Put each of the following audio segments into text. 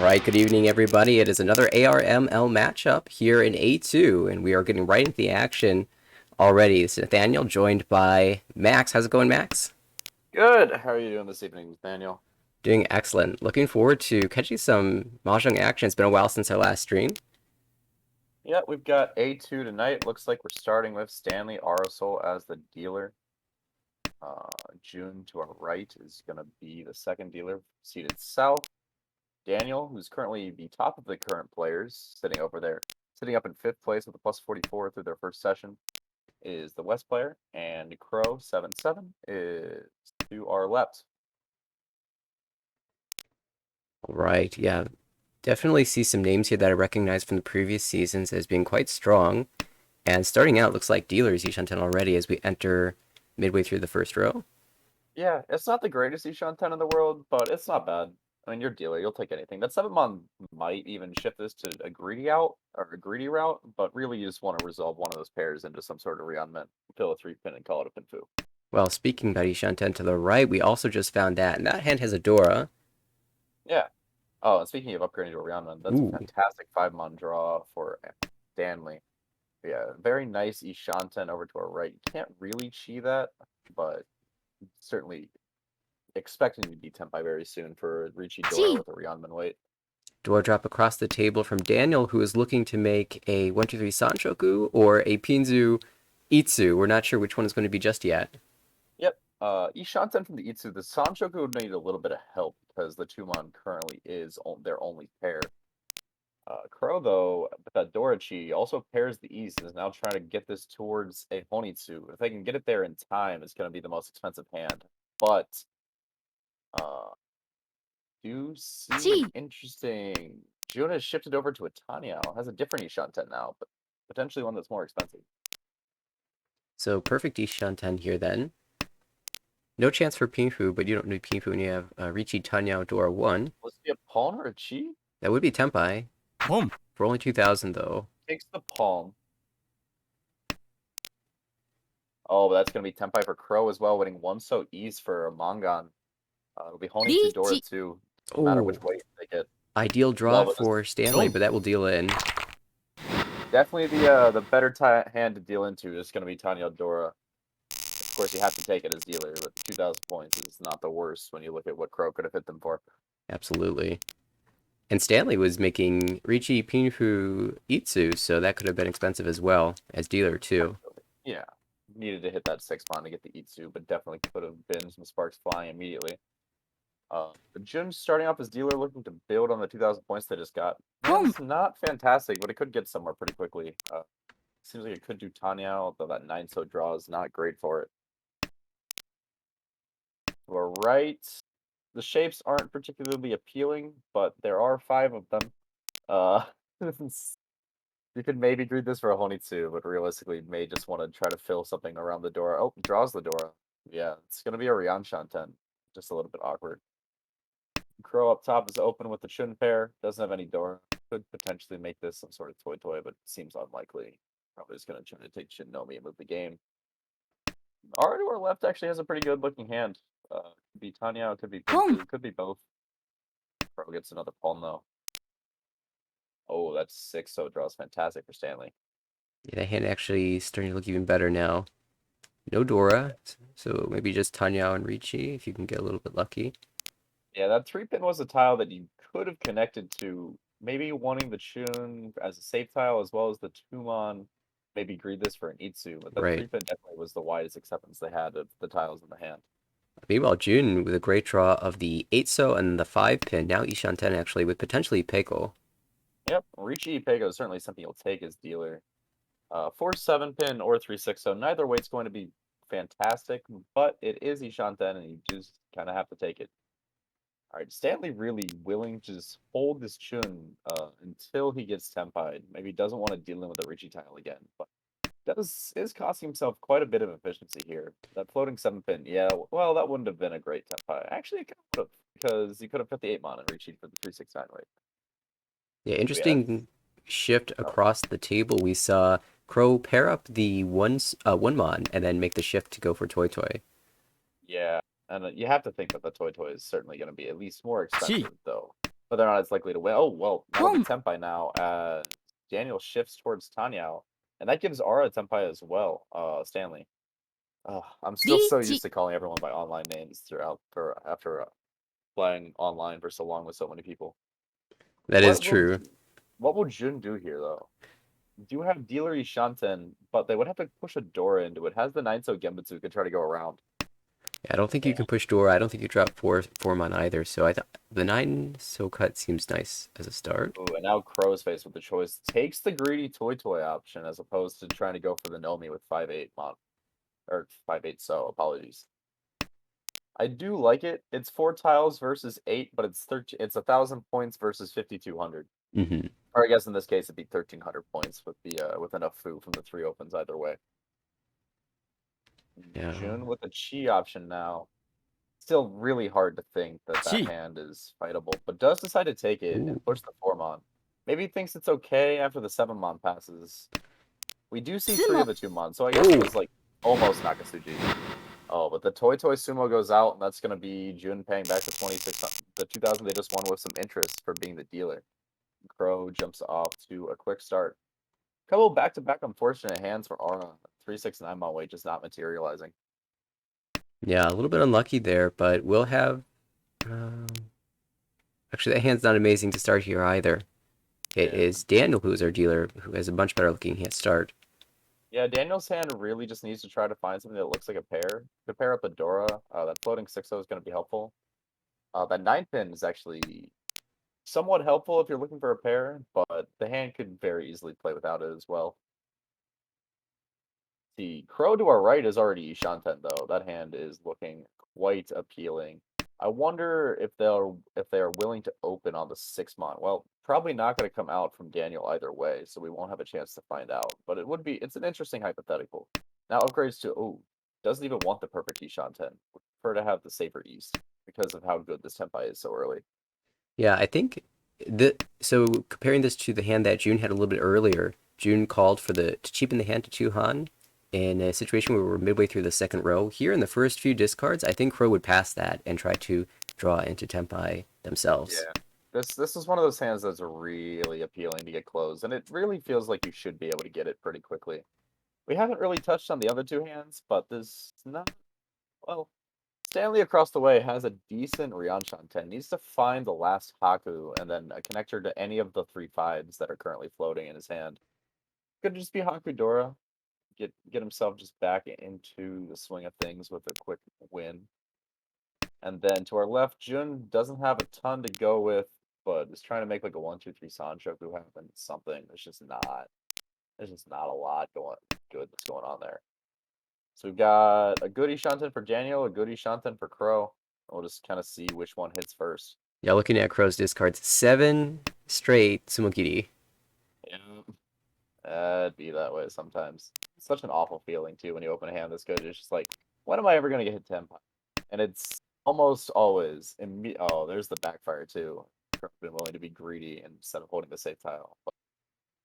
right, good evening, everybody. It is another ARML matchup here in A2, and we are getting right into the action already. It's Nathaniel, joined by Max. How's it going, Max? Good. How are you doing this evening, Nathaniel? Doing excellent. Looking forward to catching some Mahjong action. It's been a while since our last stream. Yeah, we've got A2 tonight. Looks like we're starting with Stanley Aerosol as the dealer. June to our right is going to be the second dealer seated south. Daniel, who's currently the top of the current players, sitting over there, sitting up in fifth place with a plus 44 through their first session, is the West player. And Crow 7-7 is to our left. All right, yeah. Definitely see some names here that I recognize from the previous seasons as being quite strong. And starting out, looks like dealers Yishanten already as we enter midway through the first row. Yeah, it's not the greatest Ishan 10 in the world, but it's not bad. I mean, you're a dealer, you'll take anything. That 7-mon might even shift this to a greedy out or a greedy route, but really you just want to resolve one of those pairs into some sort of rearmament, fill a 3-pin, and call it a pinfu. Well, speaking about Yishanten to the right, we also just found that, and that hand has a Dora. Yeah. Oh, and speaking of upgrading to a rearmament, that's a Ooh. fantastic 5-mon draw for Stanley. Yeah, very nice Ishanten over to our right. You can't really chi that, but certainly expecting to be Tempai very soon for Ricci Dora with a rearmament weight. Door drop across the table from Daniel, who is looking to make a 1-2-3 Sanshoku or a Pinzu Itsu. We're not sure which one is going to be just yet. Yep. Ishanten from the Itsu, the Sanshoku would need a little bit of help because the Tumon currently is their only pair. Crow, though, with that Dorachi, also pairs the East and is now trying to get this towards a Honitsu. If they can get it there in time, it's going to be the most expensive hand. But, uh, do see an interesting. June has shifted over to a Tanyao. Has a different Ishanten now, but potentially one that's more expensive. So perfect Ishanten here then. No chance for Pinfu, but you don't need Pinfu when you have Richi Tanyao Dora 1. Let's be a pawn or a chi? That would be Tempai. For only 2,000 though. Takes the pawn. Oh, but that's going to be Tempai for Crow as well, winning one so ease for Mangan. It'll be Honi to Dora too, no matter which Oh, way you take it. ideal draw Love it. for Stanley, but that will deal in. Definitely the better hand to deal into is going to be Tanya Dora. Of course, you have to take it as dealer, but 2,000 points is not the worst when you look at what Crow could have hit them for. Absolutely. And Stanley was making Richi Pinfu Itsu, so that could have been expensive as well, as dealer too. Yeah, needed to hit that 6-mon to get the Itsu, but definitely could have been some sparks flying immediately. Jun starting off as dealer, looking to build on the 2,000 points they just got. It's not fantastic, but it could get somewhere pretty quickly. Seems like it could do Tanya, although that 9-so draw is not great for it. We're right. The shapes aren't particularly appealing, but there are 5 of them. You could maybe read this for a Honitsu, but realistically, you may just want to try to fill something around the Dora. Oh, draws the Dora. Yeah, it's going to be a Ryan Shanten. Just a little bit awkward. Crow up top is open with the Chun pair. Doesn't have any Dora. Could potentially make this some sort of toy, but seems unlikely. Probably just going to try to take Shinomi and move the game. Our to our left actually has a pretty good looking hand. Could be Tanya, could be Pinfu, could be both. Crow gets another pawn though. Oh, that's 6, so it draws fantastic for Stanley. Yeah, that hand actually starting to look even better now. No Dora, so maybe just Tanyao and Richi if you can get a little bit lucky. Yeah, that 3-pin was a tile that you could have connected to maybe wanting the Chun as a safe tile as well as the Tumon. Maybe greed this for an Itsu, but that Right. 3-pin definitely was the widest acceptance they had of the tiles in the hand. Meanwhile, Jun with a great draw of the 8-so and the 5-pin. Now Ishanten actually with potentially Peiko. Yep, Richi Pego is certainly something you'll take as dealer. 4 7-pin or 3 6-so. Neither way it's going to be fantastic, but it is Ishanten and you just kind of have to take it. All right, Stanley really willing to just hold this Chun until he gets Tempied. Maybe doesn't want to deal in with the Richie tile again, but is costing himself quite a bit of efficiency here. That floating 7-pin, yeah, well, that wouldn't have been a great Tempai. Actually, it could have, because you could have put the 8-mon and Richie for the 369 weight. Yeah, Yeah, interesting shift oh, across the table. We saw Crow pair up the one mon and then make the shift to go for Toy Toy. yeah, and you have to think that the Toy is certainly going to be at least more expensive, though. but they're not as likely to win. Oh, well, that'll be Home. Tenpai now. Daniel shifts towards Tanyao, and that gives Aura Tenpai as well, Stanley. I'm still so used to calling everyone by online names after playing online for so long with so many people. That is true. What will Jun do here, though? Do have Dealer Ishanten, but they would have to push a Dora into it. Has the 9-so Genbutsu could try to go around. Yeah, I don't think you can push Dora. I don't think you drop form on either. So I thought the 9-so cut seems nice as a start. Ooh, and now Crow is faced with the choice. Takes the greedy Toy option as opposed to trying to go for the Nomi with 5-8 mon. Or 5-8 so, apologies. I do like it. It's 4 tiles versus 8, but it's 1,000 points versus 5,200. Mm-hmm. Or I guess in this case it'd be 1,300 points with enough foo from the 3 opens either way. Yeah. Jun with the Chi option now. Still really hard to think that Chi. hand is fightable, but does decide to take it and push the 4-mon. Maybe he thinks it's okay after the 7-mon passes. We do see 3 of the 2-mon, so I guess it was like almost Nakatsuji. Oh, but the Toy Sumo goes out, and that's going to be Jun paying back the 2,000 they just won with some interest for being the dealer. Crow jumps off to a quick start. Couple back-to-back unfortunate hands for Aura. 3-6-9 mon weight just not materializing. Yeah, a little bit unlucky there, but we'll have... Actually, that hand's not amazing to start here either. It is Daniel who's our dealer, who has a much better looking hand start. Yeah, Daniel's hand really just needs to try to find something that looks like a pair. To pair up a Dora, that floating 6-0 is going to be helpful. That 9-pin is actually somewhat helpful if you're looking for a pair, but the hand could very easily play without it as well. The Crow to our right is already Shanten, though. That hand is looking quite appealing. I wonder if they are willing to open on the 6-mon. Well, probably not going to come out from Daniel either way, so we won't have a chance to find out. But it's an interesting hypothetical. Now upgrades to doesn't even want the perfect Ishanten. Would prefer to have the safer East because of how good this Tenpai is so early. Yeah, I think so comparing this to the hand that Jun had a little bit earlier, Jun called for to cheapen the hand to 2 Han in a situation where we're midway through the second row. Here in the first few discards, I think Crow would pass that and try to draw into Tenpai themselves. Yeah. This is one of those hands that's really appealing to get closed, and it really feels like you should be able to get it pretty quickly. We haven't really touched on the other 2 hands, but this not well. Stanley across the way has a decent Ryanshanten. Needs to find the last Haku and then a connector to any of the 3 5s that are currently floating in his hand. Could just be Haku Dora. Get himself just back into the swing of things with a quick win. And then to our left, Jun doesn't have a ton to go with, but is trying to make like a 1-2-3 Sanchoku happen. Something. There's just not a lot good that's going on there. So we've got a good Ishanten for Daniel, a good Ishanten for Crow. We'll just kind of see which one hits first. Yeah, looking at Crow's discards, 7 straight Sumogiri. Yeah, it'd be that way sometimes. It's such an awful feeling too when you open a hand this good. It's just like, when am I ever gonna get hit 10? And it's almost always oh, there's the backfire too. Crow's been willing to be greedy instead of holding the safe tile. But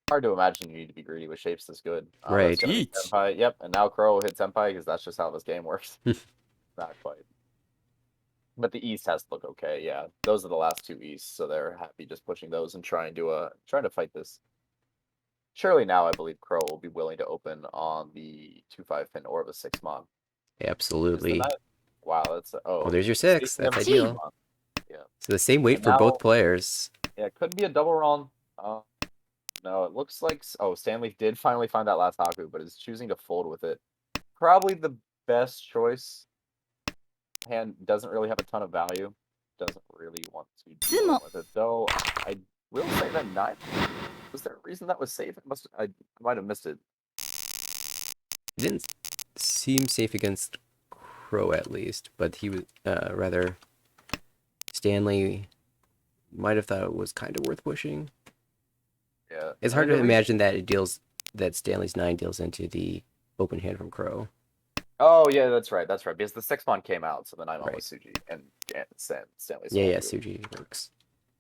hard to imagine you need to be greedy with shapes this good. Right. Tenpai. Yep, and now Crow will hit Tenpai because that's just how this game works. Not quite. But the East has to look okay. Yeah, those are the last 2 East, so they're happy just pushing those and trying to fight this. Surely now I believe Crow will be willing to open on the 2-5 pin or the 6-mon. Absolutely. Wow, that's there's your 6. That's ideal. Yeah. So the same weight for both players. Yeah, it could be a double run. No, it looks like Stanley did finally find that last Haku, but is choosing to fold with it. Probably the best choice. Hand doesn't really have a ton of value. Doesn't really want to deal with it, though. I will say that 9. Was there a reason that was safe? I might have missed it. It didn't seem safe against Crow at least, but he was rather Stanley might have thought it was kind of worth pushing. Yeah, it's hard to imagine that Stanley's 9 deals into the open hand from Crow. Oh yeah, that's right. Because the 6-mon came out, so the 9-mon was Suji and Stanley's. Yeah, Suji works.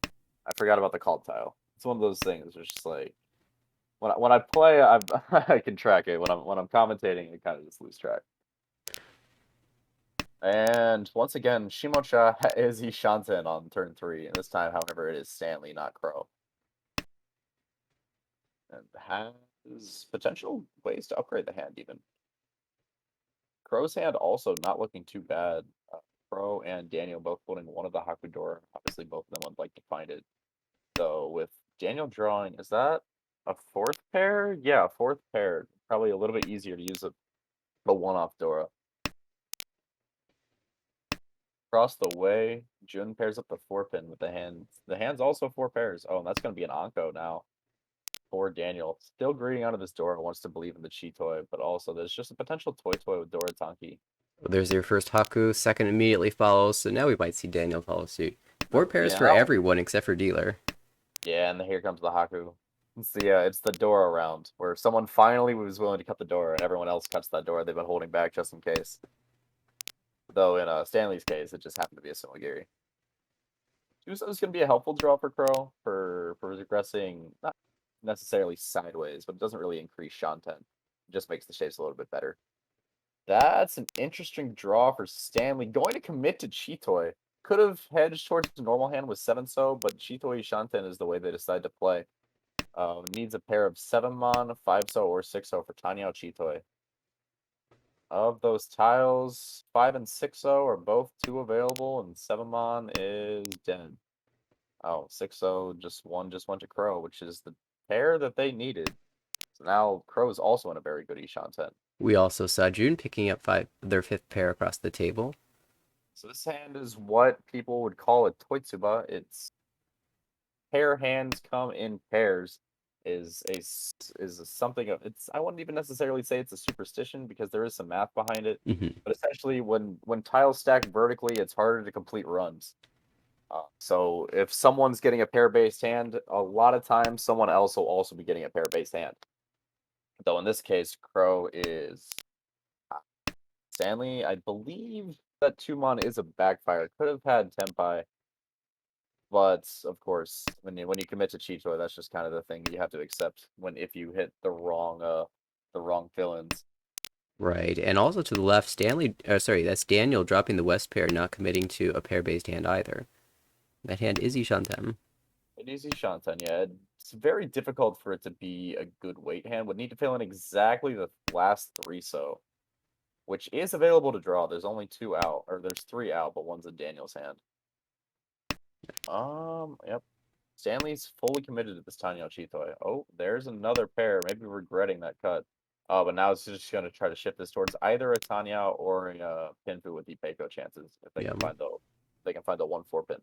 I forgot about the called tile. It's one of those things. It's just like when I play, I can track it. When I'm commentating, I kind of just lose track. And once again, Shimocha is Ishanten on turn 3, and this time, however, it is Stanley, not Crow. And has potential ways to upgrade the hand, even. Crow's hand also not looking too bad. Crow and Daniel both holding one of the Hakudora. Obviously, both of them would like to find it. So with Daniel drawing, is that a fourth pair? Yeah, fourth pair. Probably a little bit easier to use a one-off Dora. Across the way, Jun pairs up the 4-pin with the hands. The hand's also 4 pairs. Oh, and that's going to be an Anko now for Daniel. Still greeting out of this Dora, wants to believe in the Chi-Toy, but also there's just a potential Toy with Dora Tanki. There's your first Haku. Second immediately follows. So now we might see Daniel follow suit. 4 pairs Yeah, for everyone except for Dealer. yeah, and here comes the Haku. It's the Dora round, where someone finally was willing to cut the door, and everyone else cuts that door they've been holding back just in case. Though in Stanley's case, it just happened to be a Summagiri. Juso's going to be a helpful draw for Crow for regressing, not necessarily sideways, but it doesn't really increase Shanten. It just makes the shapes a little bit better. That's an interesting draw for Stanley. Going to commit to Chi-Toy. Could have hedged towards the normal hand with 7-so, but Chi-Toy Shanten is the way they decide to play. Needs a pair of 7-mon, 5-so, or 6-so for Tanyao Chi-Toy. Of those tiles, 5 and 6-so are both 2 available, and 7-mon is dead. Oh, 6-0 just went to Crow, which is the pair that they needed. So now Crow is also in a very good Ishanten. We also saw Jun picking up their 5th pair across the table. So this hand is what people would call a Toitsuba. It's pair hands come in pairs. Is something of it's. I wouldn't even necessarily say it's a superstition because there is some math behind it. But essentially, when tiles stack vertically, it's harder to complete runs. So if someone's getting a pair-based hand, a lot of times someone else will also be getting a pair-based hand. Though in this case, Crow is Stanley. I believe that 2-mon is a backfire. Could have had Tenpai. But of course, when you commit to Chi-Toy, that's just kind of the thing you have to accept if you hit the wrong fill-ins. Right, and also to the left, that's Daniel dropping the West pair, not committing to a pair-based hand either. That hand is Ishantem. It is Ishanten, yeah. It's very difficult for it to be a good weight hand. Would need to fill in exactly the last 3-so, which is available to draw. There's only 2 out, or there's 3 out, but one's in Daniel's hand. Yep. Stanley's fully committed to this Tanyao Chi-Toy. Oh, there's another pair. Maybe regretting that cut. Oh, but now it's just going to try to shift this towards either a Tanyao or a Pinfu with the Peiko chances if they can find the 1-4 pin.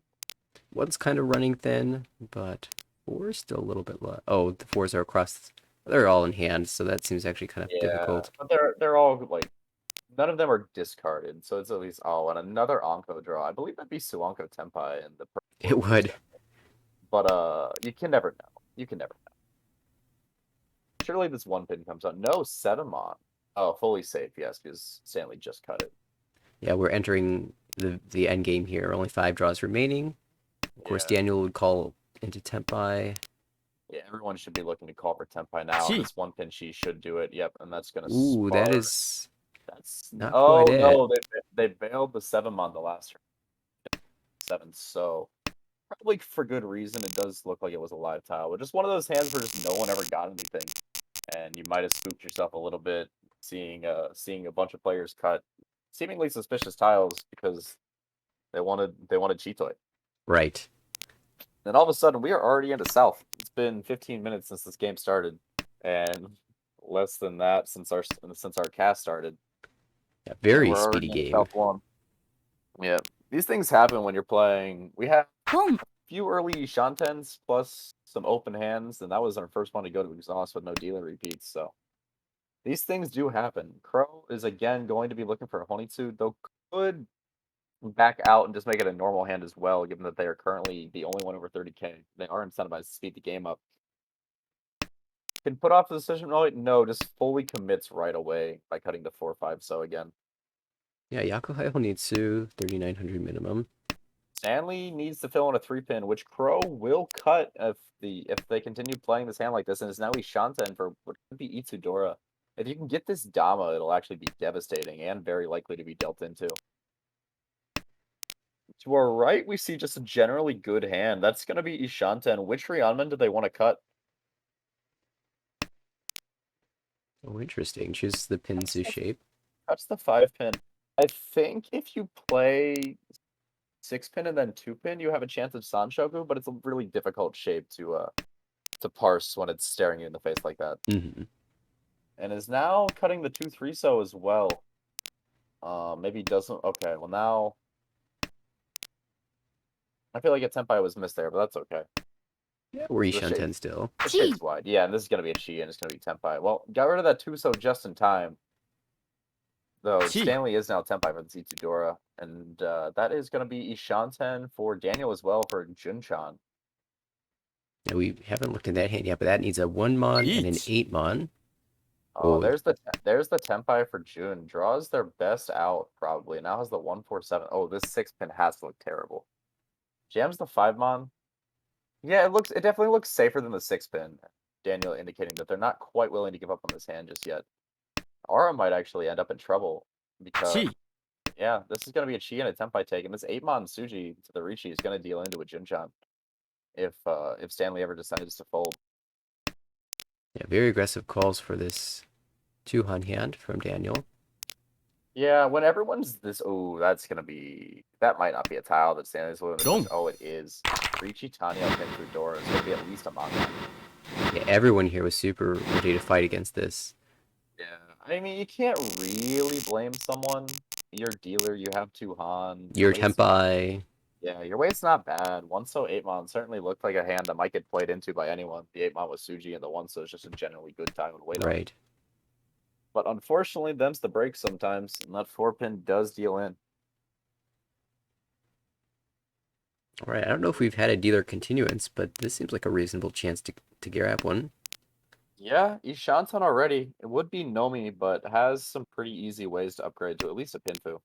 One's kind of running thin, but 4's still a little bit low. Oh, the 4s are across. They're all in hand, so that seems actually kind of difficult. But they're all like none of them are discarded, so it's at least and another Anko draw. I believe that'd be Suanko Tenpai and the. It would. But you can never know. You can never know. Surely this 1 pin comes out. No, 7-mon. Oh, fully safe, yes, because Stanley just cut it. Yeah, we're entering the end game here. Only 5 draws remaining. Of course, Daniel would call into Tenpai. Yeah, everyone should be looking to call for Tenpai now. This 1 pin she should do it. Yep, and that's gonna. Ooh, that's not oh quite it. No, they bailed the 7-mon the last turn. 7, so probably for good reason. It does look like it was a live tile, but just one of those hands where just no one ever got anything, and you might have spooked yourself a little bit seeing a bunch of players cut seemingly suspicious tiles because they wanted Chi-Toy. Right. Then all of a sudden, we are already into South. It's been 15 minutes since this game started, and less than that since our cast started. Yeah, very speedy game. South 1. Yeah, these things happen when you're playing. We have a few early Shantens plus some open hands, and that was our first one to go to exhaust with no dealer repeats. So these things do happen. Crow is again going to be looking for a Honitsu, though could back out and just make it a normal hand as well, given that they are currently the only one over 30k. They are incentivized to speed the game up. Can put off the decision. No, just fully commits right away by cutting the 4-5-so again. Yeah, Yakuhai Honitsu, 3,900 minimum. Stanley needs to fill in a 3-pin, which Crow will cut if they continue playing this hand like this, and is now Ishanten for what could be Itsudora. If you can get this Dama, it'll actually be devastating and very likely to be dealt into. To our right, we see just a generally good hand. That's gonna be Ishanten. Which Ryanman do they want to cut? Oh, interesting. Choose the Pinzu shape. That's the 5-pin. I think if you play 6-pin and then 2-pin, you have a chance of Sanshoku, but it's a really difficult shape to parse when it's staring you in the face like that. Hmm. And is now cutting the 2-3 so as well. Maybe doesn't. Okay, well now I feel like a Tenpai was missed there, but that's okay. Yeah, or The shape, Ishanten still. the shape's wide. Yeah, and this is gonna be a Chi, and it's gonna be Tenpai. Well, got rid of that 2-so just in time. Though Stanley is now Tenpai for the Z2 Dora, and that is gonna be Ishanten for Daniel as well for Junchan. Yeah, we haven't looked at that hand yet, but that needs a 1-mon and an 8-mon. Oh, Oh, there's the Tenpai for June. Draws their best out probably. Now has the 1-4-7. Oh, this 6-pin has to look terrible. Jams the 5-mon. Yeah, it definitely looks safer than the 6-pin. Daniel indicating that they're not quite willing to give up on this hand just yet. Aura might actually end up in trouble because yeah, this is gonna be a Chi and a Tenpai take, and this 8-mon Suji to the Richi is gonna deal into a Junchan if Stanley ever decides to fold. yeah, very aggressive calls for this 2-han hand from Daniel. Yeah, when everyone's this, oh, that might not be a tile that Stanley's willing to push. Oh, it is. Richi, Tanya, Pinfu, Dora is gonna be at least a manga. Yeah, everyone here was super ready to fight against this. Yeah, I mean, you can't really blame someone. You're a dealer, you have 2-han. Your Tenpai. Yeah, your weight's not bad. 1-so 8-mon certainly looked like a hand that might get played into by anyone. The 8-mon was Suji, and the 1-so is just a generally good time and weight on. Right. But unfortunately, them's the break sometimes, and that 4-pin does deal in. All right, I don't know if we've had a dealer continuance, but this seems like a reasonable chance to grab one. Yeah, Ishantan already. It would be Nomi, but has some pretty easy ways to upgrade to at least a Pinfu.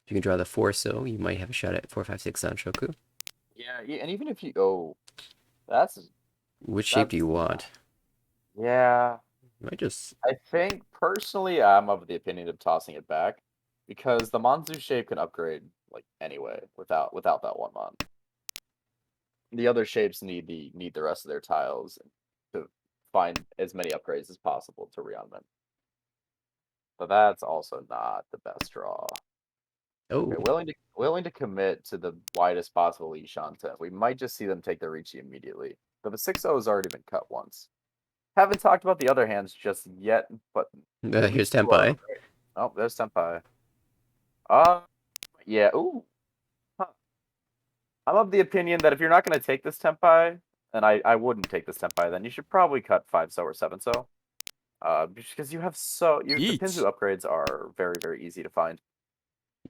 If you can draw the 4-so, you might have a shot at 4-5-6 Sanshoku. Yeah, and even if you that's Which shape do you that's want? yeah. You might just I think personally, I'm of the opinion of tossing it back because the Manzu shape can upgrade like anyway without that 1-mon. The other shapes need the rest of their tiles to find as many upgrades as possible to Ryanman. But that's also not the best draw. oh, Okay, willing to commit to the widest possible Ishanta. We might just see them take the Ricci immediately. But the 6-0 has already been cut once. Haven't talked about the other hands just yet, but here's Tenpai. Oh, there's Senpai. Yeah, ooh. Huh. I'm of the opinion that if you're not gonna take this Tenpai, and I wouldn't take this Tenpai, then you should probably cut 5-so or 7-so. Because you have the Pinzu upgrades are very, very easy to find.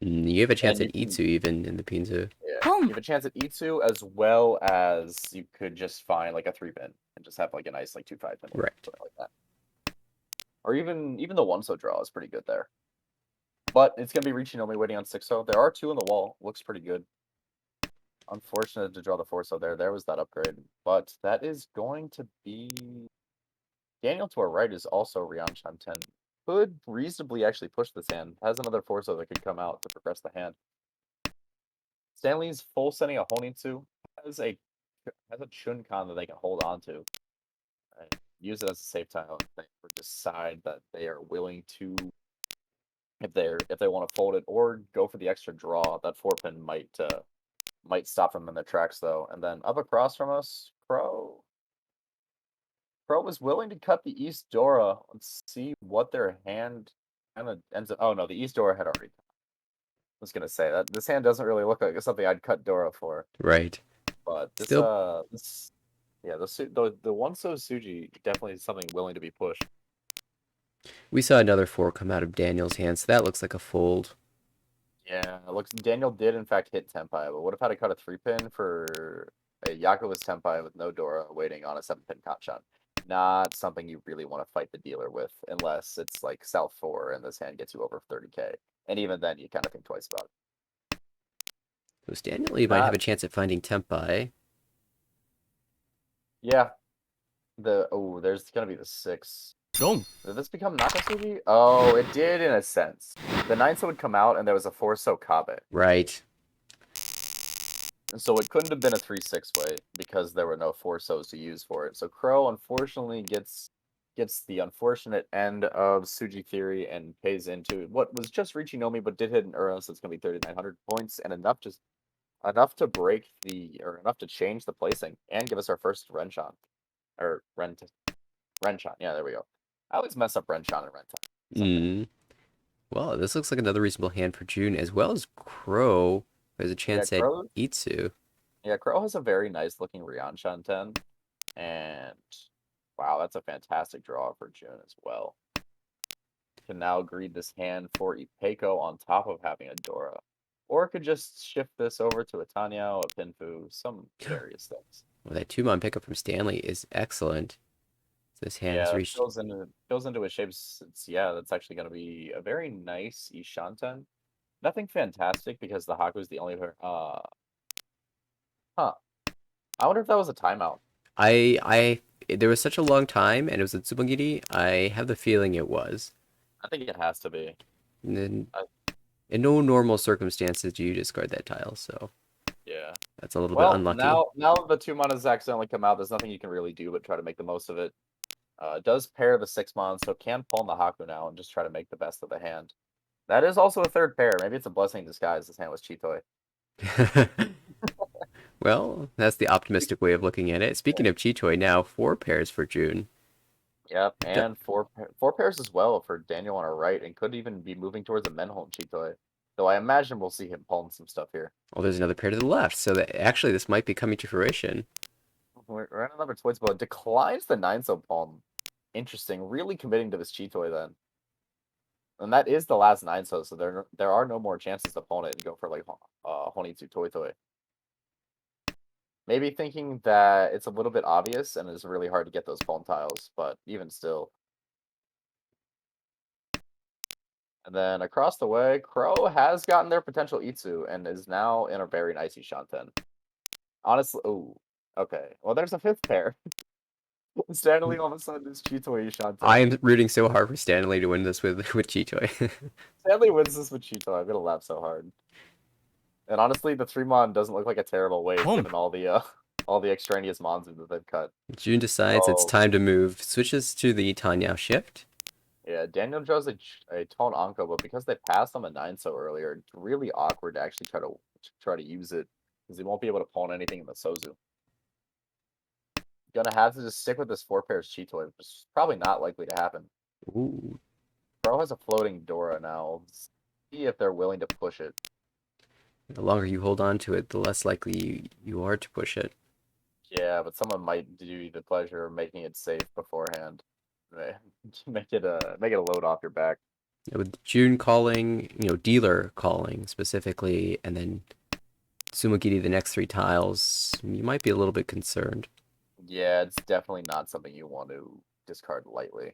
You have a chance And at Itsu even in the Pinzu. yeah, you have a chance at Itsu as well as you could just find like a 3-pin and just have like a nice like 2-5-pin. Right. Something like that. Or even the 1-so draw is pretty good there. But it's gonna be reaching only waiting on 6-so. There are 2 on the wall. Looks pretty good. Unfortunate to draw the 4-so there. There was that upgrade. But that is going to be Daniel to our right is also Ryan Shanten. Could reasonably actually push this hand. Has another 4-so that could come out to progress the hand. Stanley's full sending a Honitsu has a Chunkan that they can hold on to and use it as a safe tile if they ever decide that they are willing to if they want to fold it or go for the extra draw. That 4-pin might stop them in their tracks though. And then up across from us, Crow was willing to cut the East Dora. Let's see what their hand kind of ends up. Oh no, the East Dora had already. I was gonna say that this hand doesn't really look like something I'd cut Dora for. Right. But this Still, yeah, the 1-so Suji definitely is something willing to be pushed. we saw another 4 come out of Daniel's hand, so that looks like a fold. Yeah, it looks Daniel did in fact hit Tenpai, but would have had to cut a 3-pin for a Yakuza's Tenpai with no Dora waiting on a 7-pin Kanchan. Not something you really want to fight the dealer with unless it's like South 4 and this hand gets you over 30k. And even then you kind of think twice about it. So Daniel, you might have a chance at finding Tenpai. Yeah. There's gonna be the 6. Did this become Nakasugi? Oh, it did in a sense. the Ninso would come out and there was a 4-so Kabe. Right. And so it couldn't have been a 3-6 way because there were no 4-sos to use for it. So Crow unfortunately gets the unfortunate end of Suji Theory and pays into what was just reaching Nomi but did hit an Uro, so it's gonna be 3,900 points and enough to break enough to change the placing and give us our first Renshon. Or Renshon, yeah, there we go. I always mess up Renshon and Renton. Well, this looks like another reasonable hand for June, as well as Crow. There's a chance at Crow, Itsu. Crow has a very nice looking Ryanshan 10. And wow, that's a fantastic draw for June as well. Can now greed this hand for Ipeko on top of having a Dora. Or it could just shift this over to a Tanyao, a Pinfu, some various things. Well, that 2-mon pickup from Stanley is excellent. This hand has reached. Fills into his shapes. That's actually going to be a very nice Ishanten. Nothing fantastic because the Haku's the only pair. I wonder if that was a timeout. There was such a long time, and it was a Tsumogiri. I have the feeling it was. I think it has to be. In no normal circumstances do you discard that tile, so yeah, that's a little bit unlucky. Now the 2-mon has accidentally come out. There's nothing you can really do but try to make the most of it. It does pair the 6-mon, so can pawn the Haku now and just try to make the best of the hand. That is also a third pair. Maybe it's a blessing in disguise. This hand was Chitoi. Well, that's the optimistic way of looking at it. Speaking of Chitoi, now 4 pairs for June. Yep, and four pairs as well for Daniel on our right, and could even be moving towards a Menholm Chitoi. Though I imagine we'll see him pulling some stuff here. Oh, there's another pair to the left, so that actually this might be coming to fruition. We're at another Toys, but declines the 9-so palm. Interesting, really committing to this Chitoi then. And that is the last 9-so, so there are no more chances to pawn it and go for like Honitsu Toi Toi. Maybe thinking that it's a little bit obvious and it's really hard to get those pawn tiles, but even still. And then across the way, Crow has gotten their potential Itsu and is now in a very nice Ishanten. Honestly, ooh, okay. Well, there's a 5th pair. Stanley all of a sudden is Chitoi Ishanten. I am rooting so hard for Stanley to win this with Chitoi. Stanley wins this with Chitoi. I'm gonna laugh so hard. And honestly, the 3-mon doesn't look like a terrible wave given all the extraneous mons that they've cut. June decides it's time to move. Switches to the Tanyao shift. Yeah, Daniel draws a Tone Anko, but because they passed on a 9-so earlier, it's really awkward to actually try to use it because he won't be able to pawn anything in the Sozu. Gonna have to just stick with this 4 pairs Chitoi, which is probably not likely to happen. Ooh. Pro has a floating Dora now. See if they're willing to push it. The longer you hold on to it, the less likely you are to push it. Yeah, but someone might do you the pleasure of making it safe beforehand. Make it a load off your back. With June calling, dealer calling specifically, and then Tsumogiri the next 3 tiles, you might be a little bit concerned. Yeah, it's definitely not something you want to discard lightly.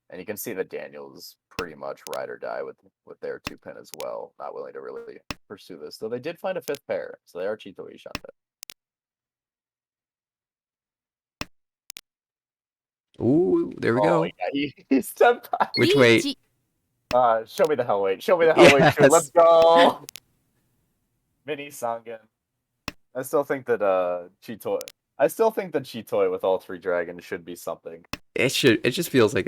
And you can see that Daniel's pretty much ride or die with their 2-pin as well. Not willing to really pursue this. Though they did find a 5th pair, so they are Chitoi Ishanten. Ooh, there we go. Yeah, he stepped back. Which way? Show me the Hellweight. Show me the Hellweight. Yes. Let's go. Mini Sangen. I still think that Chitoi with all 3 dragons should be something. It should. It just feels like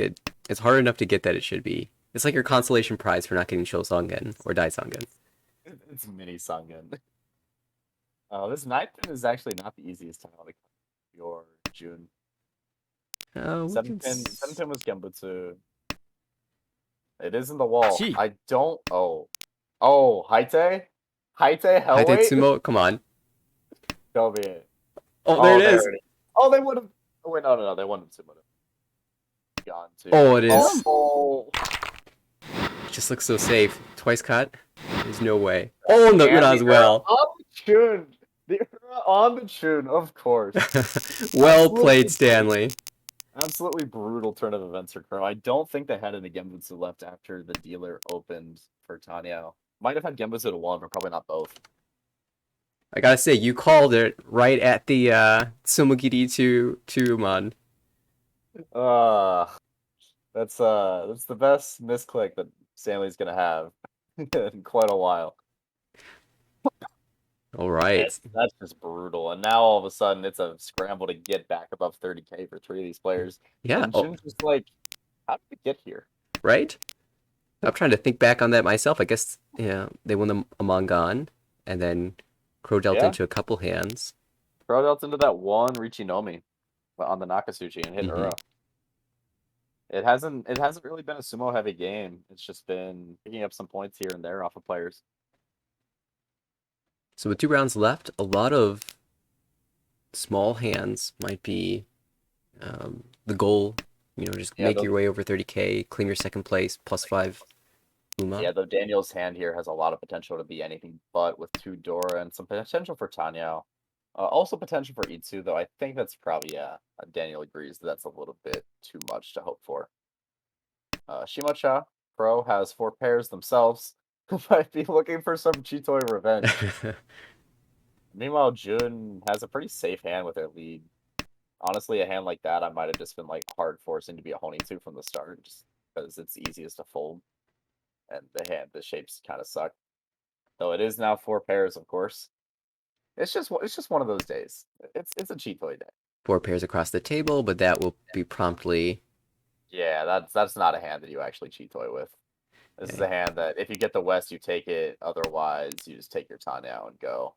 it's hard enough to get that it should be. It's like your consolation prize for not getting Sho Sangen or Dai Sangen. It's Mini Sangen. This 9th pin is actually not the easiest tile to your June. 7 pin was Genbutsu. It is in the wall. I don't. Oh, Haite Hellweight. Haite Tsumo, come on. Go be it. Oh, there it is. Oh, they would have. Oh, wait, no, they wouldn't have gone to. Oh, it is. Oh. It just looks so safe. Twice cut. There's no way. Oh, no, not as well. On the tune. On the tune, of course. Well played, Stanley. Absolutely brutal turn of events for Crow. I don't think they had any Genbutsu left after the dealer opened for Tanyao. Might have had Genbutsu to 1, but probably not both. I gotta say, you called it right at the Tsumogiri to mon. That's the best misclick that Stanley's gonna have in quite a while. All right. That's just brutal. And now all of a sudden it's a scramble to get back above 30K for 3 of these players. Yeah. And Oh, Jun's just like, how did we get here? right. I'm trying to think back on that myself. I guess yeah, they won the Among Us, and then Crow dealt Yeah. into a couple hands. Throw out into that one Richinomi on the Nakasuchi and hit Mhm. Ura. It hasn't really been a sumo heavy game. It's just been picking up some points here and there off of players. So with 2 rounds left, a lot of small hands might be the goal. Just Yeah, make your way over 30K, claim your second place, +5 Uma. yeah, though Daniel's hand here has a lot of potential to be anything but with 2 Dora and some potential for Tanyao. Also potential for Itsu, though I think that's probably, Daniel agrees that's a little bit too much to hope for. Shimacha Pro has 4 pairs themselves. Might be looking for some Chitoi revenge. Meanwhile, Jun has a pretty safe hand with their lead. Honestly, a hand like that, I might have just been like hard forcing to be a Honitsu from the start, just because it's easiest to fold, and the shapes kind of suck. Though it is now 4 pairs, of course. It's just one of those days. It's a cheat day. 4 pairs across the table, but that will be promptly. Yeah, that's not a hand that you actually cheat toy with. This is Okay. a hand that if you get the West, you take it. Otherwise, you just take your Tanyao and go.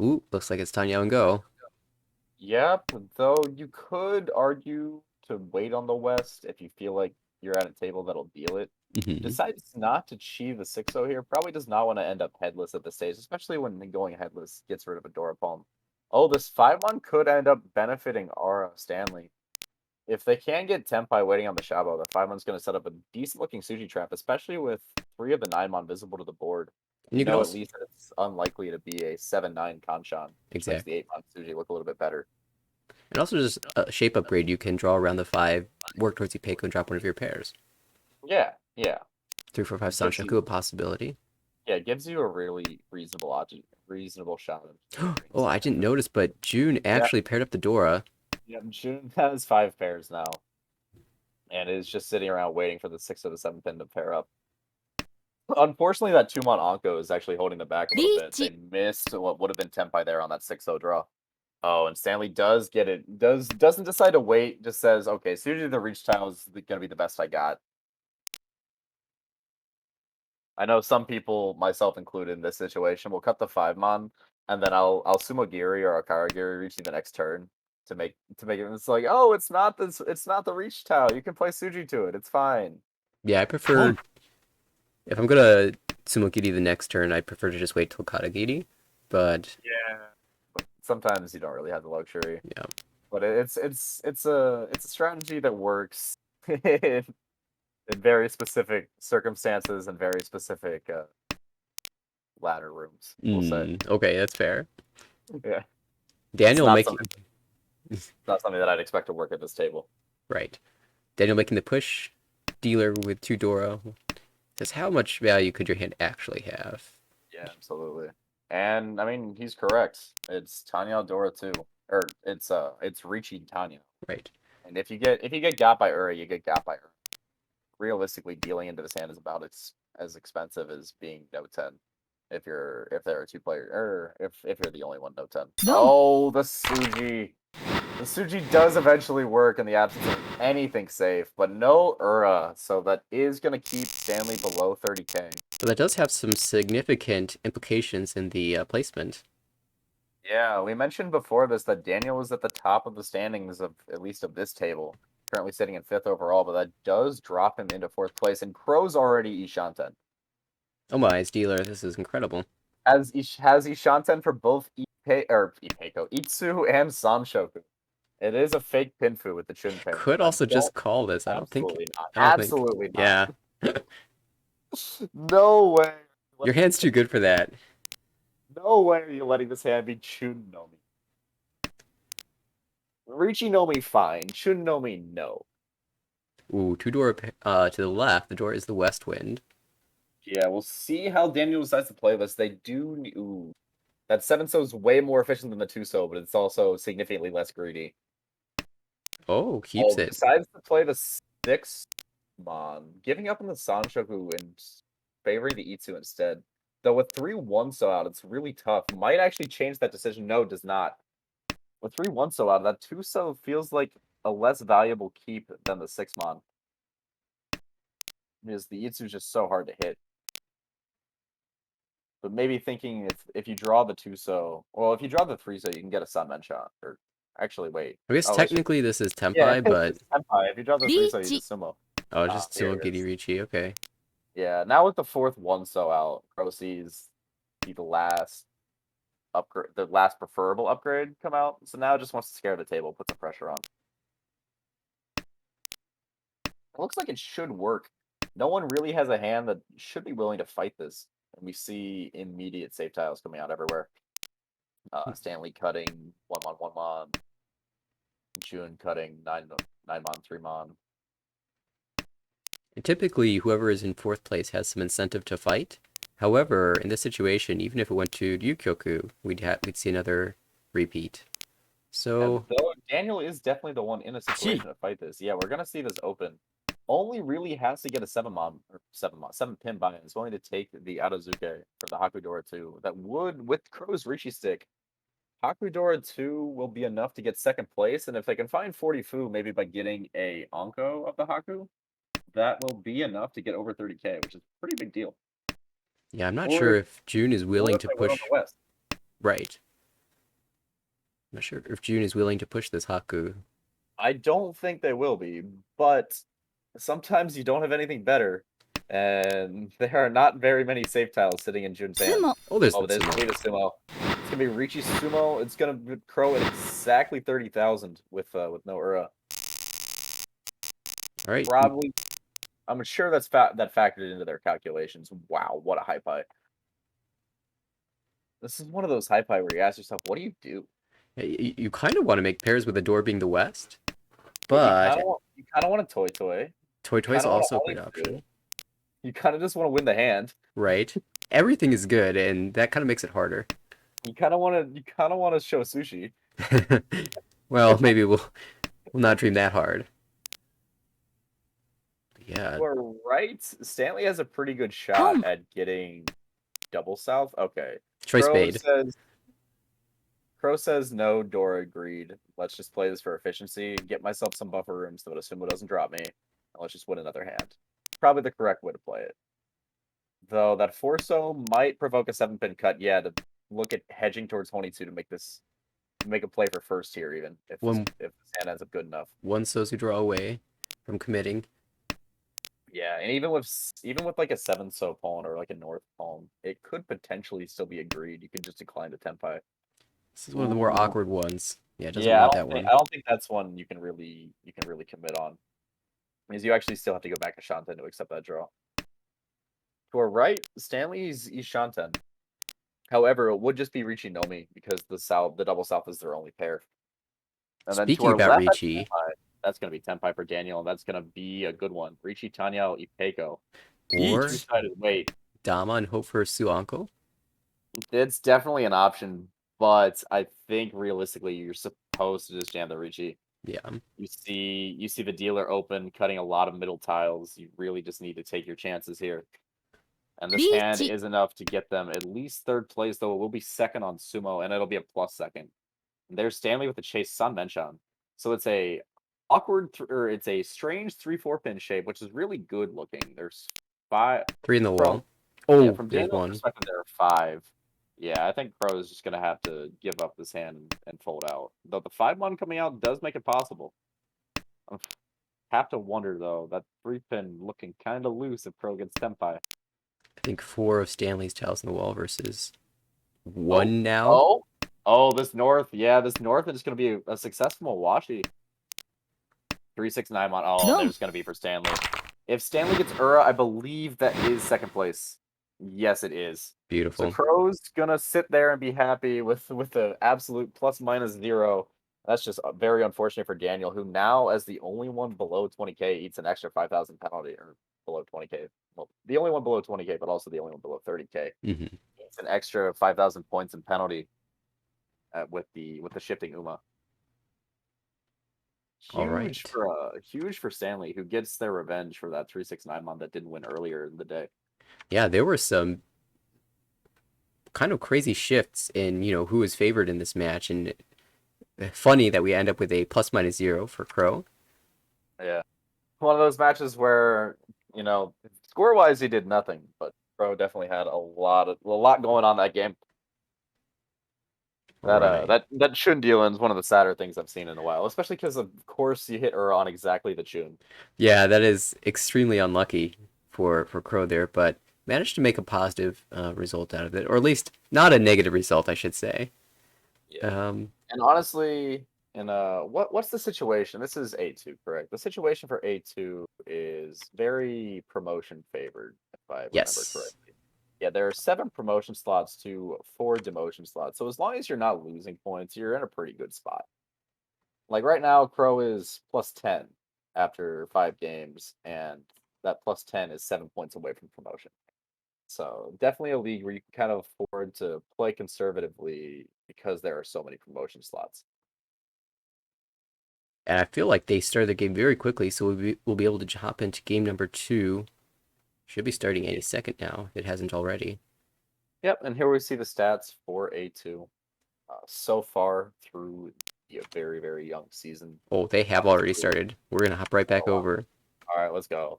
Ooh, looks like it's Tanya and go. Yep, though you could argue to wait on the West if you feel like you're at a table that'll deal it. Mhm. Decides not to chi the 6-0 here. Probably does not want to end up headless at this stage, especially when going headless gets rid of a Dora Palm. Oh, this 5-1 could end up benefiting Aura Stanley. If they can get temp by waiting on the Shabo, the 5-1's going to set up a decent-looking Suji trap, especially with 3 of the 9-mon visible to the board. And You you could know at also least that it's unlikely to be a 7-9 Kanchan, which makes the exactly, 8-mon Suji look a little bit better. and also just a shape upgrade. You can draw around the 5, work towards the Ipeco, and drop one of your pairs. Yeah, yeah. 3, 4, 5 Gives Sanshoku, you, a possibility. yeah, it gives you a really reasonable shot of Oh, I didn't notice, but June Yeah, actually paired up the Dora. yeah. June has 5 pairs now, and is just sitting around waiting for the 6 or the 7 pin to pair up. Unfortunately, that 2-mon Anko is actually holding them back a little bit. They missed what would have been temp by there on that 6-0 draw. Oh, and Stanley does get it. Doesn't decide to wait. Just says, okay, so usually the reach tile is gonna be the best I got. I know some people, myself included, in this situation, will cut the 5-mon, and then I'll sumo Giri or Akara Giri reach you the next turn to make it. It's like, oh, it's not the reach tile. You can play Suji to it. It's fine. Yeah, I prefer if I'm gonna Tsumogiri the next turn, I prefer to just wait till Katagiri. But Yeah. Sometimes you don't really have the luxury. yeah, But it's a strategy that works in very specific circumstances and very specific ladder rooms, we'll say. Okay, that's fair. Yeah. Daniel making It's not something that I'd expect to work at this table. right. Daniel making the push. Dealer with 2 Dora says, how much value could your hand actually have? Yeah, absolutely. And I mean, he's correct. It's Tanya Dora too. Or it's Ricci Tanya. Right. And if you get got by Uri, you get got by Uri. Realistically, dealing into this hand is about as expensive as being no 10. If there are 2 players, or if you're the only one no 10. No. Oh, the Suji. The Suji does eventually work in the absence of anything safe, but no Ura, so that is going to keep Stanley below 30K. But that does have some significant implications in the placement. Yeah, we mentioned before this that Daniel is at the top of the standings of at least of this table, currently sitting in 5th overall, but that does drop him into 4th place, and Crow's already Ishanten. Oh my, it's Dealer, this is incredible. Has Ishanten for both Ipeco, Itsu, and Sanshoku. It is a fake Pinfu with the Chun pair. Could also just call this. I don't think. Absolutely not. I don't Absolutely think, not. Yeah. No way. Your hand's too good for that. No way are you letting this hand be Chun Nomi. Richi Nomi, fine. Chun Nomi, no. Ooh, 2 Dora to the left. The door is the West Wind. Yeah, we'll see how Daniel decides to play this. They do. Ooh. That 7-so is way more efficient than the 2-so, but it's also significantly less greedy. Oh, keeps it. Decides to play the 6. Giving up on the Sanshoku and favoring the Itsu instead. Though with 3-1 so out, it's really tough. Might actually change that decision. No, does not. With 3-1 so out, that 2-so feels like a less valuable keep than the 6-mon. Because the Itsu is just so hard to hit. But maybe thinking if you draw the 2-so, well, if you draw the 3-so, you can get a Sunmen shot. Or actually, wait. I guess Oh, it's just, technically this is yeah, Tenpai, but it's Senpai. If you draw the 3-so, you リーチ just sumo. oh, it's just Here Sumo it is. Giri-Richi. Okay. Yeah, now with the 4th 1-so out, Crow sees the last upgrade, the last preferable upgrade come out. So now it just wants to scare the table, put some pressure on. It looks like it should work. No one really has a hand that should be willing to fight this. And we see immediate safe tiles coming out everywhere. Stanley cutting 1-mon, 1-mon. June cutting 9-mon, 3-mon. And typically, whoever is in fourth place has some incentive to fight. However, in this situation, even if it went to Ryukyoku, we'd see another repeat. So And though Daniel is definitely the one in a situation to fight this. Yeah, we're gonna see this open. Only really has to get a 7-pin buy-in. It's willing to take the Adazuke for the Hakudora 2. That would, with Crow's Rishi stick, Hakudora 2 will be enough to get second place. And if they can find 40 Fu, maybe by getting a Onko of the Haku, that will be enough to get over 30k, which is a pretty big deal. yeah, I'm not Or sure if June is Or willing if to they win on push. the West. Right. I'm not sure if June is willing to push this Haku. I don't think they will be, but sometimes you don't have anything better, and there are not very many safe tiles sitting in Jun's hand. スモ Oh, there's Oh, the there's Sumo. Rita Sumo. It's gonna be Ricci Sumo. It's gonna Crow at exactly 30,000 with no Ura. All right. Probably, I'm sure that factored into their calculations. Wow, what a high pie! This is one of those high pie where you ask yourself, what do you do? You kind of want to make pairs with the door being the west, But but you kind of want a toy toy. Toy Toy is Kinda wanna also a only great do. option, You kind of just want to win the hand. right? Everything is good, and that kind of makes it harder. You kind of want to show sushi. Well, maybe we'll not dream that hard. Yeah, You are right. Stanley has a pretty good shot Home. at getting double south. Okay. choice spade. Crow says no, Dora agreed. Let's just play this for efficiency, get myself some buffer room so that Asumo doesn't drop me, and let's just win another hand. Probably the correct way to play it. Though that 4-so might provoke a 7-pin cut, yeah, to look at hedging towards Honitsu to make a play for first here, even if One- if this hand ends up good enough. One Sozu draw away from committing. Yeah, and even with like a 7-so pawn or like a north pawn, it could potentially still be agreed. You could just decline the Tenpai. This is one of the more Ooh. awkward ones. Yeah, it doesn't Yeah, want that one. I don't think that's one you can really commit on. Because you actually still have to go back to Shanten to accept that draw. To our right, Stanley's Shanten. However, it would just be Ricci Nomi because the double south is their only pair. And then to Speaking our about left, that's Ricci, Tenpai. That's gonna be Tenpai for Daniel, and that's gonna be a good one. Ricci Tanya Ipeko. or Two-sided weight. Dama and hope for Suanko. It's definitely an option, but I think realistically you're supposed to just jam the Ricci. Yeah, You see the dealer open, cutting a lot of middle tiles. You really just need to take your chances here. And this hand Ricci. is enough to get them at least third place, though it will be second on Sumo, and it'll be a plus second. And there's Stanley with the Chase Sun Menchan. So it's a or it's a strange 3-4 pin shape, which is really good looking. There's 5. 3 in the From- wall. Oh, Yeah, from big Daniel's one. perspective, there are 5. Yeah, I think Crow is just gonna have to give up this hand and fold out. Though the 5-1 coming out does make it possible. I have to wonder though, that 3-pin looking kind of loose if Crow gets Tenpai. I think 4 of Stanley's tiles in the wall versus 1 now. This north is just gonna be a successful washi. 3-6-9 on. Oh, No. there's gonna be for Stanley. If Stanley gets Ura, I believe that is second place. Yes, it is. Beautiful. So Crow's gonna sit there and be happy with the absolute ±0. That's just very unfortunate for Daniel, who now, as the only one below 20k, eats an extra 5,000 penalty, or below 20k. Well, the only one below 20k, but also the only one below 30k. hmm It's an extra 5,000 points in penalty with the shifting Uma. All Huge right. for huge for Stanley, who gets their revenge for that 369 mon that didn't win earlier in the day. Yeah, there were some kind of crazy shifts in, who was favored in this match, and funny that we end up with a plus minus 0 for Crow. Yeah, one of those matches where score wise he did nothing, but Pro definitely had a lot going on that game. That Right. that Chun dealing is one of the sadder things I've seen in a while, especially because of course you hit her on exactly the Chun. Yeah, that is extremely unlucky for Crow there, but managed to make a positive result out of it, or at least not a negative result, I should say. Yeah. Um, And honestly, in what's the situation? This is A2, correct? The situation for A2 is very promotion favored, if I remember yes. correctly. Yeah, there are 7 promotion slots to 4 demotion slots. So as long as you're not losing points, you're in a pretty good spot. Like right now, Crow is plus 10 after 5 games, and that plus 10 is 7 points away from promotion. So definitely a league where you can kind of afford to play conservatively because there are so many promotion slots. And I feel like they started the game very quickly, so we'll be able to hop into game number 2. Should be starting Yeah. any second now, if it hasn't already. Yep, and here we see the stats for A2 so far through the very, very young season. Oh, they have already Obviously, started. We're gonna hop right oh, back wow. over. All right, let's go.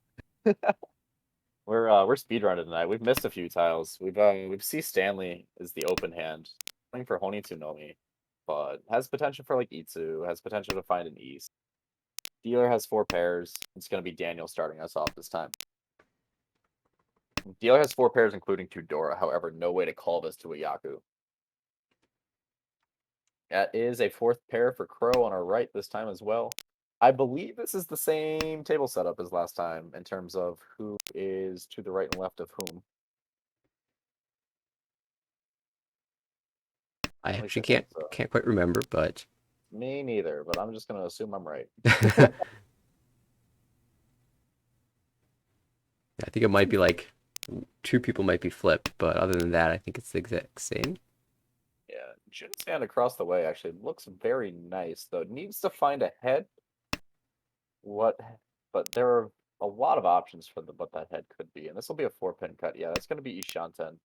We're speedrunning tonight. We've missed a few tiles. We've see Stanley is the open hand, playing for Honitsunomi, but has potential for like E2, has potential to find an East. Dealer has 4 pairs. It's gonna be Daniel starting us off this time. Dealer has 4 pairs, including 2 Dora. However, no way to call this to a Yaku. That is a 4th pair for Crow on our right this time as well. I believe this is the same table setup as last time in terms of who is to the right and left of whom. I At least actually I can't think so. can't quite remember, but Me neither, but I'm just gonna assume I'm right. I think it might be like 2 people might be flipped, but other than that, I think it's the exact same. Yeah, Jun stand across the way actually looks very nice, though. It needs to find a head. What? But there are a lot of options for what that head could be, and this will be a 4-pin cut. Yeah, that's going to be Ishanten,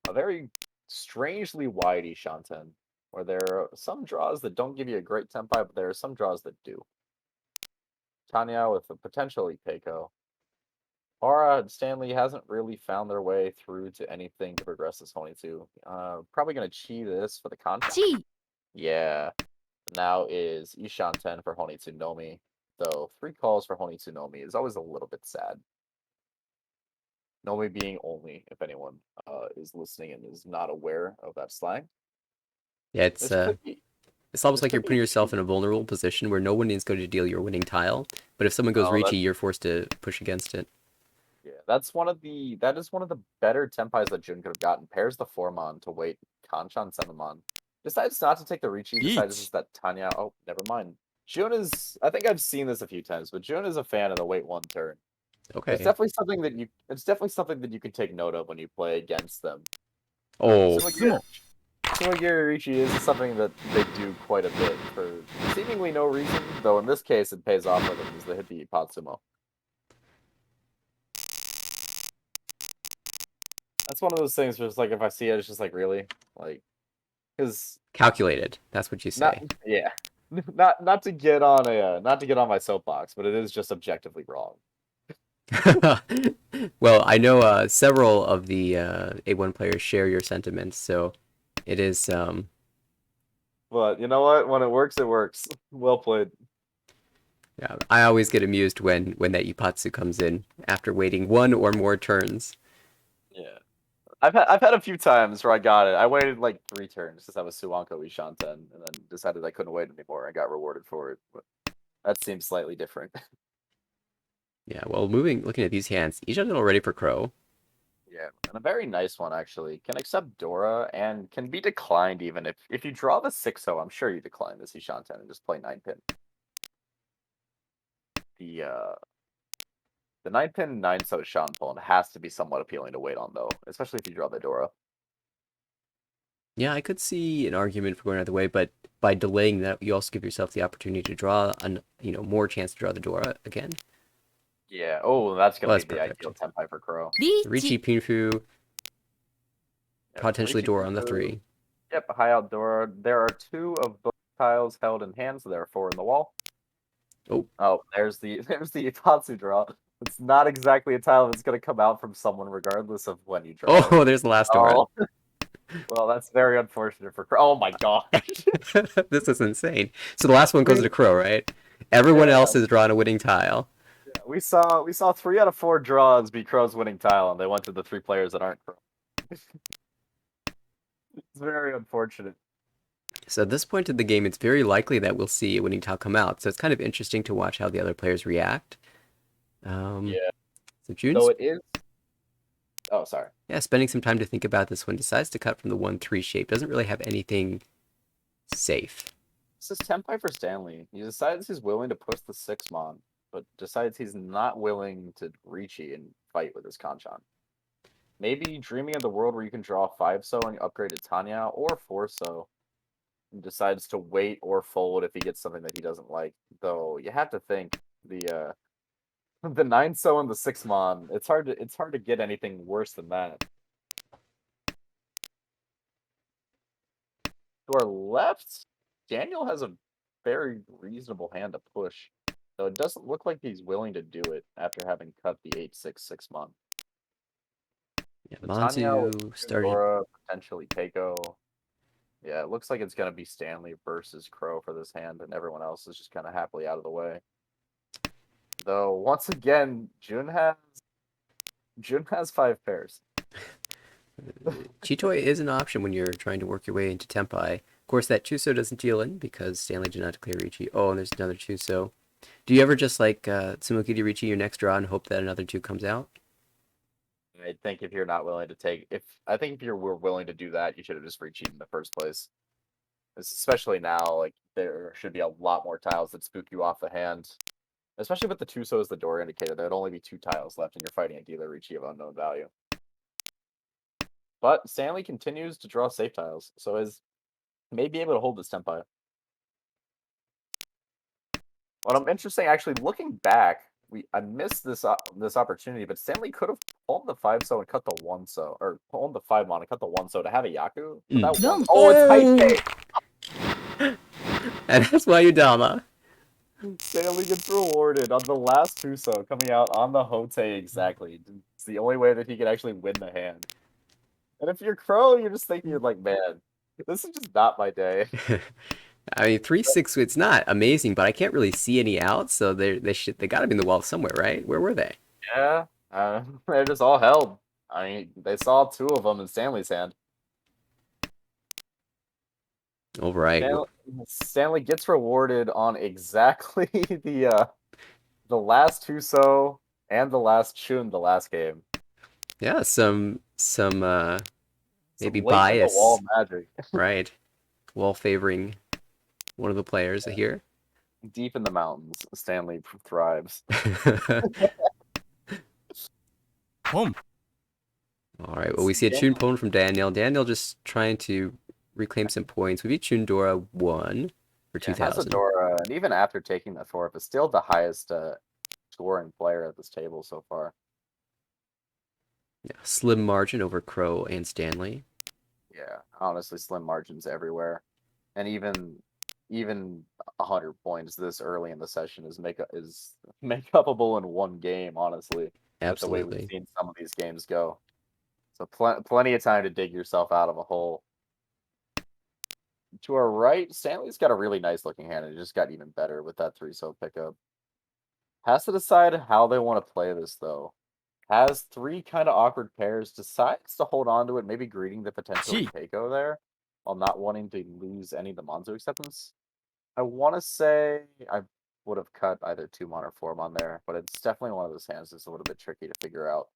a very strangely wide Ishanten, where there are some draws that don't give you a great tempi, but there are some draws that do. Tanya with a potentially Peiko. Aura and Stanley hasn't really found their way through to anything to progress this Honitsu. Probably going to chi this for the contract. Yeah. Now is Ishanten for Honitsunomi, though 3 calls for Honitsunomi is always a little bit sad. Nomi being only, if anyone is listening and is not aware of that slang. Yeah, This could be it's almost this like you're could be putting a yourself cheat. in a vulnerable position where no one is going to deal your winning tile, but if someone goes No, that Ricci, you're forced to push against it. yeah, that is one of the better tempis that Jun could have gotten. Pairs the 4-mon to wait Kanchan 7-mon. Decides not to take the Ricci, decides that Tanya oh, never mind. Jun is I think I've seen this a few times, but Jun is a fan of the wait 1 turn. Okay. It's definitely something that you can take note of when you play against them. Oh, Sumagiri Ricci is something that they do quite a bit for seemingly no reason, though in this case it pays off for them as they hit the Patsumo. That's one of those things where it's like if I see it, it's just like really? Like because calculated. That's what you not say. yeah. Not to get on not to get on my soapbox, but it is just objectively wrong. Well, I know several of the A1 players share your sentiments, so it is But you know what? When it works, it works. Well played. yeah, I always get amused when that Ipatsu comes in after waiting 1 or more turns. Yeah. I've had a few times where I got it. I waited like 3 turns to have a Suwanko Ishanten and then decided I couldn't wait anymore and got rewarded for it. But that seems slightly different. Yeah, well, looking at these hands, each of them already for Crow. Yeah, and a very nice one actually. Can accept Dora and can be declined even if you draw the 6-0, I'm sure you decline this Ishanten and just play 9-pin. The 9-pin 9-so Shanpon has to be somewhat appealing to wait on though, especially if you draw the Dora. Yeah, I could see an argument for going either way, but by delaying that, you also give yourself the opportunity to draw more chance to draw the Dora again. Yeah. Oh, that's Well, gonna be that's the perfect. ideal tempai for Crow. Ricci, Pinfu, Yep. potentially Richie Dora on the Pinto. 3. Yep. High outdoor. There are 2 of both tiles held in hand, so there are 4 in the wall. Oh, Oh, there's the there's the Itatsu draw. It's not exactly a tile that's gonna come out from someone regardless of when you draw it. oh, there's the last Dora. Oh, well, that's very unfortunate for Crow. Oh my gosh. This is insane. So the last one goes We to Crow, right? Everyone yeah, else has drawn a winning tile. yeah. We saw 3 out of 4 draws be Crow's winning tile, and they went to the 3 players that aren't Crow. It's very unfortunate. So at this point in the game, it's very likely that we'll see a winning tile come out. So it's kind of interesting to watch how the other players react. Um, Yeah. so So June's, it is. Oh, sorry. yeah, spending some time to think about this one, decides to cut from the 1-3 shape. Doesn't really have anything safe. This is Tenpai for Stanley. He decides he's willing to push the 6-mon, but decides he's not willing to Ricci and fight with his Kanchan. Maybe dreaming of the world where you can draw 5-so and upgrade to Tanya, or 4-so, and decides to wait or fold if he gets something that he doesn't like. Though you have to think the the 9-so and the 6-mon, it's hard to get anything worse than that. To our left, Daniel has a very reasonable hand to push, though it doesn't look like he's willing to do it after having cut the 8-6-6-mon. Yeah, The Tanya with Manzu started. Dora, potentially Keiko. Yeah, it looks like it's going to be Stanley versus Crow for this hand, and everyone else is just kind of happily out of the way. Though, once again, Jun has 5 pairs. Chitoi is an option when you're trying to work your way into Tempai. Of course, that Chuso doesn't deal in because Stanley did not declare Ricci. Oh, and there's another Chuso. Do you ever just like Tsumokiri Ricci your next draw and hope that another 2 comes out? I think if you're not willing to take, I think if you were willing to do that, you should have just re-cheated in the first place. Especially now, like there should be a lot more tiles that spook you off the hand. Especially with the 2-so as the door indicator, there'd only be 2 tiles left, and you're fighting a dealer Ricci of unknown value. But Stanley continues to draw safe tiles, so is may be able to hold this Tenpai. What I'm interesting, actually, looking back, I missed this opportunity, but Stanley could have pulled the 5-so and cut the 1-so, or pulled the 5-mon and cut the 1-so to have a Yaku. But that one, oh, it's Haipei! And that's why you Dama. Stanley gets rewarded on the last 2-so coming out on the Hote exactly. It's the only way that he can actually win the hand. And if you're Crow, you're just thinking, you're like, man, this is just not my day. I mean, 3-6. It's not amazing, but I can't really see any outs, so they got to be in the wall somewhere, right? Where were they? Yeah, they're just all held. I mean, they saw 2 of them in Stanley's hand. All right. Stanley gets rewarded on exactly the last 2-so and the last Chun the last game. Yeah, some maybe Some late in the wall bias, magic. right? Wall favoring one of the players here. Deep in the mountains, Stanley thrives. All right. Well, we see a Chun Pon from Daniel. Daniel just trying to reclaim some points. We beat Chundora 1 for 2,000. Hasadora, and even after taking that 4-up, is still the highest scoring player at this table so far. Yeah, slim margin over Crow and Stanley. Yeah, honestly, slim margins everywhere, and even 100 points this early in the session is make upable in one game. Honestly, Absolutely. With the way we've seen some of these games go, so plenty of time to dig yourself out of a hole. To our right, Stanley's got a really nice looking hand, and it just got even better with that 3-so pickup. Has to decide how they want to play this though. Has 3 kind of awkward pairs, decides to hold on to it, maybe greeting the potential Keiko there, while not wanting to lose any of the Manzu acceptance. I want to say I would have cut either 2-mon or 4-mon there, but it's definitely one of those hands that's a little bit tricky to figure out.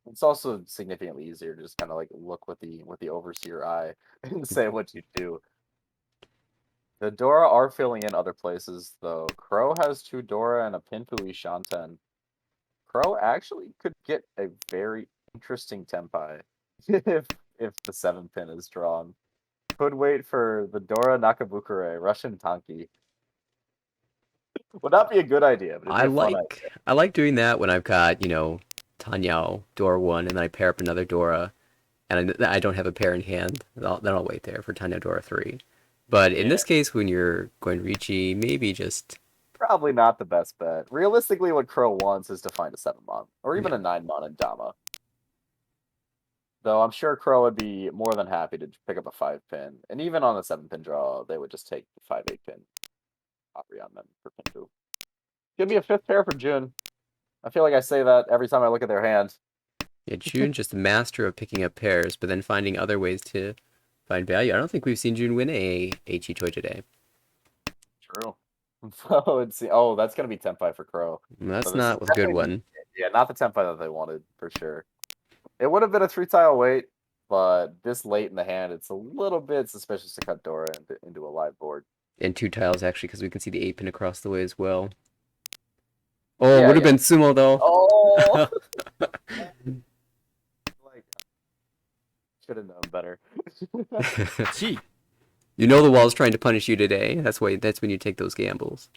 It's also significantly easier to just kind of like look with the overseer eye and say what you do. The Dora are filling in other places, though. Crow has 2 Dora and a Pinfui Shanten. Crow actually could get a very interesting Tenpai if the 7-pin is drawn. Could wait for the Dora Nakabukure Russian Tanki. Would not be a good idea, but it'd be a fun idea. I like doing that when I've got, Tanyao, Dora 1, and then I pair up another Dora, and I don't have a pair in hand. Then I'll wait there for Tanyao Dora 3. But in Yeah, this case, when you're going Ricci, maybe just, probably not the best bet. Realistically, what Crow wants is to find a 7-mon, or even yeah. a 9-mon in Dama. Though I'm sure Crow would be more than happy to pick up a 5-pin. And even on a 7-pin draw, they would just take the 5-8-pin Aprion then for pin 2. Give me a 5th pair for Jun. I feel like I say that every time I look at their hand. Yeah, June just a master of picking up pairs, but then finding other ways to find value. I don't think we've seen June win a Chi Toy today. True. Oh, that's gonna be Tenpai for Crow. So That's this is not a good definitely one. yeah, not the Tenpai that they wanted for sure. It would have been a 3-tile wait, but this late in the hand, it's a little bit suspicious to cut Dora into a live board. And 2 tiles, actually, because we can see the 8-pin across the way as well. Oh, Yeah, would have yeah. been Sumo, though. Oh, like should have known better. You know the wall's trying to punish you today. That's when you take those gambles.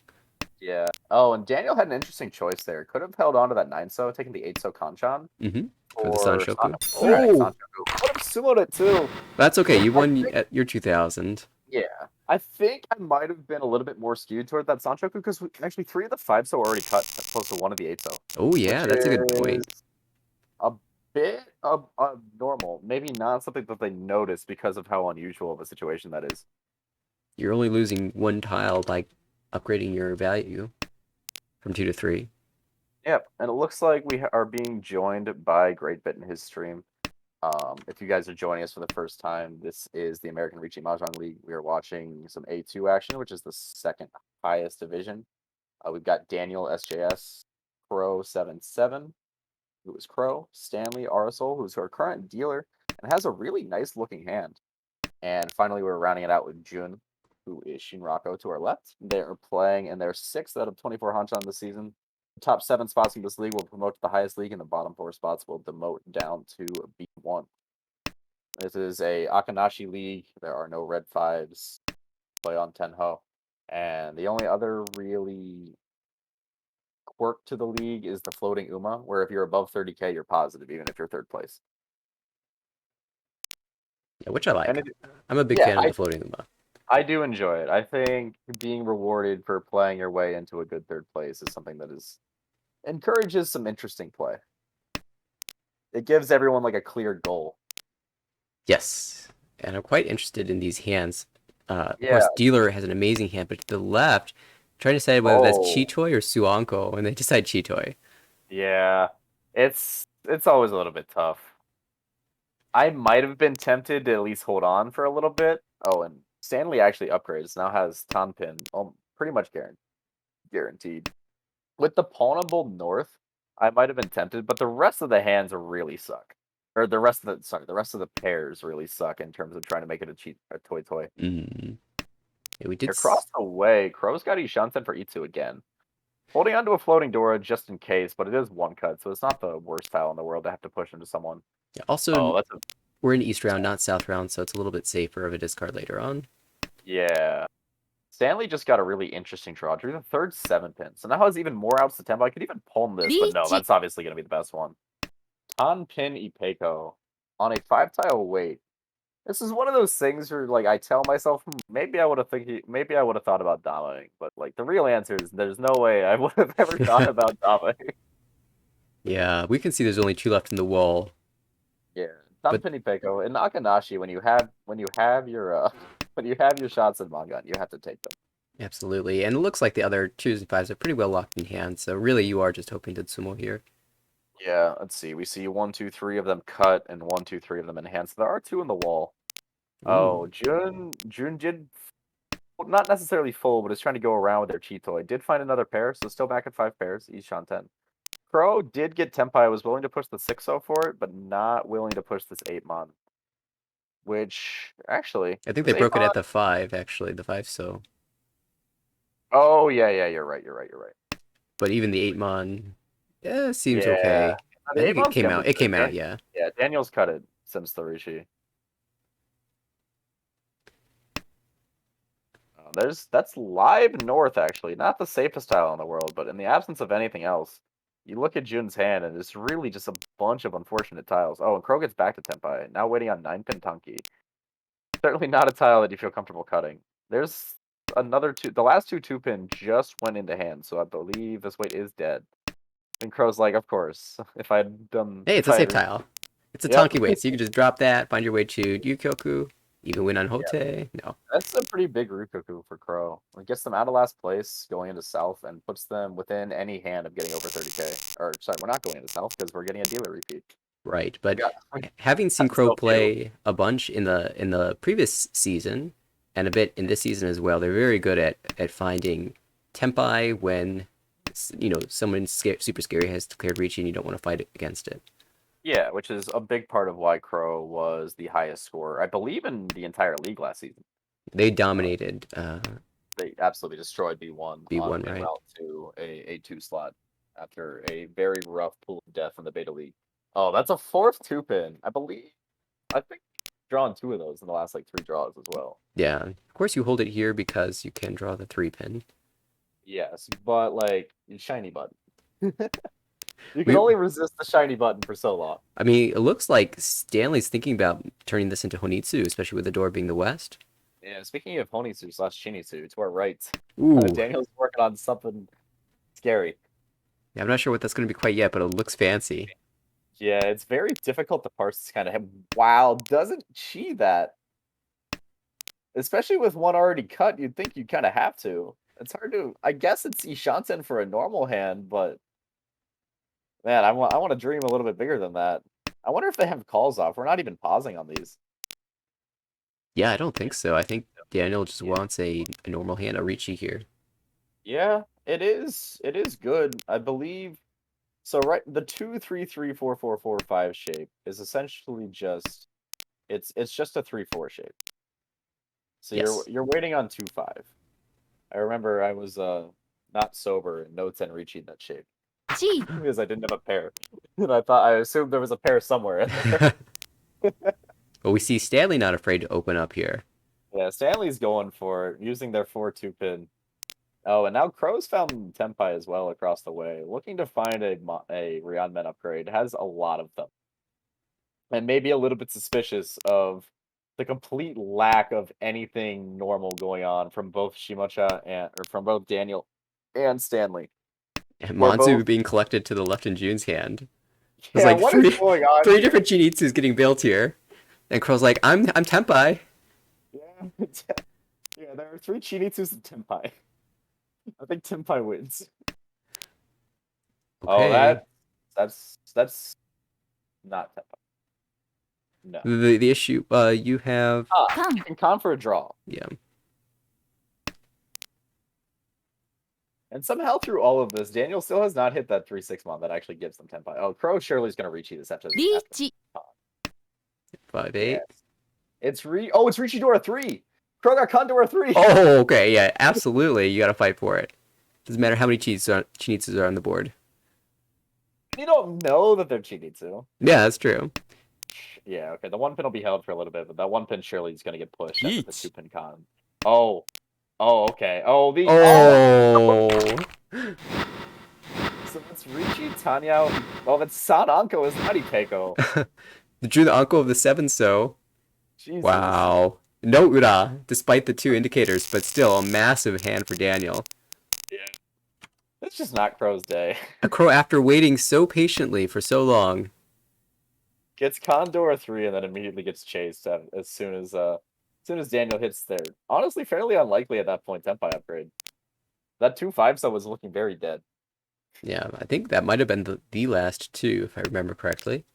Yeah. Oh, and Daniel had an interesting choice there. Could have held on to that 9-so, taking the 8-so Kanchan. Mm-hmm. For the Or Sanshoku. Sanchoku. Oh! Would have sumoed it too. That's okay. You I won think, at your 2,000. yeah. I think I might have been a little bit more skewed toward that Sanchoku because actually 3 of the 5-so already cut as opposed to 1 of the 8-so. Oh, yeah. That's a good point. A bit of normal. Maybe not something that they notice because of how unusual of a situation that is. You're only losing 1 tile by upgrading your value from 2 to 3. Yep, and it looks like we are being joined by Great Bit in his stream. If you guys are joining us for the first time, this is the American Ricci Mahjong League. We are watching some A2 action, which is the second highest division. We've got Daniel SJS, Crow77, who is Crow, Stanley Arsol, who's our current dealer, and has a really nice looking hand. And finally, we're rounding it out with Jun, who is Shinrako to our left. They're playing in their 6th out of 24 Hanchan this season. The top 7 spots in this league will promote to the highest league, and the bottom 4 spots will demote down to B1. This is a Akanashi league. There are no red 5s. Play on Tenho. And the only other really quirk to the league is the floating Uma, where if you're above 30k, you're positive, even if you're 3rd place. Yeah, which I like. And I'm a big fan of the floating Uma. I do enjoy it. I think being rewarded for playing your way into a good 3rd place is something that encourages some interesting play. It gives everyone like a clear goal. Yes, and I'm quite interested in these hands. Of Yeah. course, Dealer has an amazing hand, but to the left, I'm trying to decide whether that's Chitoy or Suanko, and they decide Chitoy. Yeah, it's always a little bit tough. I might have been tempted to at least hold on for a little bit. Oh, and Stanley actually upgrades, now has Tanpin, pretty much guaranteed. With the Pawnable North, I might have been tempted, but the rest of the hands really suck. Or the rest of the pairs really suck in terms of trying to make it a toy. Mm. Yeah, we did. Across the way, Crow's got Ishansen for E2 again. Holding onto a floating Dora just in case, but it is 1 cut, so it's not the worst foul in the world to have to push into someone. Yeah, also, we're in East round, not South round, so it's a little bit safer of a discard later on. Yeah. Stanley just got a really interesting draw. Drew the 3rd 7-pin. So now has even more outs to tempo. I could even palm this, but no, that's obviously going to be the best one. Tanpin Ipeko on a 5-tile wait. This is one of those things where, like, I tell myself, maybe I would have thought about Damaing, but like the real answer is there's no way I would have ever thought about Damaing. Yeah, we can see there's only 2 left in the wall. Yeah, Tanpin Ipeko and Akanashi. When you have your shots in Mangan, you have to take them. Absolutely, and it looks like the other 2s and 5s are pretty well locked in hand. So really, you are just hoping to sumo here. Yeah, let's see. We see 1, 2, 3 of them cut and 1, 2, 3 of them enhanced. There are 2 in the wall. Ooh. Oh, Jun did not necessarily full, but is trying to go around with their Chitoy. Did find another pair, so still back at 5 pairs. Ishan 10. Crow did get Tenpai. Was willing to push the 6-0 for it, but not willing to push this 8-mon. Which actually, I think they broke it at the 5. Actually, the 5 so. Oh yeah, you're right. But even the 8-mon. Yeah, seems okay. I think it came out. Yeah. Yeah, Daniel's cut it. Sims Thorishi. That's live north actually, not the safest tile in the world, but in the absence of anything else, you look at Jun's hand and it's really just a bunch of unfortunate tiles. Oh, and Crow gets back to Tenpai, now waiting on 9-pin Tunky. Certainly not a tile that you feel comfortable cutting. There's another two. The last two 2-pin just went into hand, so I believe this weight is dead. And Crow's like, of course. If I'd done, Hey, it's if a I safe had, tile. It's a yep, Tonki weight, so you can just drop that, find your way to Yukioku, even win on yeah, Hote. No. that's a pretty big Rukoku for Crow. It gets them out of last place, going into South, and puts them within any hand of getting over 30k. Or sorry, we're not going into South because we're getting a dealer repeat. Right, but We having seen got Crow so few. play a bunch in the previous season and a bit in this season as well, they're very good at finding tempi when someone super scary has declared Ricci and you don't want to fight against it. Yeah, which is a big part of why Crow was the highest scorer, I believe, in the entire league last season. They dominated They absolutely destroyed B1 on B1, in right? route to a 2 slot after a very rough pool of death in the beta league. Oh, that's a fourth 2-pin. I think drawn 2 of those in the last like 3 draws as well. Yeah. Of course, you hold it here because you can draw the 3-pin. Yes, but like shiny button. You can We, only resist the shiny button for so long. I mean, it looks like Stanley's thinking about turning this into Honitsu, especially with the door being the west. Yeah, speaking of Honitsu / Shinisu, to our right, Ooh. Daniel's working on something scary. Yeah, I'm not sure what that's going to be quite yet, but it looks fancy. Yeah, it's very difficult to parse this kind of head. Wow, doesn't chi that? Especially with one already cut, you'd think you'd kind of have to. It's hard to. I guess it's Ishanten for a normal hand, but man, I want to dream a little bit bigger than that. I wonder if they have calls off. We're not even pausing on these. Yeah, I don't think so. I think Daniel just Yeah, wants a normal hand, a Ricci here. yeah, it is. It is good, I believe. So right, the 2-3-3-4-4-4-5 shape is essentially just it's just a 3-4 shape. So Yes. you're waiting on 2-5. I remember I was not sober and no Tenrichi in that shape because I didn't have a pair, and I assumed there was a pair somewhere in there. But we see Stanley not afraid to open up here. Yeah, Stanley's going for it, using their 4-2-pin. Oh, and now Crow's found Tenpai as well across the way, looking to find a Ryanmen upgrade. Has a lot of them, and maybe a little bit suspicious of the complete lack of anything normal going on from both Shimocha or from both Daniel and Stanley. And We're both, Monzu being collected to the left in June's hand. There's yeah, like what is three going on three here? different Jinitsus getting built here. And Crow's like, I'm Tempai. Yeah, yeah, there are 3 Chinitsus and Tenpai. I think Tenpai wins. Oh, Okay. that's not Tenpai. No. The issue you have You can con for a draw. yeah. And somehow through all of this, Daniel still has not hit that 3-6 mon that actually gives them Tenpai. Oh, Crow surely is going to reach this after this. 5-8. Yes. It's Richidora 3. Crow got Condora 3. Oh, okay, yeah, absolutely. You gotta fight for it. Doesn't matter how many Chinitsus are on the board. You don't know that they're Chinitsu. Yeah, that's true. Yeah, okay. The 1-pin will be held for a little bit, but that 1-pin surely is going to get pushed after the Yeet. 2-pin con. Oh. Oh, okay. Oh, Oh. so that's Richie, Tanya. Oh, that's San Anko is Nutty Peiko. Drew the uncle of the seven so. Jesus. Wow. No Ura, despite the two indicators, but still a massive hand for Daniel. Yeah. It's just not Crow's day. A Crow, after waiting so patiently for so long. Gets Condor 3 and then immediately gets chased as soon as Daniel hits there. Honestly, fairly unlikely at that point Tenpai upgrade. That 2-5 so was looking very dead. Yeah, I think that might have been the last two, if I remember correctly.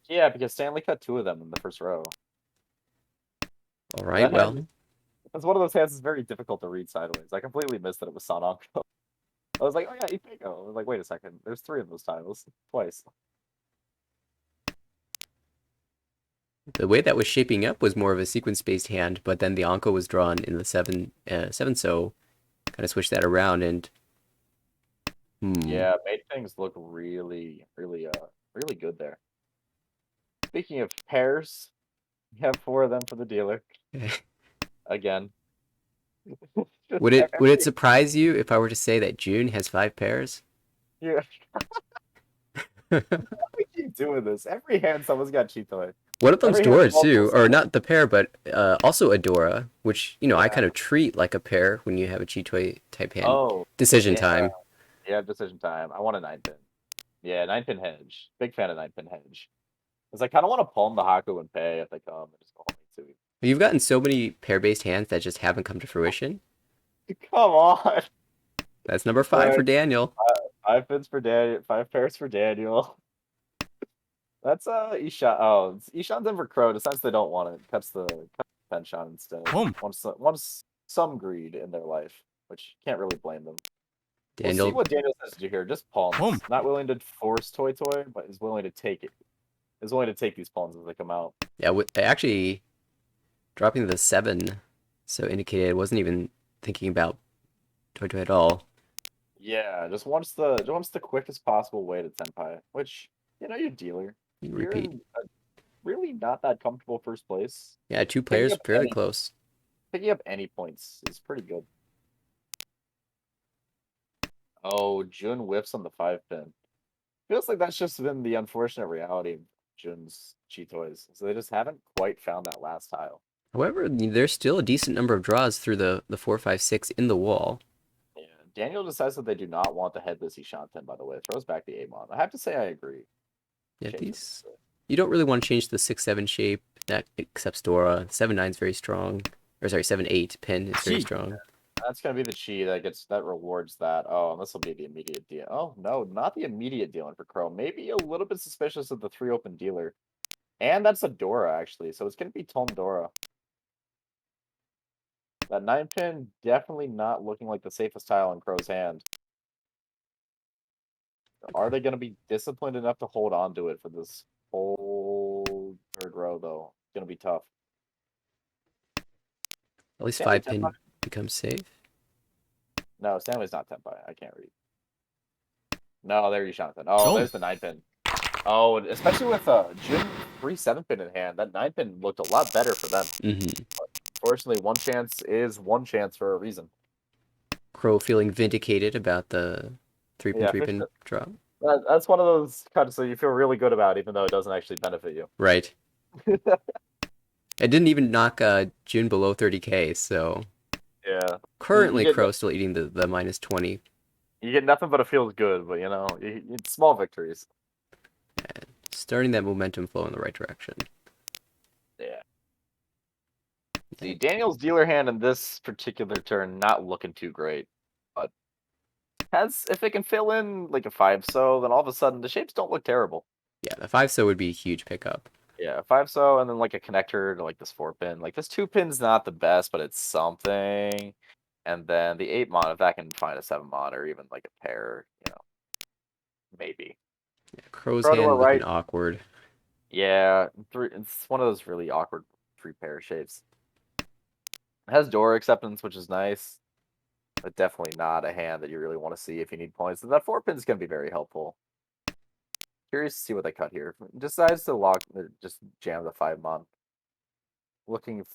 Yeah, because Stanley cut 2 of them in the first row. All right, well. That's one of those hands that's very difficult to read sideways. I completely missed that it was San Anko. I was like, oh yeah, Ipeko. I was like, wait a second. There's 3 of those tiles. Twice. The way that was shaping up was more of a sequence-based hand, but then the Anko was drawn in the 7 so kind of switched that around and Yeah, made things look really, really, really good there. Speaking of pairs, we have 4 of them for the dealer. Okay. Again. Just Would it surprise you if I were to say that June has 5 pairs? yeah, we keep doing this. Every hand someone's got cheat toy. One of them's Every hand Dora multiple too, or someone. not the pair, but also a Dora, which I Yeah. kind of treat like a pair when you have a Cheatoy type hand. Oh, Decision yeah. time. Yeah, decision time. I want a 9-pin. Yeah, 9-pin hedge. Big fan of 9-pin hedge. Because I kind of want to palm the Haku and pay if they come and just go home too. You've gotten so many pair-based hands that just haven't come to fruition. Come on. That's number 5 for Right. Daniel. 5 pins for Daniel. 5 pairs for Daniel. That's Ishan. Oh, Ishan's in for Crow. Decides they don't want it. Cuts the penchant instead. Wants some greed in their life, which can't really blame them. We'll see Daniel, what Daniel says to do here. Just pawns. Not willing to force Toy Toy, but is willing to take it. Is willing to take these pawns as they come out. yeah, actually dropping the 7, so indicated I wasn't even thinking about Toy Toy at all. Yeah, just wants the quickest possible way to Tenpai, which your dealer. You You're repeat. in a really not that comfortable first place. Yeah, 2 Picking players up fairly any close. picking up any points is pretty good. Oh, Jun whiffs on the 5-pin. Feels like that's just been the unfortunate reality of Jun's Cheetoys. So they just haven't quite found that last tile. However, there's still a decent number of draws through the 4, 5, 6 in the wall. Yeah. Daniel decides that they do not want the headless Ishanten, by the way. Throws back the Amon. I have to say I agree. Yeah, Changes. you don't really want to change the 6, 7 shape that accepts Dora. 7, 9 is very strong. Or sorry, 7, 8 pin is very strong. That's gonna be the chi that rewards that. Oh, and this will be the immediate deal. Oh no, not the immediate dealing for Crow. Maybe a little bit suspicious of the 3 open dealer. And that's a Dora, actually. So it's gonna be Tom Dora. That 9-pin definitely not looking like the safest tile in Crow's hand. Are they going to be disciplined enough to hold on to it for this whole 3rd row, though? It's going to be tough. At least Stanley 5 pin becomes safe. No, Stanley's not Tenpai. I can't read. No, there you Jonathan. Oh, there's the 9-pin. Oh, especially with Jun 3 7-pin in hand, that 9-pin looked a lot better for them. Fortunately, one chance is one chance for a reason. Crow feeling vindicated about the 3-pin, 3-pin drop. That's one of those cuts that you feel really good about, even though it doesn't actually benefit you. Right. It didn't even knock June below 30k, so yeah. Currently, Crow's still eating the minus 20. You get nothing but a feels good, but it's small victories. And starting that momentum flow in the right direction. Yeah. See, Daniel's dealer hand in this particular turn not looking too great, but if it can fill in like a 5-so, then all of a sudden the shapes don't look terrible. Yeah, the 5-so would be a huge pickup. Yeah, 5-so and then like a connector to like this 4-pin. Like this 2-pin's not the best, but it's something. And then the 8-mon, if that can find a 7-mon or even like a pair, maybe. Yeah, Crow's hand looking awkward. Yeah, it's one of those really awkward 3-pair shapes. It has Dora acceptance, which is nice, but definitely not a hand that you really want to see if you need points. And that 4-pin is going to be very helpful. Curious to see what they cut here. Decides to just jam the 5-mon. Looking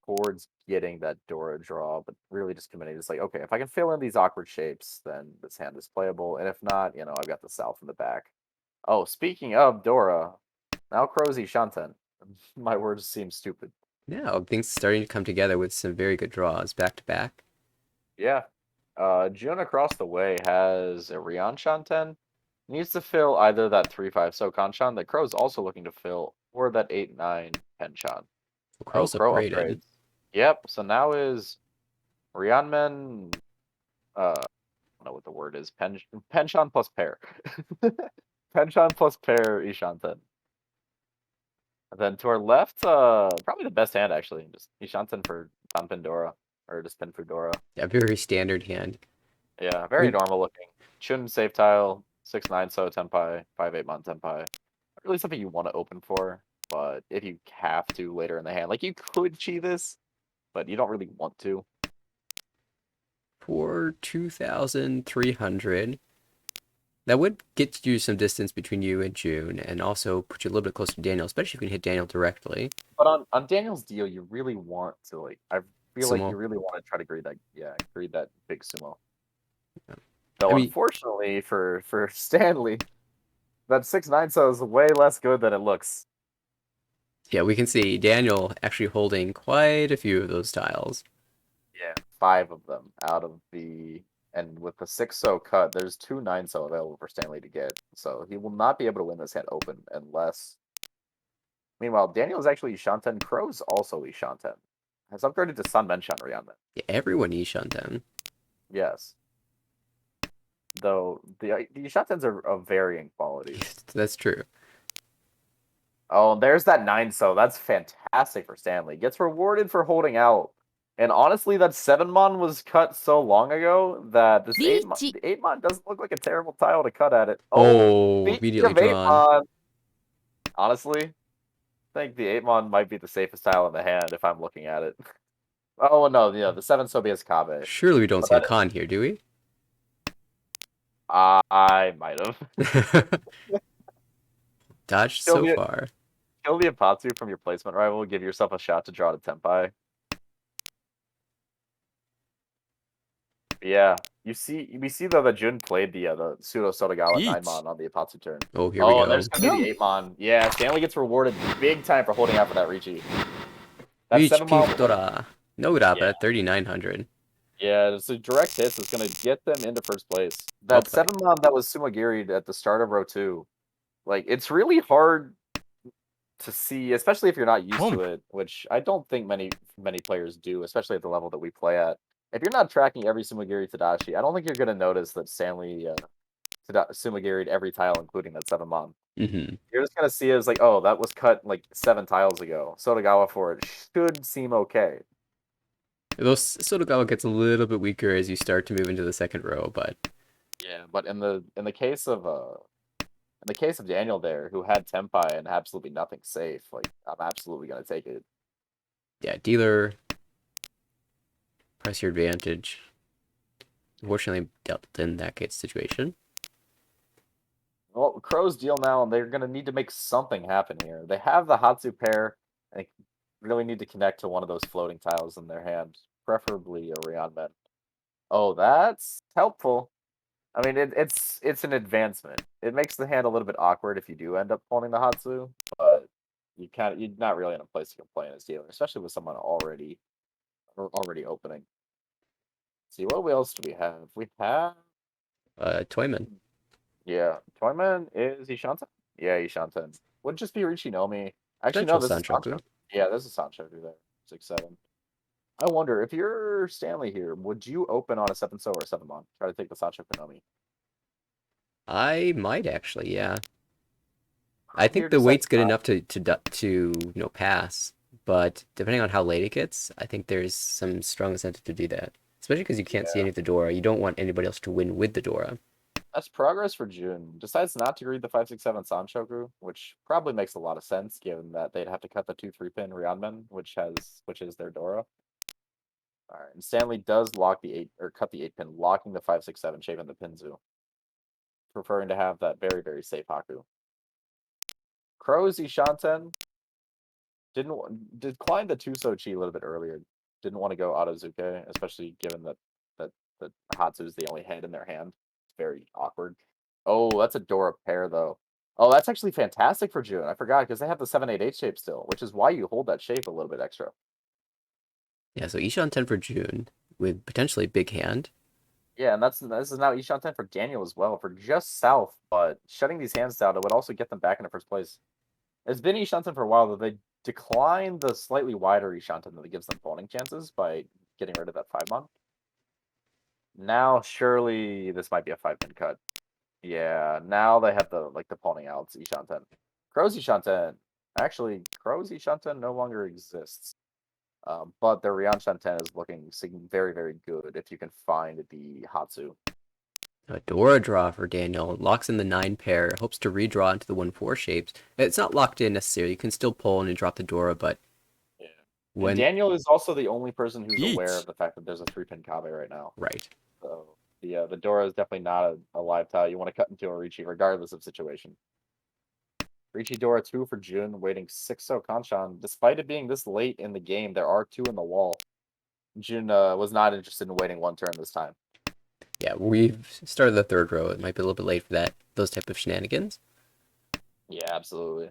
towards getting that Dora draw, but really just committing. Just like, okay, if I can fill in these awkward shapes, then this hand is playable. And if not, I've got the South in the back. Oh, speaking of Dora, now Crowsy Shanten. My words seem stupid. Yeah, things starting to come together with some very good draws back to back. Yeah. June across the way has a Rion Shanten. Needs to fill either that 3-5 So Kanchan that Crow's also looking to fill, or that 8-9 Penchan. Crow's Crow upgraded. upgrades. Yep, so now is Rianmen, I don't know what the word is, Penchan plus pair. Penchan plus pair Ishanten. And then to our left, probably the best hand actually, just Ishanten for Pandora, or just Pin for Dora. Yeah, very standard hand. Yeah, very normal looking. Chun safe tile, 6-9 So Tenpai, 5-8 Mon Tenpai. Not really something you want to open for, but if you have to later in the hand, like you could chi this, but you don't really want to. For 2,300, That would get you some distance between you and June, and also put you a little bit closer to Daniel, especially if you can hit Daniel directly. But on Daniel's deal, you really want to like. I feel like you Sumo. really want to try to greed that. Yeah, greed that big sumo. Yeah. I Though mean, unfortunately for Stanley, that 6-9 so is way less good than it looks. yeah, we can see Daniel actually holding quite a few of those tiles. Yeah, 5 of them out of the and with the 6-so cut, there's 2 9-so available for Stanley to get. So he will not be able to win this hand open unless. Meanwhile, Daniel is actually Ishanten. Crow's also Ishanten. Has upgraded to Sun Menshan Ryanman. Yeah, everyone Ishanten. Yes. Though the Ishantens are of varying qualities. That's true. Oh, there's that 9-so. That's fantastic for Stanley. Gets rewarded for holding out. And honestly, that 7-mon was cut so long ago that this 8-mon, the 8-mon doesn't look like a terrible tile to cut at it. Oh, Oh, speaking immediately of drawn. 8-mon, honestly, I think the 8-mon might be the safest tile in the hand if I'm looking at it. Oh, no, yeah, the 7 Sobi has Kabe. Surely we don't But see a that, con here, do we? I might have. Dodged kill so the far. kill the Apatsu from your placement rival, give yourself a shot to draw to Tenpai. Yeah, we see though that Jun played the pseudo Sotogawa 9-mon on the Apatsu turn. Oh, here we Oh, go. there's gonna be the 8-mon. Yeah, Stanley gets rewarded big time for holding out for that Ricci. That Reach 7-mon. Piftora. No grab Yeah, at 3,900. yeah, it's a direct hit that's gonna get them into first place. Well That played. 7-mon that was Sumagiri'd at the start of row 2. Like, it's really hard to see, especially if you're not used to it, which I don't think many players do, especially at the level that we play at. If you're not tracking every Sumagiri Tadashi, I don't think you're gonna notice that Stanley Sumagiri'd every tile, including that 7-mon. Mm-hmm. You're just gonna see it as like, oh, that was cut like 7 tiles ago. Sotogawa for it should seem okay. Though Sotogawa gets a little bit weaker as you start to move into the second row, but Yeah, but in the case of Daniel there, who had Tenpai and absolutely nothing safe, like I'm absolutely gonna take it. yeah, dealer, press your advantage. Unfortunately, dealt in that case situation. Well, Crow's deal now, and they're going to need to make something happen here. They have the Hatsu pair, and they really need to connect to one of those floating tiles in their hand, preferably a Ryanmen. Oh, that's helpful. I mean, it's an advancement. It makes the hand a little bit awkward if you do end up pulling the Hatsu, but you're not really in a place to complain as dealer, especially with someone already opening. Let's see, what else do we have? We have Toyman. Yeah, Toyman is Ishanten? Yeah, Ishanten. Would just be Richinomi. Actually, no, Potential this is Sancho. Sanchoku. Yeah, this is Sancho do there. 6-7. I wonder, if you're Stanley here, would you open on a 7-so or a 7-mon? Try to take the Sancho Konami. I might actually, yeah. I Here think the decides weight's good not. enough to pass, but depending on how late it gets, I think there's some strong incentive to do that. Especially because you can't see Yeah, any of the Dora. You don't want anybody else to win with the Dora. that's progress for June. Decides not to read the 5-6-7 Sanchoku, which probably makes a lot of sense given that they'd have to cut the 2-3 pin Ryanmen, which is their Dora. All right, and Stanley does lock the 8 or cut the 8 pin, locking the 5-6-7 shape in the Pinzu, preferring to have that very, very safe Haku. Crow's Ishanten declined the Tuso Chi a little bit earlier. Didn't want to go Autozuke, especially given that Hatsu is the only head in their hand. It's very awkward. Oh, that's a Dora pair though. Oh, that's actually fantastic for June. I forgot because they have the 7-8-8 shape still, which is why you hold that shape a little bit extra. Yeah, so Ishan 10 for June with potentially big hand. Yeah, and this is now Ishanten for Daniel as well, for just south, but shutting these hands down, it would also get them back into first place. It's been Ishanten for a while, though they declined the slightly wider Ishanten that gives them pawning chances by getting rid of that 5-mon. Now, surely this might be a 5-pin cut. Yeah, now they have the pawning outs Ishanten. Crow's Ishanten. Actually, Crow's Ishanten no longer exists. But the Ryan Shanten is looking very, very good if you can find the Hatsu. A Dora draw for Daniel. Locks in the 9 pair. Hopes to redraw into the 1-4 shapes. It's not locked in necessarily. You can still pull and drop the Dora, but Yeah. And when... Daniel is also the only person who's aware of the fact that there's a 3-pin Kabe right now. Right. So The Dora is definitely not a live tile. You want to cut into a Ricci regardless of situation. Ricci Dora 2 for Jun, waiting 6-0 Kanchan. Despite it being this late in the game, there are 2 in the wall. Jun was not interested in waiting 1 turn this time. Yeah, we've started the third row. It might be a little bit late for those type of shenanigans. Yeah, absolutely.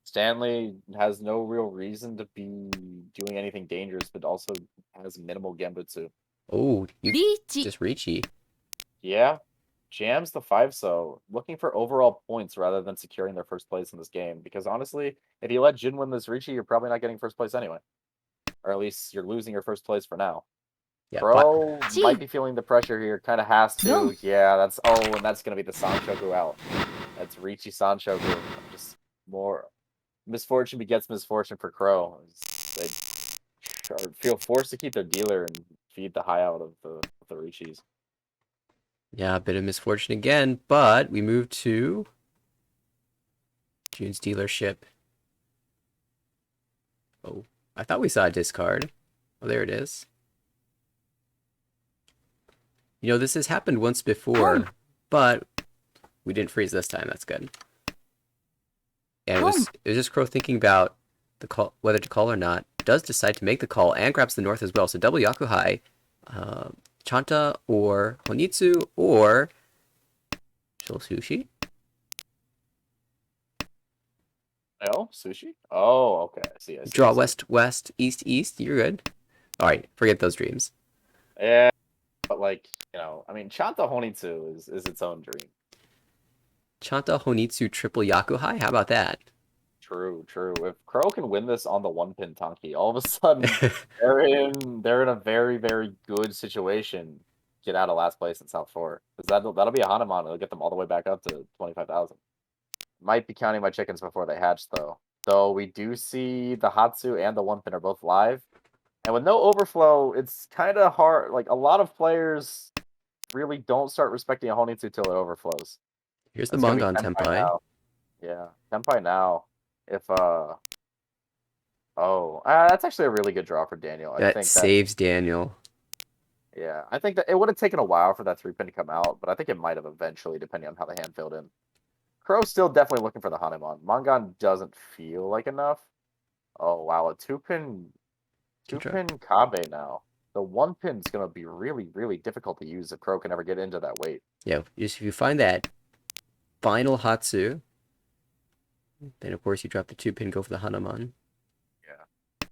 Stanley has no real reason to be doing anything dangerous, but also has minimal Genbutsu. Oh, you リーチ just Ricci. Yeah, jams the 5-so, looking for overall points rather than securing their first place in this game. Because honestly, if you let Jin win this Ricci, you're probably not getting first place anyway. Or at least you're losing your first place for now. Yeah, Crow Gee. might be feeling the pressure here, kind of has to. No. Yeah, that's and that's gonna be the Sanshoku out. That's Ricci Sanshoku. Just more misfortune begets misfortune for Crow. They feel forced to keep their dealer and feed the high out of the Richis. yeah, a bit of misfortune again, but we move to Jun's dealership. Oh, I thought we saw a discard. Oh, there it is. You know, this has happened once before, but we didn't freeze this time. That's good. And it was just Crow thinking about the call, whether to call or not. Does decide to make the call and grabs the north as well. So double Yakuhai, Chanta or Honitsu or Sushi. Oh, sushi? Oh, okay. I see. Draw I see. west, west, east, east. You're good. All right, forget those dreams. Yeah, but like, I mean, Chanta Honitsu is its own dream. Chanta Honitsu triple Yakuhai. How about that? True, true. If Crow can win this on the 1-pin Tanki, all of a sudden they're in a very, very good situation. Get out of last place in South 4. Because that'll be a Hanuman. It'll get them all the way back up to 25,000. Might be counting my chickens before they hatch, though. Though we do see the Hatsu and the 1-pin are both live. And with no overflow, it's kind of hard. Like, a lot of players really don't start respecting a Honitsu till it overflows. Here's the That's gonna be Mongon Tenpai Tenpai. now. Yeah, Tenpai now. If, that's actually a really good draw for Daniel. I That think saves Daniel. yeah, I think that it would have taken a while for that 3-pin to come out, but I think it might have eventually, depending on how the hand filled in. Crow's still definitely looking for the Hanuman. Mongon doesn't feel like enough. Oh, wow, a 2-pin Kabe now. The 1-pin's going to be really, really difficult to use if Crow can ever get into that weight. Yeah, just if you find that final Hatsu, then of course you drop the 2-pin, go for the Hanuman. Yeah.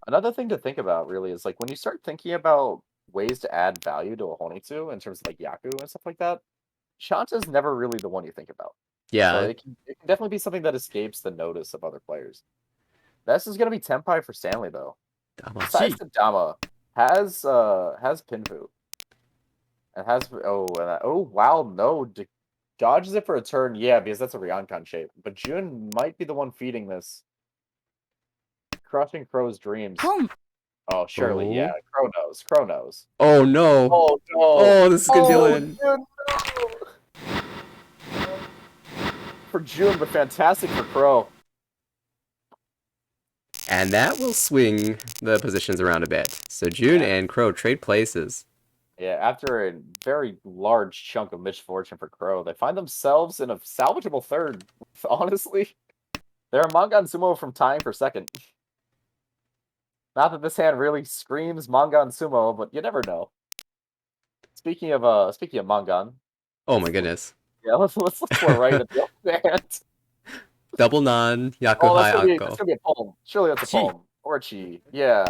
Another thing to think about, really, is like when you start thinking about ways to add value to a Honitsu in terms of like Yaku and stuff like that, Shanta's never really the one you think about. Yeah. So it can definitely be something that escapes the notice of other players. This is going to be Tenpai for Stanley, though. Besides the Dama, has Pinfu. And has wow, no, dodges it for a turn. Yeah, because that's a Ryankan shape. But Jun might be the one feeding this. Crushing Crow's dreams. Oh, surely, yeah. Crow knows. Crow knows. Oh no. Oh no. Oh, this is gonna deal in. Jun, no. For Jun, but fantastic for Crow. And that will swing the positions around a bit. So Jun and Crow trade places. Yeah, after a very large chunk of misfortune for Crow, they find themselves in a salvageable third. Honestly, they're a Mongon Sumo from tying for second. Not that this hand really screams Mongon Sumo, but you never know. Speaking of Mongon. Oh my goodness. Yeah, let's look right at the other hand. Double non, Yakuhai That's gonna be a poem. Surely that's a poem. Or a chi. Yeah.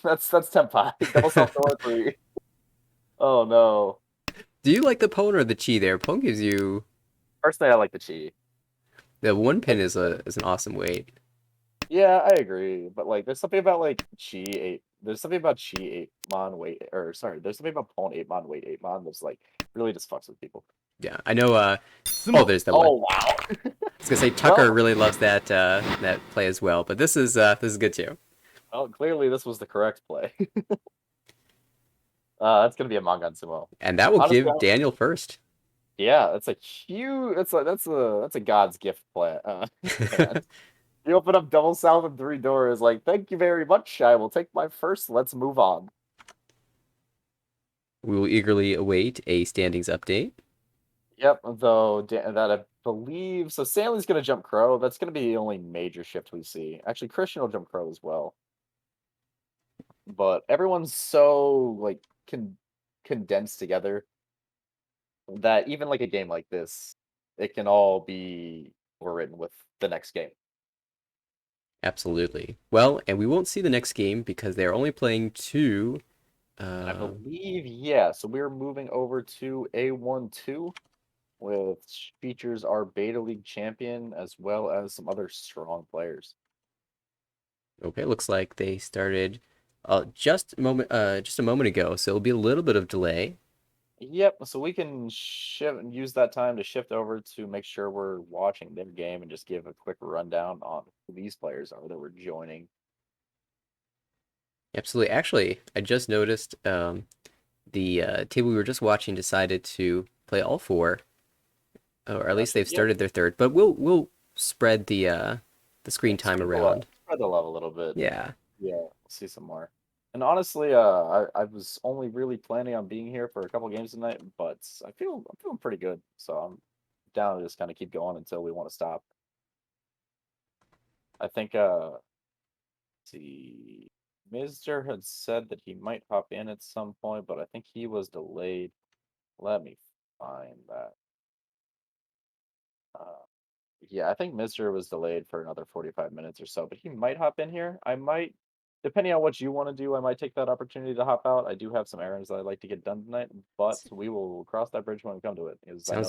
That's Tenpai. Double self door 3. Oh no. Do you like the Pone or the Chi there? Pone gives you... Personally, I like the Chi. The 1-pin is an awesome weight. Yeah, I agree. But like there's something about like Chi 8. There's something about Chi 8 Mon weight there's something about Pone 8 Mon weight 8 Mon that's like really just fucks with people. Yeah, I know oh, there's that one. Oh wow. I was gonna say Tucker really loves that that play as well, but this is good too. Well, clearly this was the correct play. That's gonna be a Mongon Sumo. And that will give Daniel first. Yeah, that's a huge. That's a God's gift play. You open up double south and 3 doors. Like, thank you very much. I will take my first. Let's move on. We will eagerly await a standings update. Yep, though that I believe so. Stanley's gonna jump Crow. That's gonna be the only major shift we see. Actually, Christian will jump Crow as well. But everyone's so like condensed together that even like a game like this, it can all be overwritten with the next game. Absolutely. Well, and we won't see the next game because they're only playing two. And I Uh, believe, yeah, so we're moving over to A12 which features our Beta League champion as well as some other strong players. okay, looks like they started just a moment ago, so it'll be a little bit of delay. Yep, so we can use that time to shift over to make sure we're watching their game and just give a quick rundown on who these players are that we're joining. Absolutely. Actually, I just noticed the table we were just watching decided to play all four, or at least Gotcha. they've Yep. started their third. But we'll spread the screen time around. Spread the love a little bit. Yeah, Yeah, we'll see some more. And honestly, I was only really planning on being here for a couple games tonight, but I'm feeling pretty good. So I'm down to just kind of keep going until we want to stop. I think let's see, Mister had said that he might hop in at some point, but I think he was delayed. Let me find that. Uh, yeah, I think Mister was delayed for another 45 minutes or so, but he might hop in here. I might, depending on what you want to do, I might take that opportunity to hop out. I do have some errands that I'd like to get done tonight, but we will cross that bridge when we come to it. Because sounds.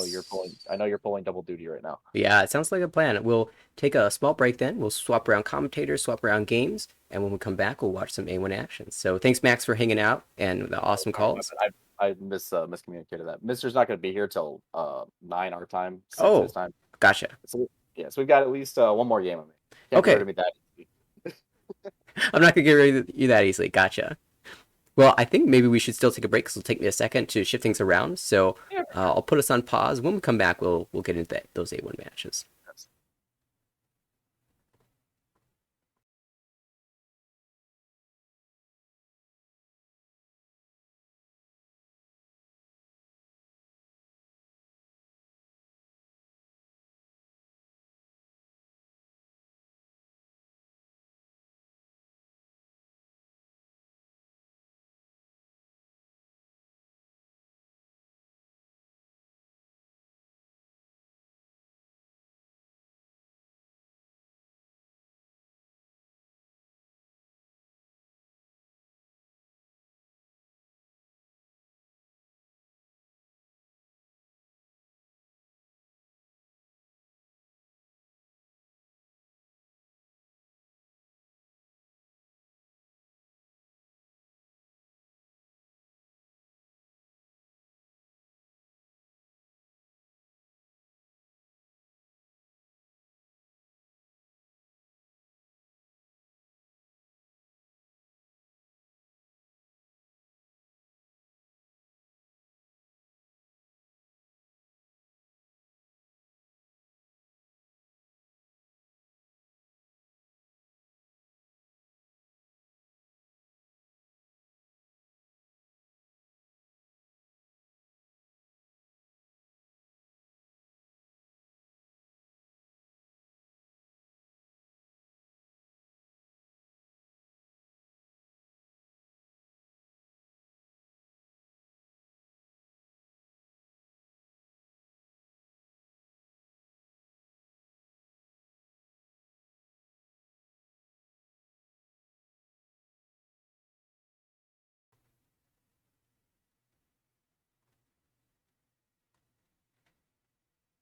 I know you're pulling double duty right now. Yeah, it sounds like a plan. We'll take a small break then. We'll swap around commentators, swap around games, and when we come back, we'll watch some A1 action. So thanks, Max, for hanging out and the Oh, awesome sorry, my calls. bad. I miscommunicated that. Mister's not going to be here till 9 our time, 6 his Oh, time. gotcha. So yeah, so we've got at least one more game of me. Can't get rid Okay, of me that easy. I'm not gonna get rid of you that easily. Gotcha. Well, I think maybe we should still take a break because it'll take me a second to shift things around. So Yeah, for I'll put us on pause. When we come back, we'll get into those A1 matches.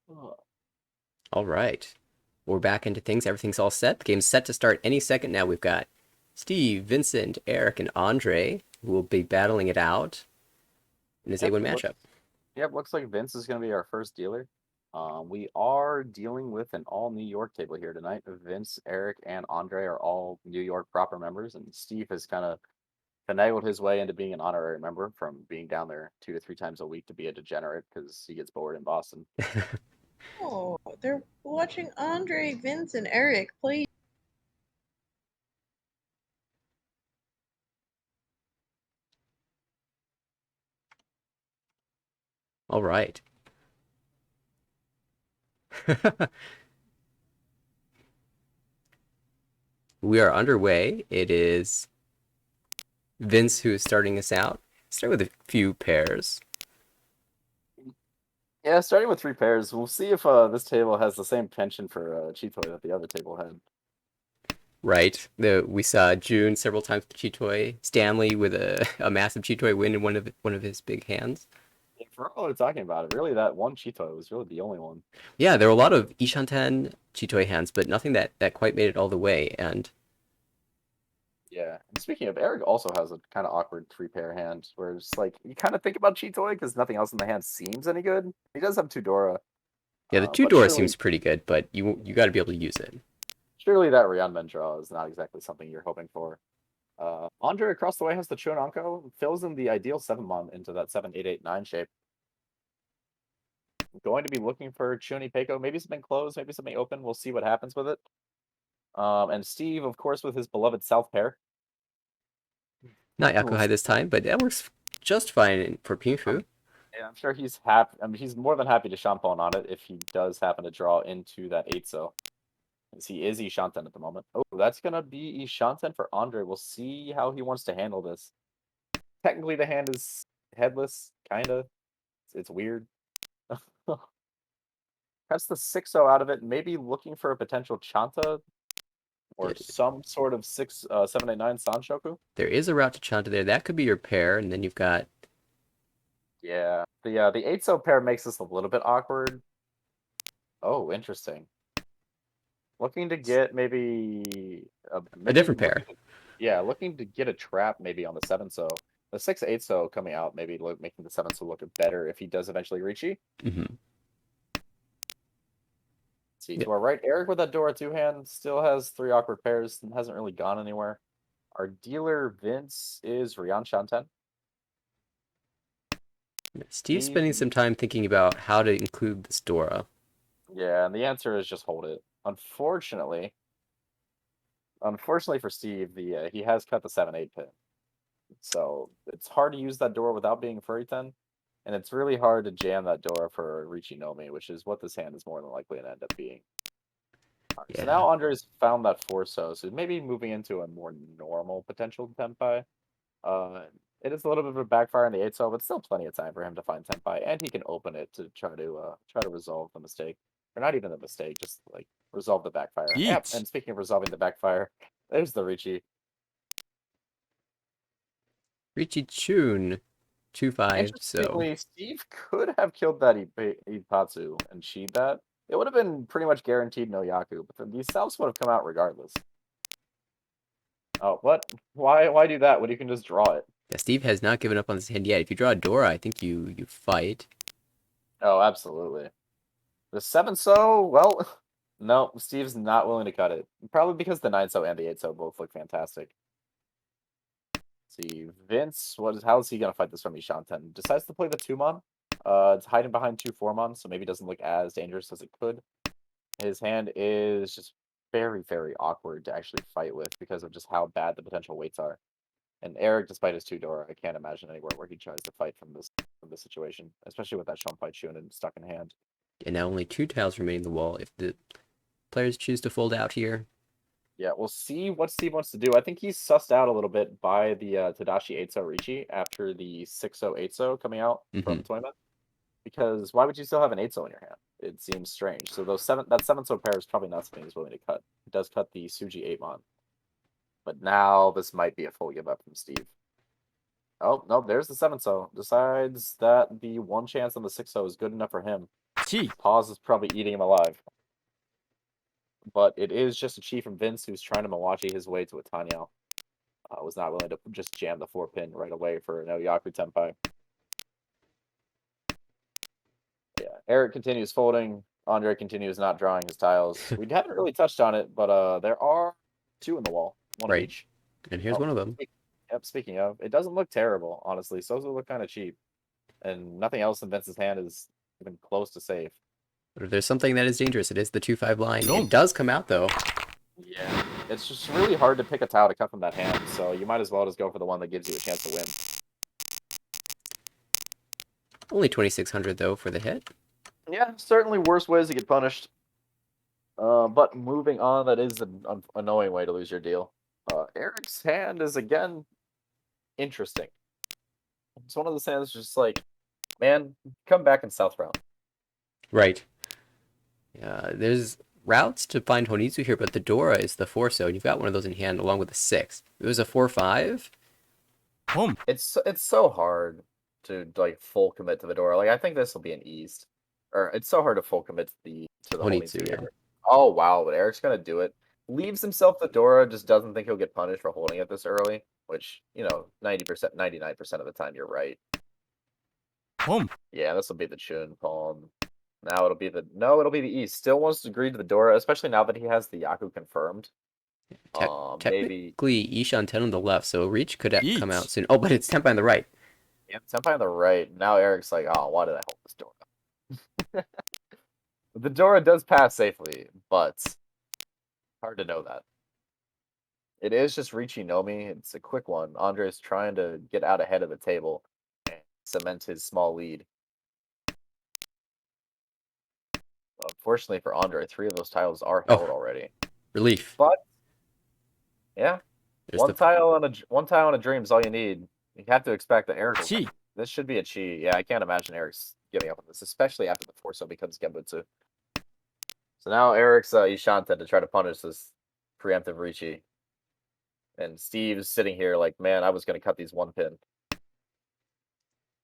sure. Oh, All right, we're back into things. Everything's all set. The game's set to start any second now. We've got Steve, Vincent, Eric, and Andre who will be battling it out in this yep, A1 matchup. looks like Vince is going to be our first dealer. We are dealing with an all New York table here tonight. Vince, Eric, and Andre are all New York proper members, and Steve has kind of finagled his way into being an honorary member from being down there 2 to 3 times a week to be a degenerate because he gets bored in Boston. Oh, they're watching Andre, Vince, and Eric play. All right. We are underway. It is Vince who is starting us out. Start with a few pairs. Yeah, starting with 3 pairs. We'll see if this table has the same penchant for Cheetoy that the other table had. Right. We saw June several times with Chitoy. Stanley with a massive Chitoy win in one of his big hands. Yeah, for all we're talking about it, really that one Cheetoy was really the only one. Yeah, there were a lot of Ishanten Chitoy hands, but nothing that quite made it all the way. And Yeah, and speaking of, Eric also has a kind of awkward 3-pair hand, where it's like you kind of think about Cheetoy because nothing else in the hand seems any good. He does have 2 Dora, yeah, the two but door surely, seems pretty good, but you got to be able to use it. surely that Ryanmen draw is not exactly something you're hoping for. Andre across the way has the Chunanko, fills in the ideal 7-mon into that 7-8-8-9 shape. Going to be looking for Chuni Peiko, maybe something closed, maybe something open. We'll see what happens with it. And Steve, of course, with his beloved South pair. Not We'll Yakuhai this time, but that works just fine for Pinfu. Yeah, I'm sure he's happy. I mean, he's more than happy to shampoo on it if he does happen to draw into that 8-so. As he is Ishanten at the moment. Oh, that's going to be Ishanten for Andre. We'll see how he wants to handle this. Technically, the hand is headless, kind of. It's weird. Cuts the 6-0 out of it, maybe looking for a potential Chanta or Yeah. some sort of 7-8-9 Sanshoku. There is a route to Chanta there. That could be your pair, and then you've got Yeah, the 8-so pair makes this a little bit awkward. Oh, interesting. Looking to get maybe a different pair. Yeah, looking to get a trap maybe on the 7-so. The 6-8-so coming out, maybe making the 7-so look better if he does eventually reach you. Mm-hmm. See, to our right, Eric with that Dora 2-hand still has 3 awkward pairs and hasn't really gone anywhere. Our dealer, Vince, is Ryan Shanten. Steve's spending some time thinking about how to include this Dora. Yeah, and the answer is just hold it. Unfortunately for Steve, he has cut the 7-8 pin. So it's hard to use that Dora without being Furiten. And it's really hard to jam that Dora for Riichi Nomi, which is what this hand is more than likely to end up being. Right, Yeah. so now Andre's found that 4-so, so maybe moving into a more normal potential Tenpai. It is a little bit of a backfire on the 8-so, but still plenty of time for him to find Tenpai, and he can open it to try to resolve the mistake. Or not even the mistake, just like resolve the backfire. Yep, and speaking of resolving the backfire, there's the Riichi. Riichi Chun, 2-5. So Interestingly, Steve could have killed that Ipatsu and cheat that. It would have been pretty much guaranteed no Yaku, but then these selves would have come out regardless. Oh, what? Why do that when you can just draw it? yeah, Steve has not given up on this hand yet. If you draw a Dora, I think you fight. Oh, absolutely. The 7-so, well, no, Steve's not willing to cut it. Probably because the 9-so and the 8-so both look fantastic. See, Vince, how is he gonna fight this from Ishanten? Decides to play the 2-mon. It's hiding behind 2 4-mon, so maybe doesn't look as dangerous as it could. His hand is just very, very awkward to actually fight with because of just how bad the potential weights are. And Eric, despite his 2 Dora, I can't imagine anywhere where he tries to fight from this situation, especially with that Shonpai Chunin stuck in hand. And now only 2 tiles remain in the wall. If the players choose to fold out here, yeah, we'll see what Steve wants to do. I think he's sussed out a little bit by the Tadashi 8-so Riichi after the 6-so 8-so coming out from the tournament. Because why would you still have an 8-so in your hand? It seems strange. So that 7-so pair is probably not something he's willing to cut. It does cut the Suji 8-mon. But now this might be a full give up from Steve. Oh, no, there's the 7-so. Decides that the 1 chance on the 6-so is good enough for him. Pause is probably eating him alive. But it is just a chi from Vince who's trying to Mawachi his way to a Tanyao. Was not willing to just jam the 4-pin right away for no Yaku Tenpai. Yeah, Eric continues folding. Andre continues not drawing his tiles. We haven't really touched on it, but there are 2 in the wall. One of each. And here's one of them. Yep, speaking of, it doesn't look terrible, honestly. Those look kind of cheap. And nothing else in Vince's hand is even close to safe. But if there's something that is dangerous, it is the 2-5 line. It does come out, though. Yeah, it's just really hard to pick a tile to cut from that hand, so you might as well just go for the one that gives you a chance to win. Only 2,600 though for the hit. Yeah, certainly worse ways to get punished. But moving on, that is an annoying way to lose your deal. Eric's hand is again interesting. It's one of those hands just like, man, come back in South round. Right. Yeah, there's routes to find Honitsu here, but the Dora is the 4, so you've got one of those in hand along with the 6. If it was a 4-5, It's so hard to like full commit to the door. Like I think this will be an eased, or it's so hard to full commit to the Honitsu, Honitsu yeah. here. Oh wow, but Eric's gonna do it. Leaves himself the Dora, just doesn't think he'll get punished for holding it this early. Which 90%, 99% of the time you're right. Yeah, this will be the Chun Palm. Now it'll be it'll be the East. Still wants to agree to the Dora, especially now that he has the Yaku confirmed. Maybe technically Ishan 10 on the left, so Reach could come out soon. Oh, but it's Tenpai on the right. yeah, Senpai on the right. Now Eric's like, oh, why did I hold this Dora? The Dora does pass safely, but hard to know that. It is just Riichi Nomi. It's a quick one. Andre's trying to get out ahead of the table and cement his small lead. Unfortunately for Andre, 3 of those tiles are held already. Relief. But yeah, There's one tile on a dream is all you need. You have to expect that Eric. This should be a chi. Yeah, I can't imagine Eric's giving up on this, especially after the Forso becomes Genbutsu. So now Eric's Ishanta to try to punish this preemptive Riichi. And Steve's sitting here like, man, I was going to cut these 1 pin.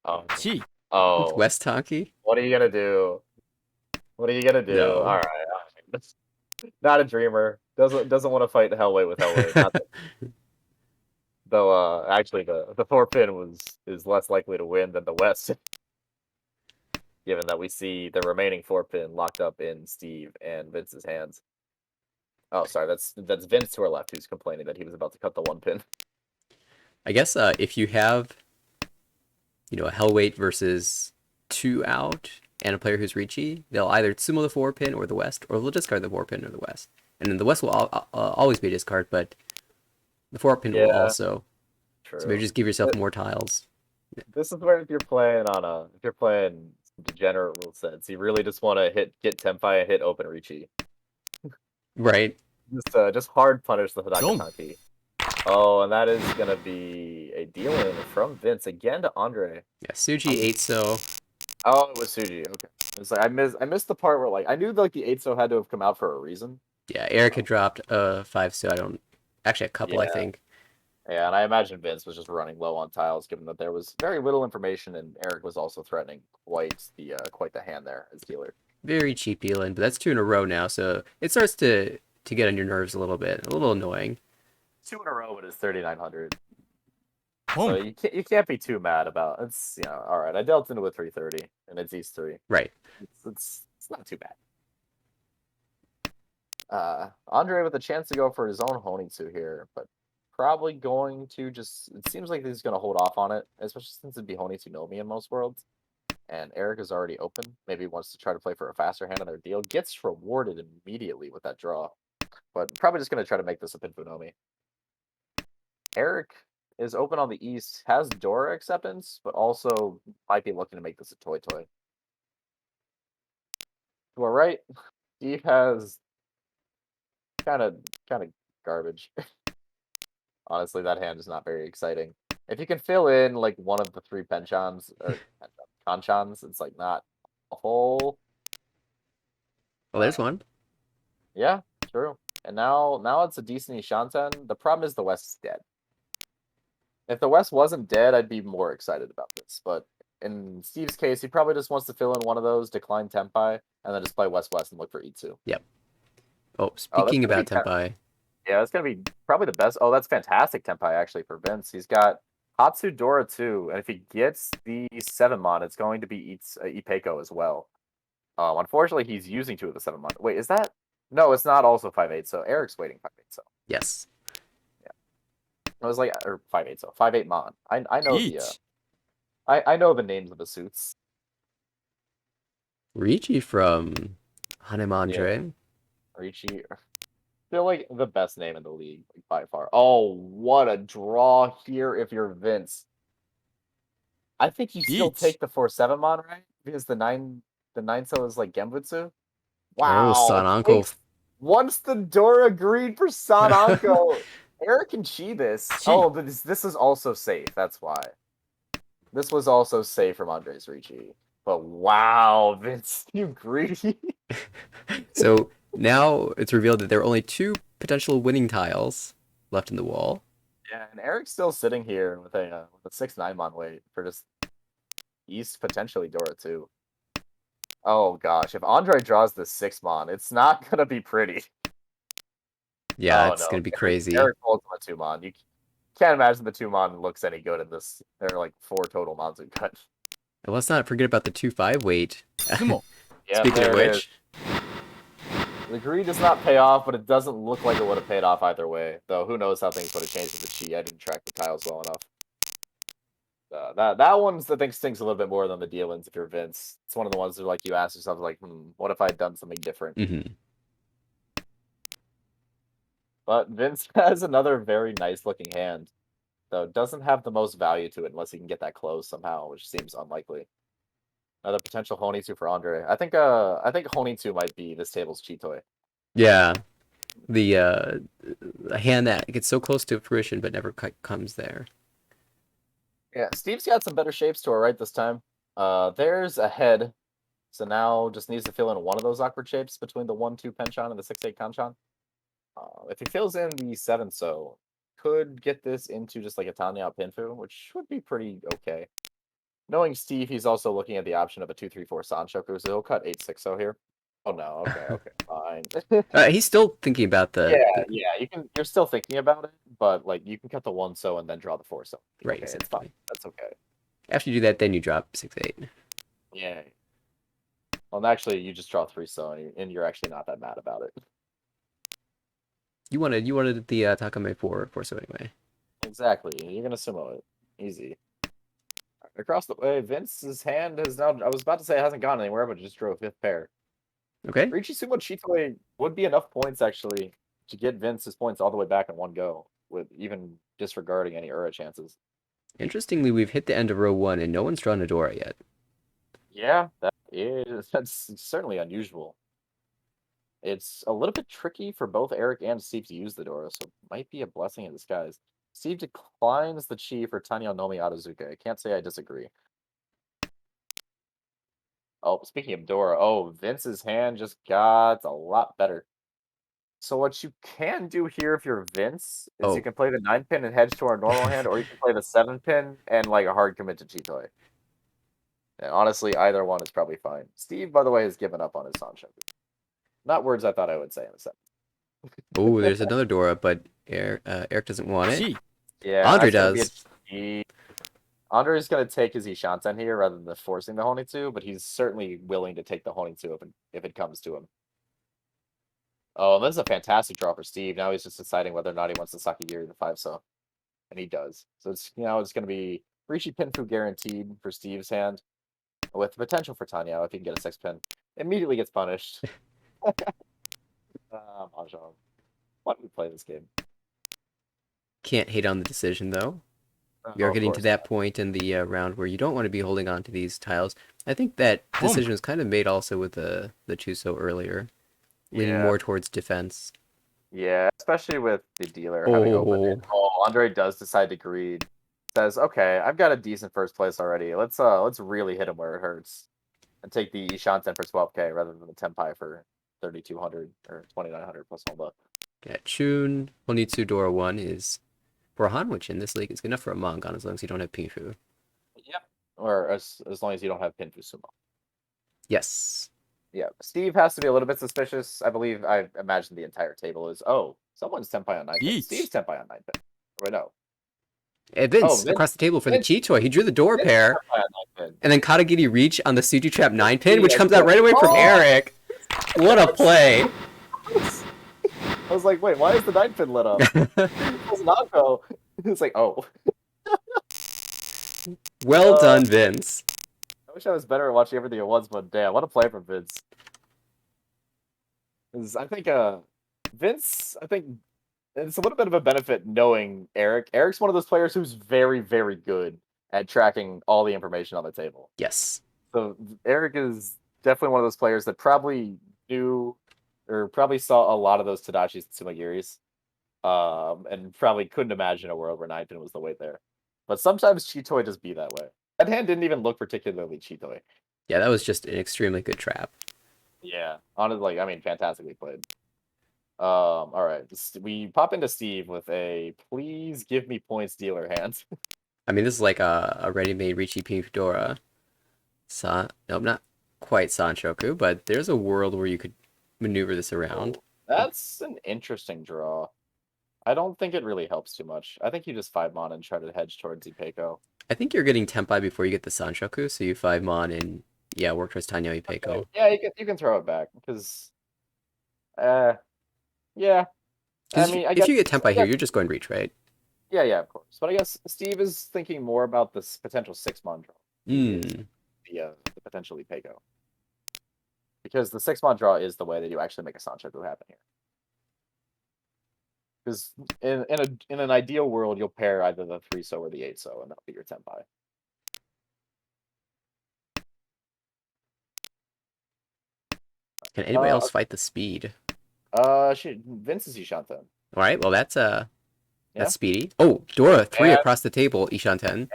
Oh. West Honky? What are you going to do? What are you going to do? No. All right. Not a dreamer. Doesn't want to fight Hellway with Hellway. Though, actually, the 4 pin is less likely to win than the West. Given that we see the remaining 4 pin locked up in Steve and Vince's hands. Oh, sorry, that's Vince to our left who's complaining that he was about to cut the 1 pin. I guess if you have, a Hellweight versus 2 out and a player who's Riichi, they'll either sumo the 4 pin or the West, or they'll discard the 4 pin or the West. And then the West will always be a discard, but the 4 pin will also. True. So maybe just give yourself more tiles. This is where if you're playing degenerate rule sets, you really just want to get Tenpai and hit open Riichi. Right. Just hard punish the Hidaka. Oh, and that is gonna be a deal in from Vince again to Andre. Yeah, Suji 8-so. Oh, it was Suji. Okay. It's like I missed the part where I knew like the 8-so had to have come out for a reason. Yeah, Eric had dropped a 5-so. Actually a couple, I think. Yeah, and I imagine Vince was just running low on tiles, given that there was very little information, and Eric was also threatening quite the hand there as dealer. Very cheap dealing, but that's 2 in a row now, so it starts to get on your nerves a little bit, a little annoying. 2 in a row, but it's 3,900. So you can't be too mad about it's all right. I dealt into a 330, and it's East 3. Right. It's not too bad. Andre with a chance to go for his own Honitsu here, but probably going to just. It seems like he's going to hold off on it, especially since it'd be Honitsu Nomi in most worlds. And Eric is already open. Maybe wants to try to play for a faster hand on their deal. Gets rewarded immediately with that draw. But probably just going to try to make this a Pinfu Nomi. Eric is open on the East, has Dora acceptance, but also might be looking to make this a Toy. To our right, Steve has kind of garbage. Honestly, that hand is not very exciting. If you can fill in like one of the 3 penchans or kanchans, it's like not awful. Well, there's one. Yeah, true. And now it's a decent Ishanten. The problem is the West is dead. If the West wasn't dead, I'd be more excited about this. But in Steve's case, he probably just wants to fill in one of those, decline Tenpai, and then just play West and look for Itsu. Yep. Oh, speaking about Tenpai. Yeah, that's going to be probably the best. Oh, that's fantastic Tenpai, actually, for Vince. He's got Hatsu Dora 2, and if he gets the 7 mod, it's going to be Ipeko as well. Unfortunately, he's using 2 of the 7 mod. Wait, is that? No, it's not also 5/8, so Eric's waiting 5/8, so. Yes. Yeah. It was like, or 5/8, so 5/8 mod. I know I know the names of the suits. Riichi from Hanemandre. Yeah. Riichi. I feel like the best name in the league, by far. Oh, what a draw here if you're Vince. I think you still Each. take the 4-7 mon, right? Because the 9-so is like Genbutsu. Oh, Wow. Sananko. Once the door agreed for Sananko, Eric can chi this. Chi. Oh, but this is also safe. That's why. This was also safe from Andres Ricci. But wow, Vince, you greedy. So now it's revealed that there are only 2 potential winning tiles left in the wall. Yeah, and Eric's still sitting here with a 6-9 mon wait for just East, potentially Dora too. Oh gosh, if Andre draws the 6 mon, it's not gonna be pretty. Yeah, Oh, it's no. gonna be crazy. Eric folds on a 2 mon. You can't imagine the 2 mon looks any good in this. There are like 4 total mons in cut. And let's not forget about the 2-5 weight. Sumo. Yeah, Speaking of there it which, The greed does not pay off, but it doesn't look like it would have paid off either way. Though who knows how things would have changed with the chi. I didn't track the tiles well enough. That one's I think stings a little bit more than the dealings if you're Vince. It's one of the ones that like you ask yourself like, what if I had done something different? mhm. But Vince has another very nice looking hand, though it doesn't have the most value to it unless he can get that close somehow, which seems unlikely. Another potential Honitsu for Andre. I think Honitsu might be this table's Chitoy. Yeah, the a hand that gets so close to fruition but never quite comes there. Yeah, Steve's got some better shapes to our right this time. There's a head, so now just needs to fill in one of those awkward shapes between the 1-2 Penchon and the 6-8 Kanchan. If he fills in the 7-so, could get this into just like a Tanya Pinfu, which would be pretty okay. Knowing Steve, he's also looking at the option of a 2-3-4 Sanshoku, so he'll cut 8-6-so here. Oh no, okay, fine. He's still thinking about the Yeah, you're still thinking about it, but like you can cut the 1-so and then draw the 4-so. right. Okay, it's Exactly. fine. That's okay. After you do that, then you drop 6-8. Yeah. Well, actually, you just draw 3-so, and you're actually not that mad about it. You wanted the Takame 4-so anyway. Exactly. You're gonna sumo it. Easy. Across the way, Vince's hand has now. I was about to say it hasn't gone anywhere, but it just drew a 5th pair. Okay. Ricci Sumo Chitoy would be enough points actually to get Vince's points all the way back in one go, with even disregarding any Ura chances. Interestingly, we've hit the end of row 1 and no one's drawn a Dora yet. Yeah, that's certainly unusual. It's a little bit tricky for both Eric and Steve to use the Dora, so it might be a blessing in disguise. Steve declines the chi for Tanya Nomi Adazuka. I can't say I disagree. Oh, speaking of Dora, Vince's hand just got a lot better. So what you can do here if you're Vince is you can play the 9-pin and hedge to our normal hand, or you can play the 7-pin and like a hard commit to Chitoy. And honestly, either one is probably fine. Steve, by the way, has given up on his Sanshoku. Not words I thought I would say in a sentence. Oh, there's another Dora, but Eric doesn't want it. Chi. Yeah, Andre that's gonna be a does. G. Andre is going to take his Ishanten here rather than forcing the Honitsu, but he's certainly willing to take the Honitsu if it comes to him. Oh, this is a fantastic draw for Steve. Now he's just deciding whether or not he wants to Sakigiri the 5-so. And he does. So it's it's going to be Rishi Pinfu guaranteed for Steve's hand, with potential for Tanya if he can get a 6-pin. Immediately gets punished. Mahjong. Why do we play this game? Can't hate on the decision though. We are of getting to course that not. point in the round where you don't want to be holding on to these tiles. I think that decision was kind of made also with the Chuso earlier, leaning Yeah. more towards defense. Yeah, especially with the dealer having opened it. Oh, Andre does decide to greed. Says, okay, I've got a decent first place already. Let's really hit him where it hurts. And take the Ishanten for 12k rather than the Tenpai for 3,200 or 2,900 plus Honda. Yeah, Chun, Honitsu, Dora 1 is for Han, which in this league is good enough for a Mangan as long as you don't have Pinfu. Yep. Or as long as you don't have Pinfu Sumo. Yes. Yeah, Steve has to be a little bit suspicious. I believe, I imagine the entire table is, someone's Tenpai on 9-pin. Yeet. Steve's Tenpai on 9-pin. Wait, no. Vince, Vince- across the table for Vince- the Chitoy. He drew the Dora Vince pair, Tenpai on 9-pin. and then Katagiri reach on the Suju Trap 9-pin, which Yeah, comes out right away from oh! Eric. What a play. I was like, wait, why is the 9-pin lit up? It was not go. It's like, oh. Well done, Vince. I wish I was better at watching everything at once, but damn, what a play from Vince. 'Cause I think Vince, it's a little bit of a benefit knowing Eric. Eric's one of those players who's very, very good at tracking all the information on the table. Yes. So Eric is definitely one of those players that probably knew or probably saw a lot of those Tadashis and Sumagiris, and probably couldn't imagine a world where Ninepin was the way there. But sometimes Chitoi just be that way. That hand didn't even look particularly Chitoi. Yeah, that was just an extremely good trap. Yeah, honestly, I mean, fantastically played. All right, we pop into Steve with a please give me points dealer hand. I mean, this is like a ready-made Richi Pidora. Nope, not quite Sanchoku, but there's a world where you could maneuver this around. That's an interesting draw. I don't think it really helps too much. I think you just 5-mon and try to hedge towards Ipeco. I think you're getting Tenpai before you get the Sanchoku, so you 5-mon and yeah, work towards Tanyo Ipeco. Yeah, you can throw it back because, yeah. I mean, I if guess you get Tenpai here, you're just going reach, right? yeah, of course. But I guess Steve is thinking more about this potential 6-mon draw. Hmm. The potential Ipeco. Because the 6-mon draw is the way that you actually make a Sanchoku happen here. Because in an ideal world, you'll pair either the 3-so or the 8-so, and that'll be your Tenpai. Can anybody else fight the speed? Vince is Ishanten. All right, well that's Yeah. speedy. Oh, Dora 3 And- across the table, Ishanten.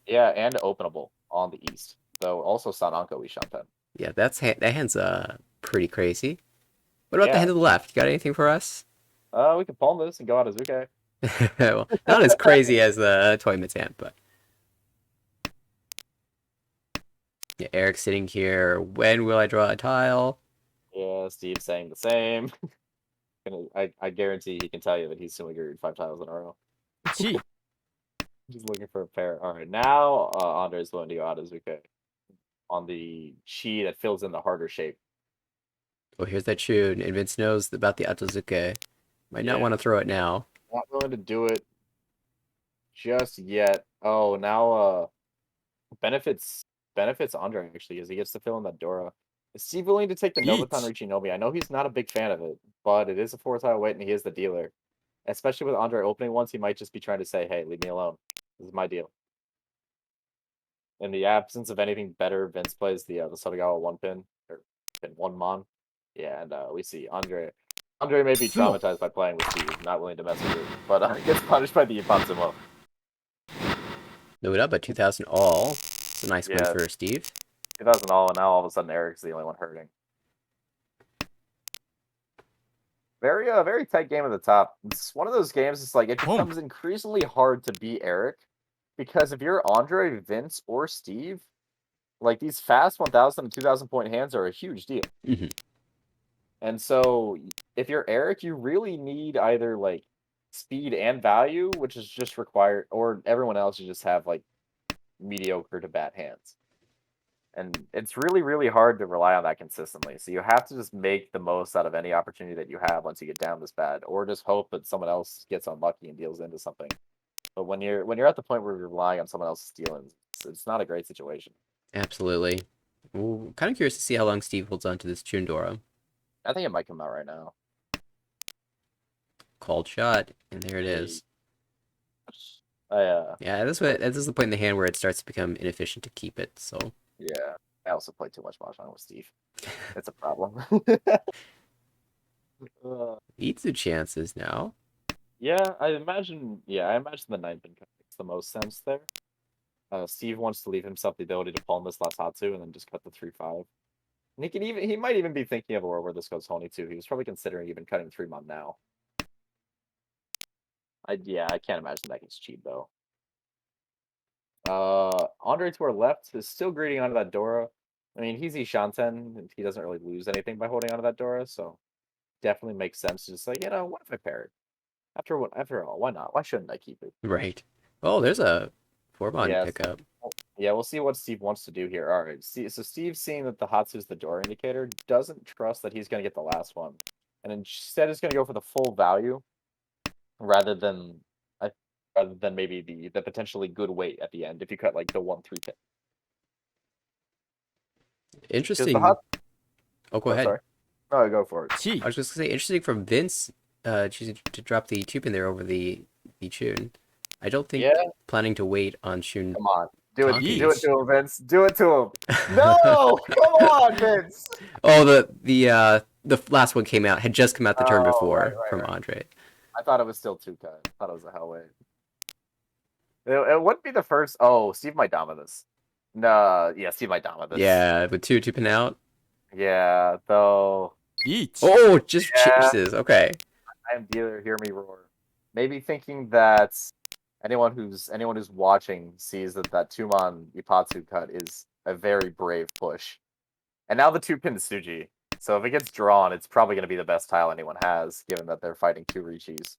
And openable on the east, though also Sananko Ishanten. Yeah, that hand's pretty crazy. What about the hand to the left? You got anything for us? We can palm this and go out as Uke. Well, not as crazy as the Toyman's hand, but yeah, Eric sitting here. When will I draw a tile? Yeah, Steve saying the same. I guarantee he can tell you that he's Sumigiri 5 tiles in a row. Gee. Just looking for a pair. All right, now Andre's going to go out as Uke on the chi that fills in the harder shape. Oh, here's that tune, and Vince knows about the Atazuke. Might not want to throw it now. Not willing to do it just yet. Oh, now benefits Andre actually, as he gets to fill in that Dora. Is Steve willing to take the Nobutan Richinobi? I know he's not a big fan of it, but it is a 4-tile weight and he is the dealer. Especially with Andre opening once, he might just be trying to say, hey, leave me alone. This is my deal. In the absence of anything better, Vince plays the Sotogawa 1-pin, or pin 1-mon. Yeah, and we see Andre. Andre may be traumatized by playing with Steve, not willing to mess with it, but gets punished by the Ippatsumo. No it up at 2,000 all. It's a nice win for Steve. 2,000 all, and now all of a sudden Eric's the only one hurting. Very tight game at the top. It's one of those games. It's like it becomes increasingly hard to beat Eric because if you're Andre, Vince, or Steve, like these fast 1,000 and 2,000 point hands are a huge deal. Mm-hmm. And so if you're Eric, you really need either like speed and value, which is just required, or everyone else should just have like mediocre to bad hands. And it's really hard to rely on that consistently. So you have to just make the most out of any opportunity that you have once you get down this bad, or just hope that someone else gets unlucky and deals into something. But when you're at the point where you're relying on someone else stealing, it's not a great situation. Absolutely. Ooh, kind of curious to see how long Steve holds on to this Chundora. I think it might come out right now. Called shot, and there it is. Yeah, this is the point in the hand where it starts to become inefficient to keep it. So yeah, I also play too much Mahjong with Steve. It's a problem. Itsu chances now. Yeah, I imagine the 9-pin makes the most sense there. Steve wants to leave himself the ability to palm this last Hatsu and then just cut the 3-5. And he might even be thinking of a world where this goes Honi too. He was probably considering even cutting 3-mon now. I can't imagine that gets cheap though. Andre to our left is still greeting onto that Dora. I mean, he's Ishanten. He doesn't really lose anything by holding onto that Dora, so definitely makes sense to just like, what if I pair it? After all, why not? Why shouldn't I keep it? Right. Oh, there's a 4-mon pickup. Yeah, we'll see what Steve wants to do here. All right. So Steve's seeing that the Hatsu's the Dora indicator, doesn't trust that he's going to get the last one, and instead is going to go for the full value rather than maybe the potentially good weight at the end if you cut like the 1-3 pin. Interesting. Oh, go ahead. Sorry. No, go for it. I was just gonna say, interesting from Vince choosing to drop the 2-pin there over the Shun. I don't think planning to wait on Shun. Come on. Do it Talking. to him, Vince. Do it to him. No! Come on, Vince! Oh, the last one had just come out the turn Oh, before right, from right. Andre. I thought it was still 2K. I thought it was a Hellway. It wouldn't be the first. Oh, Steve might dominate this. No, yeah, Steve might dominate this. Yeah, with two pin out. Yeah, though. Each. Oh, just Yeah. chases. Okay. I am dealer. Hear me roar. Maybe thinking that anyone who's watching sees that Tumon Ipatsu cut is a very brave push. And now the 2-pin Tsuji. So if it gets drawn, it's probably going to be the best tile anyone has, given that they're fighting 2 Richis.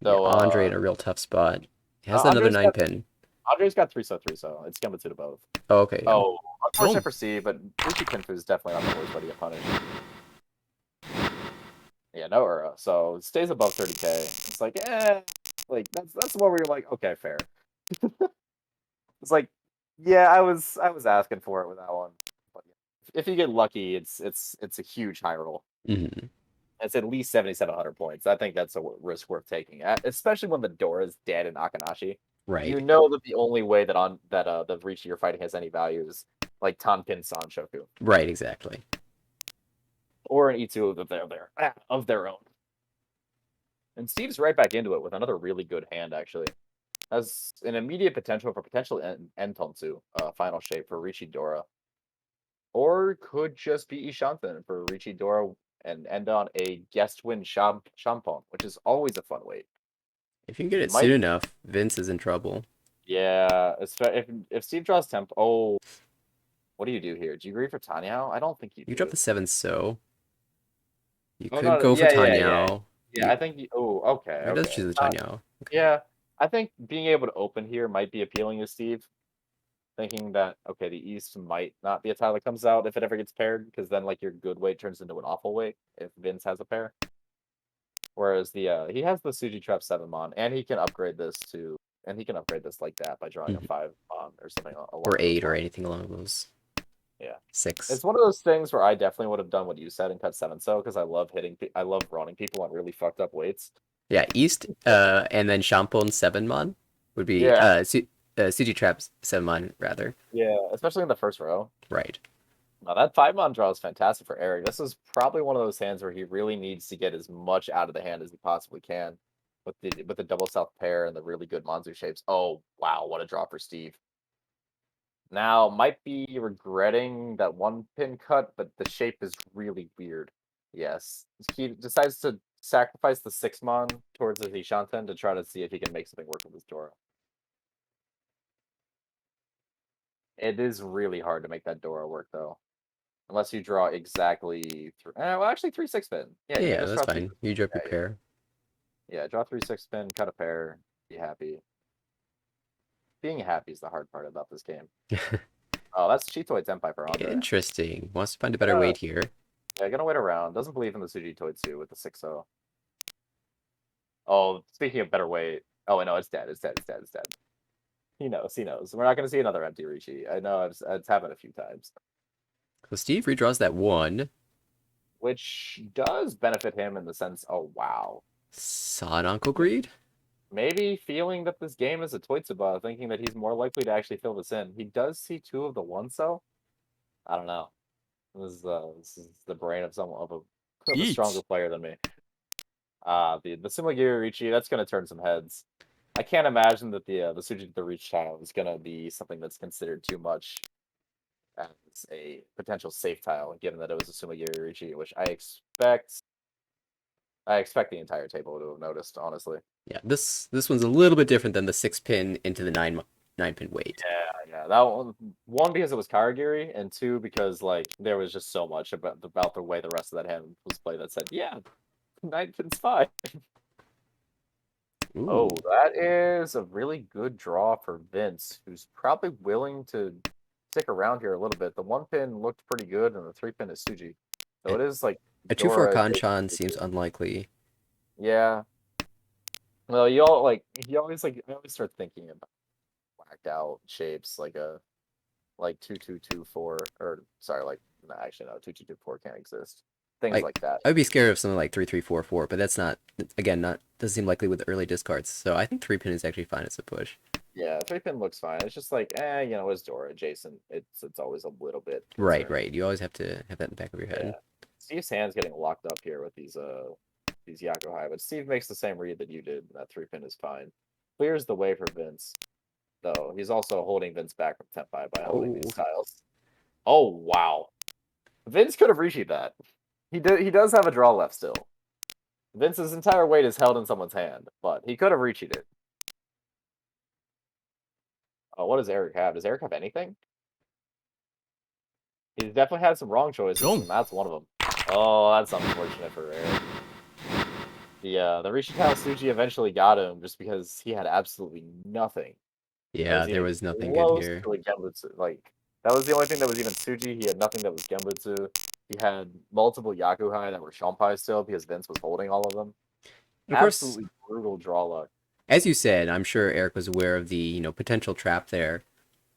So, Yeah, Andre in a real tough spot. He has another Andre's 9-pin. Andre's got 3-so, it's Gambit to both. Oh, okay. Yeah. Oh, unfortunate for C, but Rishi Kinfu is definitely not the worst way to get punished. Yeah, no Ura. So it stays above 30k. It's like, like that's one where you're like, okay, fair. It's like, yeah, I was asking for it with that one. But if you get lucky, it's a huge high roll. Mm-hmm. It's at least 7,700 points. I think that's a risk worth taking, especially when the door is dead in Akanashi. Right. You know that the only way that the Rishi you're fighting has any value is like Tanpin Sanshoku. Right, exactly. Or an E2 of their own. And Steve's right back into it with another really good hand, actually. Has an immediate potential for potential Entonsu, final shape for Rishi Dora. Or could just be Ishanten for Rishi Dora and end on a guest win Shampon, which is always a fun wait. If you can get it Might- soon enough, Vince is in trouble. Yeah, if Steve draws temp, oh, what do you do here? Do you agree for Tanyao? I don't think you do. You drop the 7 so. You Oh, could no, go for yeah, Tanyao. Yeah, I think. Okay. He does okay. choose the Tanyao. Yeah, I think being able to open here might be appealing to Steve. Thinking that, okay, the East might not be a tile that comes out if it ever gets paired, because then like your good weight turns into an awful weight if Vince has a pair. Whereas he has the Suji Trap 7-mon, and he can upgrade this like that by drawing a 5-mon or something. Along Or those 8 or lines. anything along those. Yeah. 6. It's one of those things where I definitely would have done what you said and cut 7-so, because I love running people on really fucked up weights. Yeah, East, and then Shampon 7-mon would be, Yeah. Suji Trap's 7-mon, rather. Yeah, especially in the first row. Right. Now that 5-mon draw is fantastic for Eric. This is probably one of those hands where he really needs to get as much out of the hand as he possibly can with the double south pair and the really good Monzu shapes. Oh wow, what a draw for Steve. Now might be regretting that 1-pin cut, but the shape is really weird. Yes, he decides to sacrifice the 6-mon towards the Ishanten to try to see if he can make something work with his Dora. It is really hard to make that Dora work though. Unless you draw exactly well, actually 3-6-pin. Yeah, you can Yeah, just that's draw fine. You drop your yeah. pair. Yeah, draw 3-6-pin, cut a pair, be happy. Being happy is the hard part about this game. Oh, that's Chitoi Tenpai for Andre. Interesting. Wants to find a better weight here. Yeah, gonna wait around. Doesn't believe in the Suji Toitsu with the 6-0. Oh, speaking of better weight. Oh, I know, it's dead. It's dead. He knows. We're not gonna see another empty Rishi. I know it's happened a few times. So Steve redraws that 1. Which does benefit him in the sense, oh wow. Son Uncle Greed? Maybe feeling that this game is a Toitsuba, thinking that he's more likely to actually fill this in. He does see 2 of the 1-so. I don't know. This is the brain of a stronger player than me. The Sumagiri Richi, that's gonna turn some heads. I can't imagine that the Suji the Reach tile is gonna be something that's considered too much as a potential safe tile, given that it was a Sumagiri Richi, which I expect the entire table to have noticed, honestly. Yeah, this one's a little bit different than the 6-pin into the 9-pin weight. Yeah, that one because it was Karagiri, and 2 because like there was just so much about the way the rest of that hand was played that said, yeah, 9-pin's fine. Ooh. Oh, that is a really good draw for Vince, who's probably willing to stick around here a little bit. The 1-pin looked pretty good, and the 3-pin is Suji. So it is like a 2 for a Dora- Kanchan seems unlikely. Yeah. Well, I always start thinking about whacked out shapes like 2224 or sorry, no, actually no, 2224 can't exist. Things like that. I would be scared of something like 3-3-4-4, but that's not doesn't seem likely with early discards. So I think 3-pin is actually fine as a push. Yeah, 3-pin looks fine. It's just like, you know, it's Dora adjacent. It's always a little bit Right, concerning. right. You always have to have that in the back of your Yeah. head. Steve's hand's getting locked up here with these Yakuhai, but Steve makes the same read that you did. That 3-pin is fine. Clears the way for Vince, though. He's also holding Vince back from Tenpai by holding these Oh, tiles. Oh wow. Vince could have reached that. He does have a draw left still. Vince's entire weight is held in someone's hand, but he could have reached it. Oh, what does Eric have? Does Eric have anything? He's definitely had some wrong choices, and that's one of them. Oh, that's unfortunate for Eric. The Rishikao Suji eventually got him just because he had absolutely nothing. yeah, there Even was nothing good close here. to a Genbutsu. Like, that was the only thing that was even Suji. He had nothing that was Genbutsu. He had multiple Yakuhai that were Shonpai still because Vince was holding all of them. And of course, Absolutely brutal draw luck. as you said, I'm sure Eric was aware of the, potential trap there.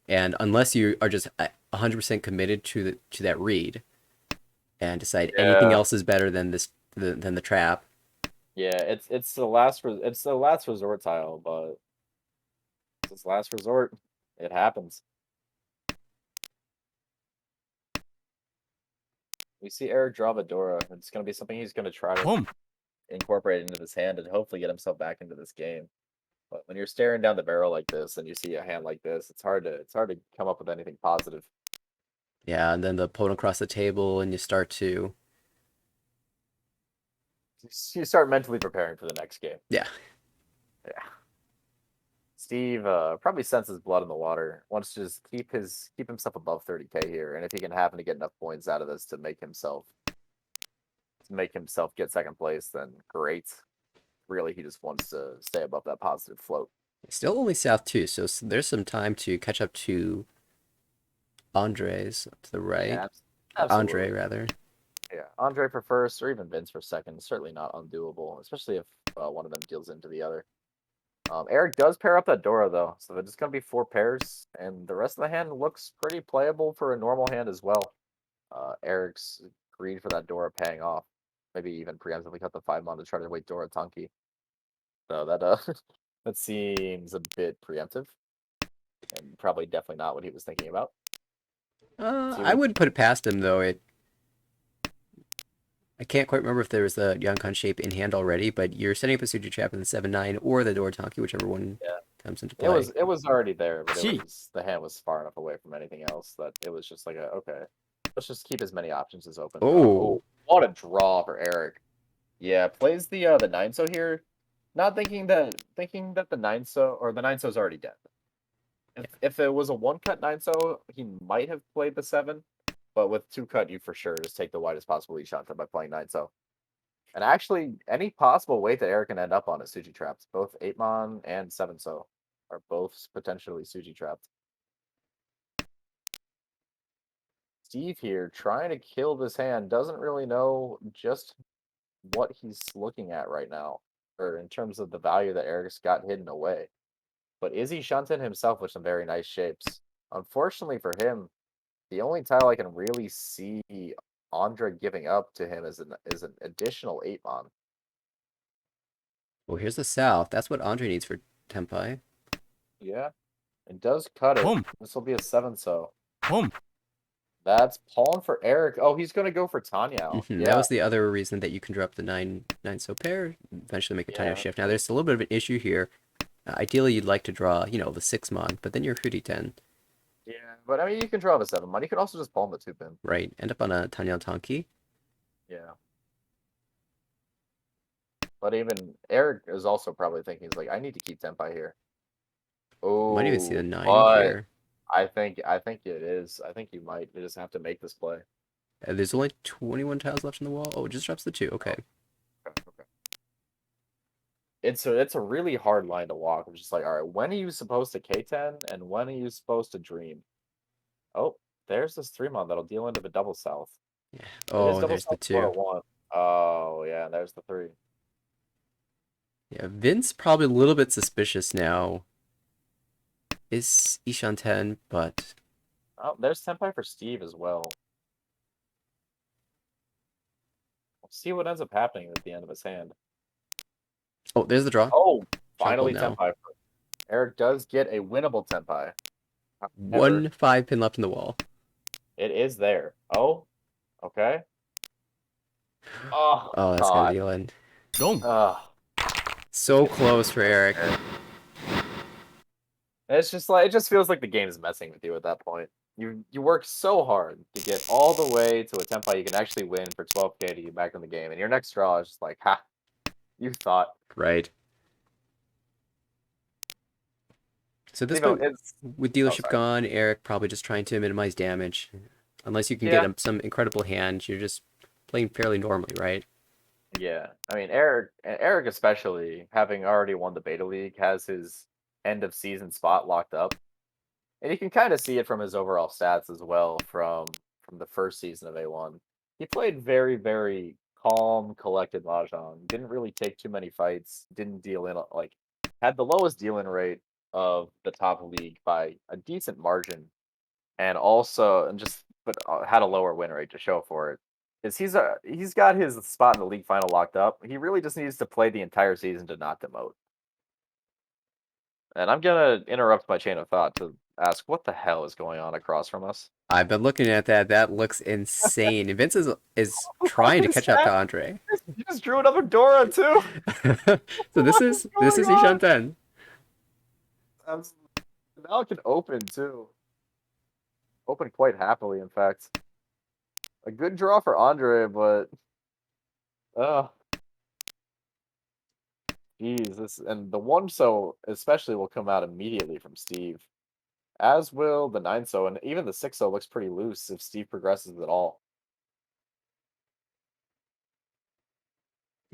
And unless you are just 100% committed to that read and decide anything Yeah. else is better than than the trap. Yeah, it's the last resort tile, but it's last resort. It happens. We see Eric draw Vidora. It's gonna be something he's gonna try to incorporate into his hand and hopefully get himself back into this game. But when you're staring down the barrel like this and you see a hand like this, it's hard to come up with anything positive. Yeah, and then the opponent across the table, and you start to. You start mentally preparing for the next game. Yeah. Yeah. Steve probably senses blood in the water. Wants to just keep himself above 30K here, and if he can happen to get enough points out of this to make himself get second place, then great. Really, he just wants to stay above that positive float. Still only South 2, so there's some time to catch up to Andres to the right. Yeah, Or Andre, absolutely. rather. Yeah, Andre for first, or even Vince for second, is certainly not undoable, especially if one of them deals into the other. Eric does pair up that Dora, though, so it's going to be 4 pairs, and the rest of the hand looks pretty playable for a normal hand as well. Eric's greed for that Dora paying off. Maybe even preemptively cut the 5-mon to try to wait Dora Tunky. So that that seems a bit preemptive, and probably definitely not what he was thinking about. I would put it past him, though. I can't quite remember if there was the Yonkan shape in hand already, but you're setting up a Suji trap in the 7-9 or the Doritanki, whichever one comes into play. It was already there, but the hand was far enough away from anything else that it was just like okay, let's just keep as many options as open. Oh, what a draw for Eric. Yeah, plays the 9-so here, not thinking that the 9-so or the 9-so is already dead. If it was a 1-cut 9-so, he might have played the 7. But with 2-cut, you for sure just take the widest possible shot by playing 9-so. And actually, any possible way that Eric can end up on is Suji traps. Both 8-mon and 7-so are both potentially Suji trapped. Steve here, trying to kill this hand, doesn't really know just what he's looking at right now, or in terms of the value that Eric's got hidden away. But Izzy Shunton himself with some very nice shapes. Unfortunately for him, the only tile I can really see Andre giving up to him is an additional 8-mon. well, here's the South. That's what Andre needs for Tenpai. Yeah, it does cut it. Boom. This will be a 7-so. Boom. That's pawn for Eric. Oh, he's gonna go for Tanya. Mm-hmm. Yeah. That was the other reason that you can drop the 9-so pair, eventually make a Tanya shift. Now, there's a little bit of an issue here. Ideally, you'd like to draw, the 6-mon, but then you're Hudi 10. Yeah, but I mean, you can draw the 7-mon. You can also just palm the 2-pin. Right. End up on a Tanya Tonki. Yeah. But even Eric is also probably thinking, he's like, I need to keep Tenpai here. Oh, Might even see the 9 but here. I think it is. I think you might just have to make this play. There's only 21 tiles left in the wall. Oh, it just drops the 2. Okay. Okay. It's a really hard line to walk. I'm just like, all right, when are you supposed to K10 and when are you supposed to dream? Oh, there's this 3-mon that'll deal into the double south. Yeah. Oh, there's the 2. Oh, yeah, there's the 3. Yeah, Vince probably a little bit suspicious now. Is Ishan 10, but... Oh, there's Tenpai for Steve as well. We'll see what ends up happening at the end of his hand. Oh, there's the draw. Oh, Chocolate finally now. Tenpai. Eric does get a winnable Tenpai. However, 1 5-pin left in the wall. it is there. Oh, okay. Oh, Oh, that's gonna God. deal in. Ugh. So close for Eric. It's just like, it just feels like the game is messing with you at that point. You work so hard to get all the way to a Tenpai you can actually win for 12k to get back in the game, and your next draw is just like, ha, you thought. Right. So this You know, point, it's with dealership sorry. gone, Eric probably just trying to minimize damage. Unless you can Yeah. get him some incredible hand, you're just playing fairly normally, right? Yeah, I mean Eric especially, having already won the Beta League, has his end of season spot locked up, and you can kind of see it from his overall stats as well from the first season of A1. He played very calm, collected mahjong. Didn't really take too many fights. Didn't deal in like had the lowest deal in rate of the top league by a decent margin, and also and just but had a lower win rate to show for it. Is he's got his spot in the league final locked up. He really just needs to play the entire season to not demote. And I'm gonna interrupt my chain of thought to ask what the hell is going on across from us. I've been looking at that. That looks insane. Vince is What trying to is catch up to that? Andre. He just drew another Dora too. So this What is going Ishan on? 10. Now it can open too. Open quite happily, in fact. A good draw for Andre, but uh geez, this and the one so especially will come out immediately from Steve. As will the 9-0, and even the 6-0 looks pretty loose if Steve progresses at all.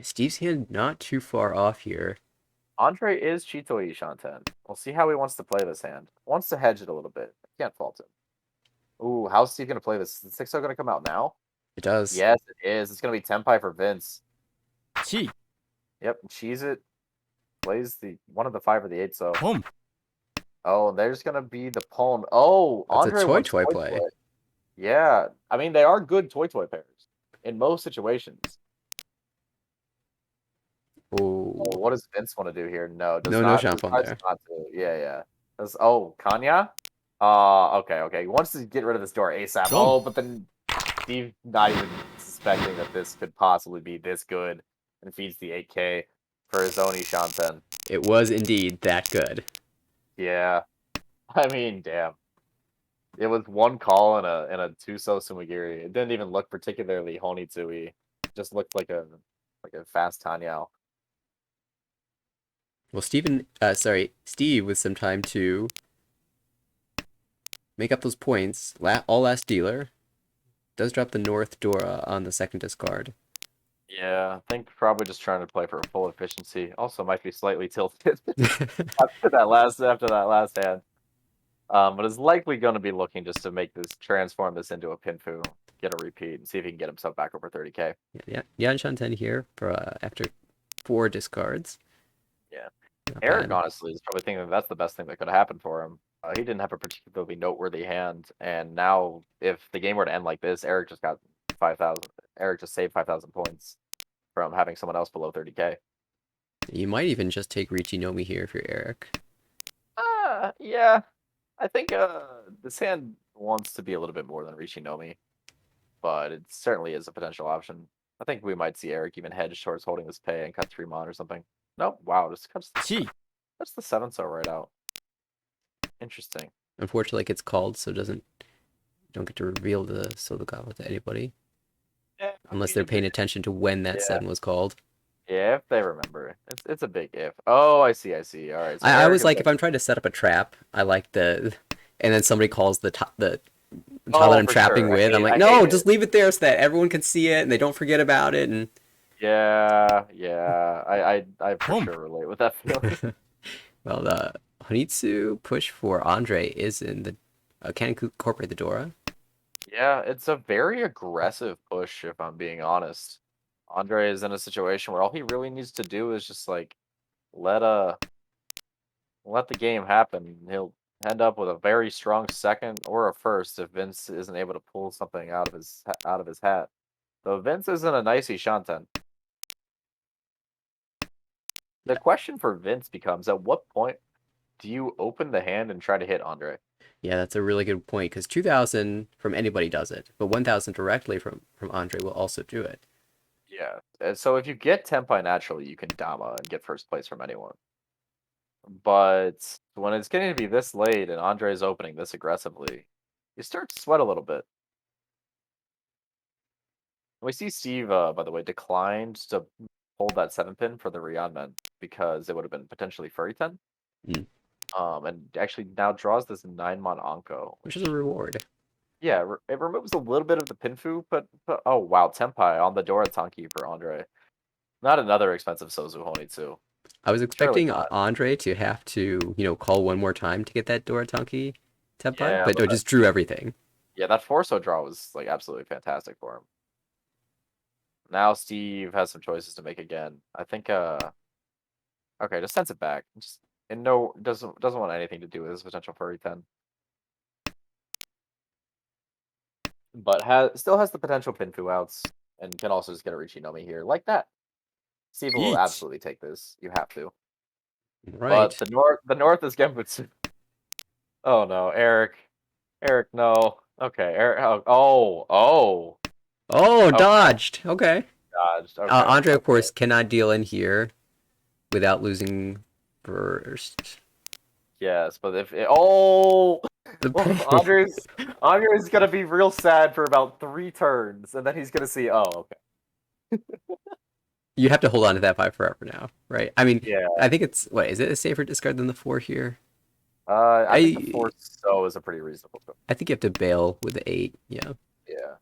Steve's hand not too far off here. Andre is Chito Ishanten. We'll see how he wants to play this hand. Wants to hedge it a little bit. Can't fault him. Ooh, how's Steve going to play this? Is the 6-0 going to come out now? It does. Yes, it is. It's going to be Tenpai for Vince. Chi. Yep, cheese it. Plays the one of the 5 or the 8-0. Boom. Oh, and there's going to be the pawn. Oh, That's a Andre toy wants toy play. Yeah, I mean, they are good toy pairs in most situations. Oh, Oh, what does Vince want to do here? No, does no not. Champ on Decides there. not to. Yeah. Kanya? Okay. He wants to get rid of this door ASAP. Boom. Oh, but then Steve not even suspecting that this could possibly be this good and feeds the 8k for his own Ishanten. It was indeed that good. Yeah. I mean, damn. It was one call and a Tuso Sumigiri. It didn't even look particularly Honitsui. It just looked like a fast Tanyao. Well, Steve with some time to make up those points. All last dealer does drop the North Dora on the second discard. Yeah, I think probably just trying to play for full efficiency. Also, might be slightly tilted after that last hand. But is likely going to be looking just to transform this into a Pinfu, get a repeat, and see if he can get himself back over 30k. Yeah, Yan Shanten here for after 4 discards. Yeah. Not Eric, bad. honestly, is probably thinking that's the best thing that could have happened for him. He didn't have a particularly noteworthy hand, and now if the game were to end like this, Eric just got 5,000. Eric just saved 5,000 points from having someone else below 30k. You might even just take Richinomi here for Eric. Yeah. I think this hand wants to be a little bit more than Richinomi, but it certainly is a potential option. I think we might see Eric even hedge towards holding this pay and cut 3 mon or something. Nope, wow, just cuts Chi. that's the 7-0 right out. Interesting. Unfortunately, it gets called, so don't get to reveal the Sodogawa to anybody. Yeah, Unless they're paying attention to when that Yeah. 7 was called. Yeah, if they remember. It's a big if. Oh, I see. All right. So I Eric was is like, if I'm trying to set up a trap, I like and then somebody calls the tile that I'm for trapping sure. I with. hate- I'm I like, no, hate just it. leave it there so that everyone can see it and they don't forget about it. And Yeah. I for Boom. sure relate with that feeling. well, the Honitsu push for Andre is in the can incorporate the Dora. Yeah, it's a very aggressive push, if I'm being honest. Andre is in a situation where all he really needs to do is just like let the game happen. He'll end up with a very strong second or a first if Vince isn't able to pull something out of his hat. Though Vince isn't a nice Shanten. The question for Vince becomes: at what point do you open the hand and try to hit Andre? Yeah, that's a really good point because 2,000 from anybody does it, but 1,000 directly from Andre will also do it. Yeah. And so if you get Tenpai naturally, you can Dama and get first place from anyone. But when it's getting to be this late and Andre's opening this aggressively, you start to sweat a little bit. We see Steve, by the way, declined to hold that 7-pin for the Ryanmen because it would have been potentially Furry 10. Mm. And actually now draws this 9-mon Anko. Which is a reward. Yeah, it removes a little bit of the Pinfu, but oh wow, Tenpai on the Dora Tanki for Andre. Not another expensive Sozu Honitsu. I was expecting not. Andre to have to, call one more time to get that Doratanki Tenpai, Yeah, but but no, just drew everything. Yeah, that Forso draw was like absolutely fantastic for him. Now Steve has some choices to make again. I think okay, just sends it back. Just and no doesn't want anything to do with his potential Furry 10. But still has the potential Pinfu outs and can also just get a Richinomi here. Like that. Steve will Yeet. absolutely take this. You have to. Right. But the north is Genbutsu. Oh no, Eric. Eric, no. Okay, Eric. Oh. Oh, dodged. Okay. Dodged. Okay. Andre, of okay. course, cannot deal in here without losing first. Yes, but if The Andre's gonna be real sad for about 3 turns, and then he's gonna see. Oh, okay. You have to hold on to that 5 forever now, right? I mean, Yeah. I think it's is it a safer discard than the 4 here? I think the 4 so is a pretty reasonable choice. I think you have to bail with the 8. Yeah. Yeah.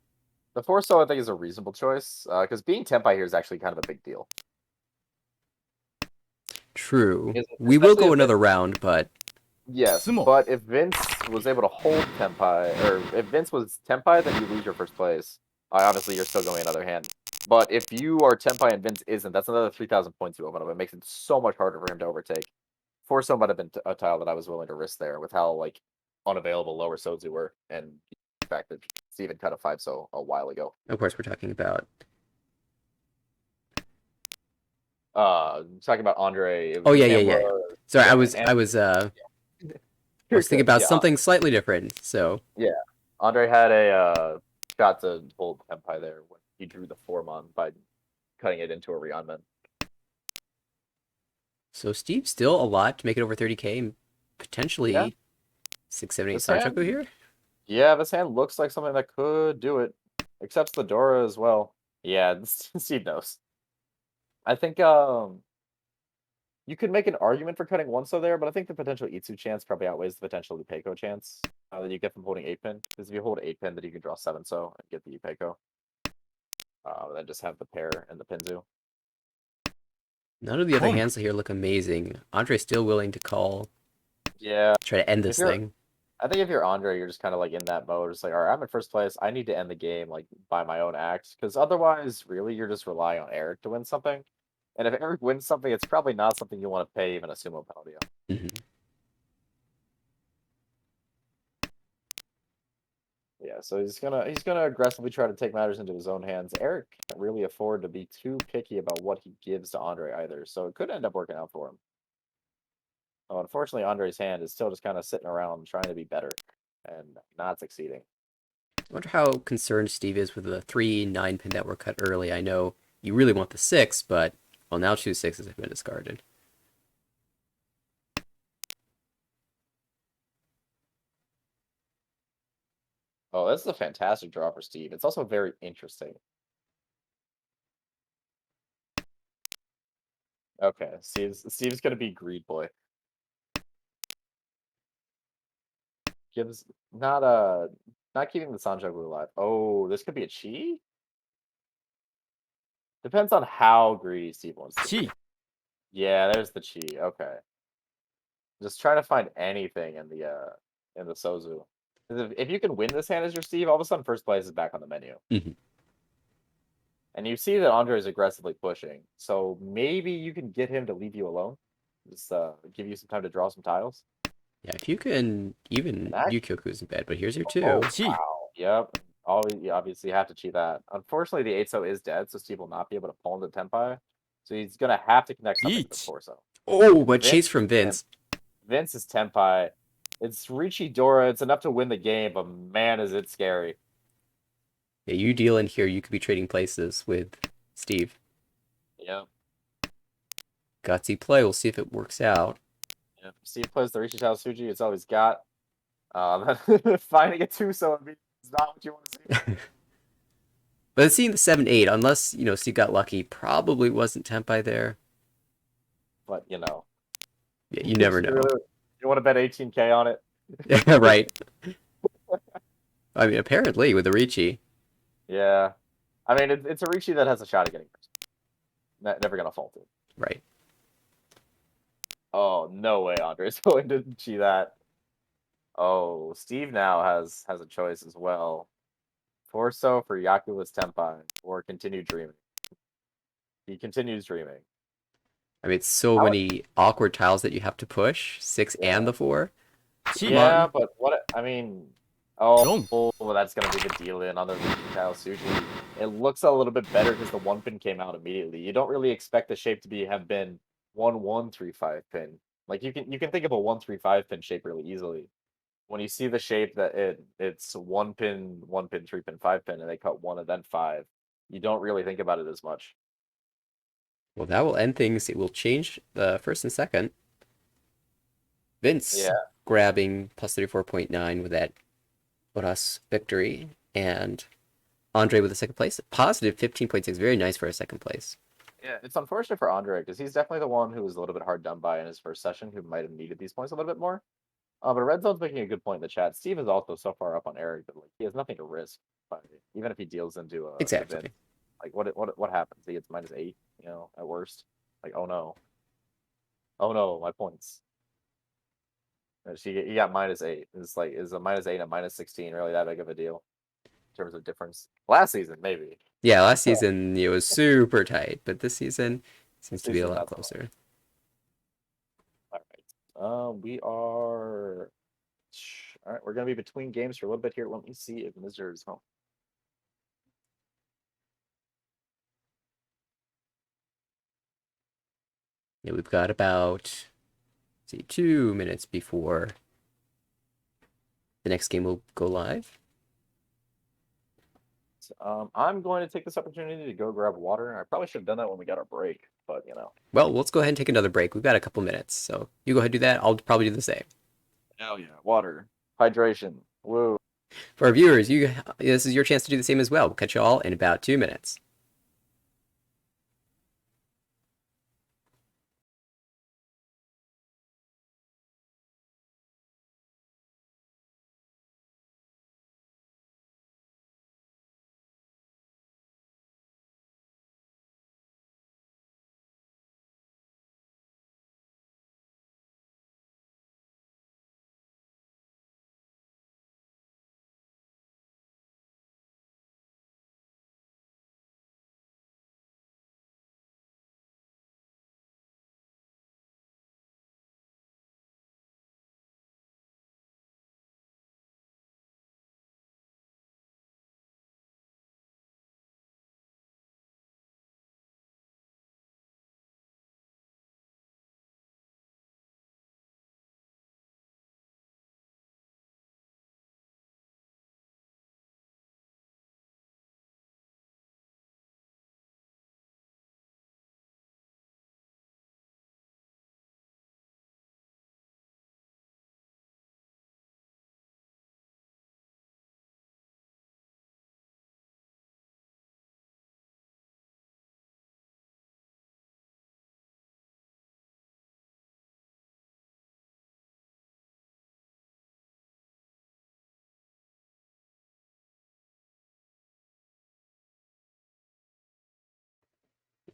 The 4 so I think is a reasonable choice because being Tenpai here is actually kind of a big deal. True. Is- We will especially go if another round, but Yes, Sumo. but if Vince was able to hold Tenpai, or if Vince was Tenpai, then you lose your first place. Obviously, you're still going another hand. But if you are Tenpai and Vince isn't, that's another 3,000 points you open up. It makes it so much harder for him to overtake. Forso might have been a tile that I was willing to risk there with how like unavailable lower Sozu were, and the fact that Steven cut a 5 so a while ago. of course we're talking about Talking about Andre. Oh, yeah. Sorry, yeah, I was and- I was thinking about something slightly different. So Andre had a shot to hold Tenpai there when he drew the 4-mon by cutting it into a Ryanman. So Steve's still a lot to make it over 30K and potentially Yeah. 6, 7, 8 This hand- Sanchoku here. Yeah, this hand looks like something that could do it. Accepts the Dora as well. Yeah, Steve knows. I think you could make an argument for cutting one so there, but I think the potential Itsu chance probably outweighs the potential Upeiko chance that you get from holding 8-pin. Because if you hold 8-pin, then you can draw 7 so and get the Upeiko. Then just have the pair and the Pinzu. None of the other Punk. hands here look amazing. Andre's still willing to call, Yeah, try to end this you're- thing. I think if you're Andre, you're just kind of like in that mode. It's like, all right, I'm in first place. I need to end the game like by my own act, because otherwise, really, you're just relying on Eric to win something. And if Eric wins something, it's probably not something you want to pay even a sumo penalty on. Mhm. Yeah, so he's gonna aggressively try to take matters into his own hands. Eric can't really afford to be too picky about what he gives to Andre either, so it could end up working out for him. Oh, unfortunately, Andre's hand is still just kind of sitting around trying to be better and not succeeding. I wonder how concerned Steve is with the 3 9-pin that were cut early. I know you really want the 6, but well, now 2 6s have been discarded. Oh, this is a fantastic draw for Steve. It's also very interesting. Okay, Steve's gonna be Greed Boy. Gives not keeping the Sanjoku alive. Oh, this could be a Chi? Depends on how greedy Steve wants to be. Chi. Yeah, there's the Chi. Okay. Just try to find anything in the Sozu. 'Cause if you can win this hand as your Steve, all of a sudden first place is back on the menu. Mhm. And you see that Andre is aggressively pushing, so maybe you can get him to leave you alone. Just give you some time to draw some tiles. Yeah, if you can, even That- Yukioku isn't bad, but here's your 2. Oh, Chi. wow. Yep. You obviously have to cheat that. Unfortunately, the 8-so is dead, so Steve will not be able to pull into Tenpai. So he's gonna have to connect something to the Yeet. torso. Oh, but Vince chase from and- Vince. Vince is Tenpai. It's Ricci Dora. It's enough to win the game, but man, is it scary. Yeah, you deal in here, you could be trading places with Steve. Yeah. Gutsy play. We'll see if it works out. Yeah. Steve plays the Ricci Suji. It's all he's got. Finding a 2-so is not what you want to see. But seeing the 7-8, unless, Steve got lucky, probably wasn't Tenpai there. But, Yeah, you never you know. really, you want to bet 18K on it? Yeah, right. I mean, apparently, with the Ricci. Yeah. I mean, it's a Ricci that has a shot at getting first. Never going to fault it. Right. Oh, no way Andre's going to cheat that. Oh, Steve now has a choice as well. Torso for Yakula's Tenpai, or continue dreaming. He continues dreaming. I mean, it's so many awkward tiles that you have to push. 6 and the 4. Yeah, but what I mean, well, that's gonna be the deal in on the Tile Suji. It looks a little bit better because the 1-pin came out immediately. You don't really expect the shape to have been 1-1-3-5 pin. Like you can think of a 1-3-5 pin shape really easily. When you see the shape that it's 1-pin, 1-pin, 3-pin, 5-pin, and they cut 1 and then 5, you don't really think about it as much. Well, that will end things. It will change the first and second. Vince grabbing plus 34.9 with that Oras victory, and Andre with a second place. Positive 15.6. Very nice for a second place. Yeah, it's unfortunate for Andre because he's definitely the one who was a little bit hard done by in his first session, who might have needed these points a little bit more. But Red Zone's making a good point in the chat. Steve is also so far up on Eric that he has nothing to risk. Even if he deals into a Exactly. event, what happens? He gets -8, at worst. Oh no, my points. He got -8. It's is a -8 and -16 really that big of a deal in terms of difference? Last season, maybe. Yeah, last season it was super tight, but this season seems to be a lot closer. All right. We are. All right, we're gonna be between games for a little bit here. Let me see if Mizzer is home. Yeah, we've got about 2 minutes before the next game will go live. I'm going to take this opportunity to go grab water. I probably should have done that when we got our break, but Well, let's go ahead and take another break. We've got a couple minutes, so you go ahead and do that. I'll probably do the same. Hell yeah, water, hydration, woo. For our viewers, this is your chance to do the same as well. We'll catch you all in about 2 minutes.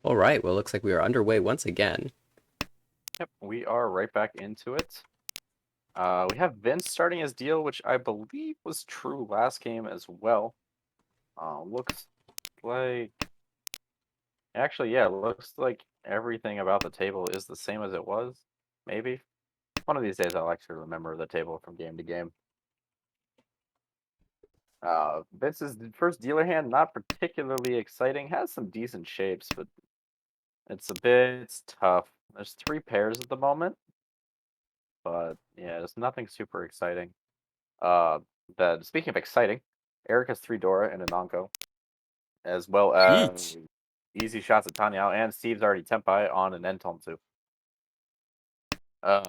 All right, well, it looks like we are underway once again. Yep, we are right back into it. We have Vince starting his deal, which I believe was true last game as well. Looks like... Actually, yeah, looks like everything about the table is the same as it was. Maybe. One of these days I'll actually remember the table from game to game. Vince's first dealer hand, not particularly exciting. Has some decent shapes, but it's a bit tough. There's 3 pairs at the moment. but yeah, there's nothing super exciting. Speaking of exciting, Eric has 3 Dora and a Nonko, as well as easy shots at Tanya, and Steve's already Tempai on an Entom too. Uh,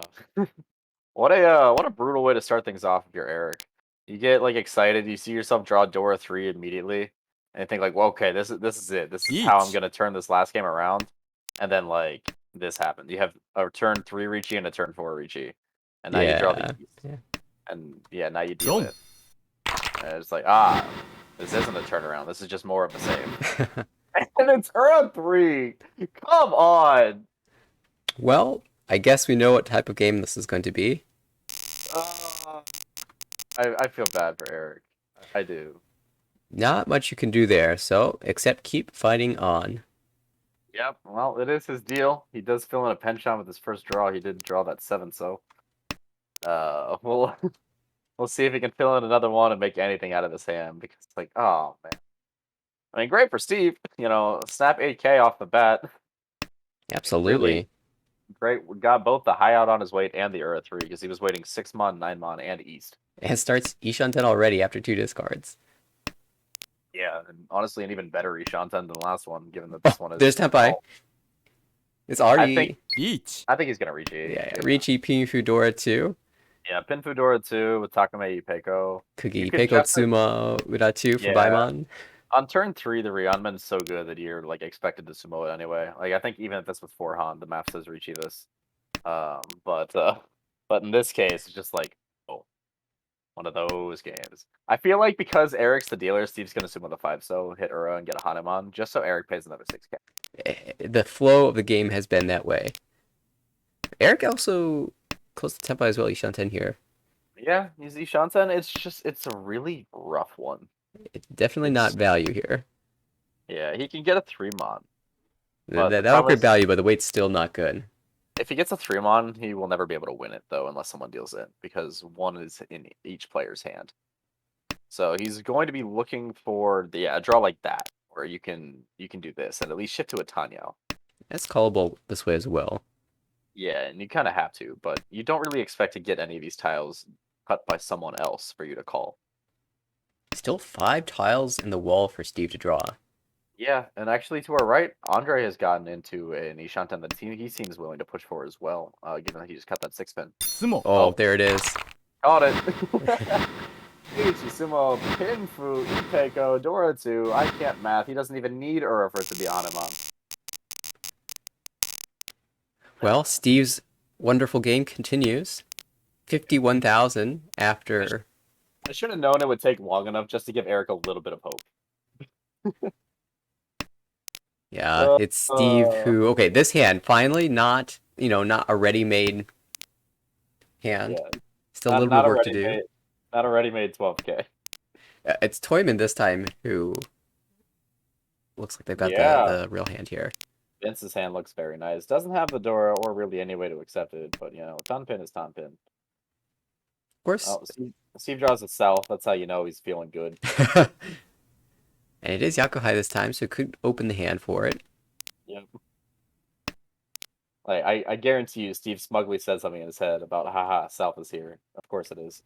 what a brutal way to start things off if you're Eric. You get like excited, you see yourself draw Dora 3 immediately, and you think like, well, okay, this is it. This is how I'm gonna turn this last game around. And then like this happened. You have a turn 3 Ricci and a turn 4 Ricci. And now you draw the East. Yeah. And yeah, now you deal Boom. it. And it's like, this isn't a turnaround. This is just more of the same. And it's turn 3. Come on. Well, I guess we know what type of game this is going to be. I feel bad for Eric. I do. Not much you can do there, so except keep fighting on. Yep. Well, it is his deal. He does fill in a penchant with his first draw. He did draw that 7, so we'll we'll see if he can fill in another one and make anything out of his hand. Because it's like, oh man. I mean, great for Steve. Snap 8K off the bat. Absolutely. Great. We got both the high out on his weight and the Ura 3 because he was waiting 6 mon, 9 mon, and East. And starts Ishanten already after 2 discards. Yeah, and honestly, an even better Ishanten than the last one, given that this one is. There's Tempai. It's already. I think he's gonna reach 8. Yeah. Ricci, Pinfu, Dora 2. Yeah, Pinfu Dora 2 with Takame Ipeiko. Kugi, Peiko, Tsuma, Ura 2 for Baimon. On turn 3, the Ryanman is so good that you're like expected to sumo it anyway. Like I think even if this was 4Han, the map says Ricci this. But in this case, it's just like, oh, one of those games. I feel like because Eric's the dealer, Steve's gonna sumo the 5, so hit Ura and get a Hanuman, just so Eric pays another 6K. The flow of the game has been that way. Eric also close to Tempai as well. Ishanten here. Yeah, he's Ishanten. It's a really rough one. It's definitely not value here. Yeah, he can get a 3 mon. That'll upgrade value, but the weight's still not good. If he gets a 3 mon, he will never be able to win it though, unless someone deals it, because 1 is in each player's hand. So he's going to be looking for a draw like that, where you can do this and at least shift to a Tanya. That's callable this way as well. Yeah, and you kind of have to, but you don't really expect to get any of these tiles cut by someone else for you to call. Still 5 tiles in the wall for Steve to draw. Yeah, and actually to our right, Andre has gotten into an Ishanten that he seems willing to push for as well, given that he just cut that 6-pin. Sumo. Oh, there it is. Got it! Sumo, Pinfu, Ipeiko, Dora 2, I can't math. He doesn't even need Ura for it to be on him on. Well, Steve's wonderful game continues. 51,000 after. I should have known it would take long enough just to give Eric a little bit of hope. Yeah, it's Steve who. Okay, this hand finally not a ready-made hand. Yeah. Still a little bit of work to do. Not a ready-made 12K. It's Toyman this time who looks like they've got the real hand here. Vince's hand looks very nice. Doesn't have the Dora or really any way to accept it, but Tanpin is Tanpin. Of course. Oh, Steve draws itself. That's how you know he's feeling good. And it is Yakuhai this time, so it could open the hand for it. Yep. Like I guarantee you, Steve smugly said something in his head about, haha, South is here. Of course it is.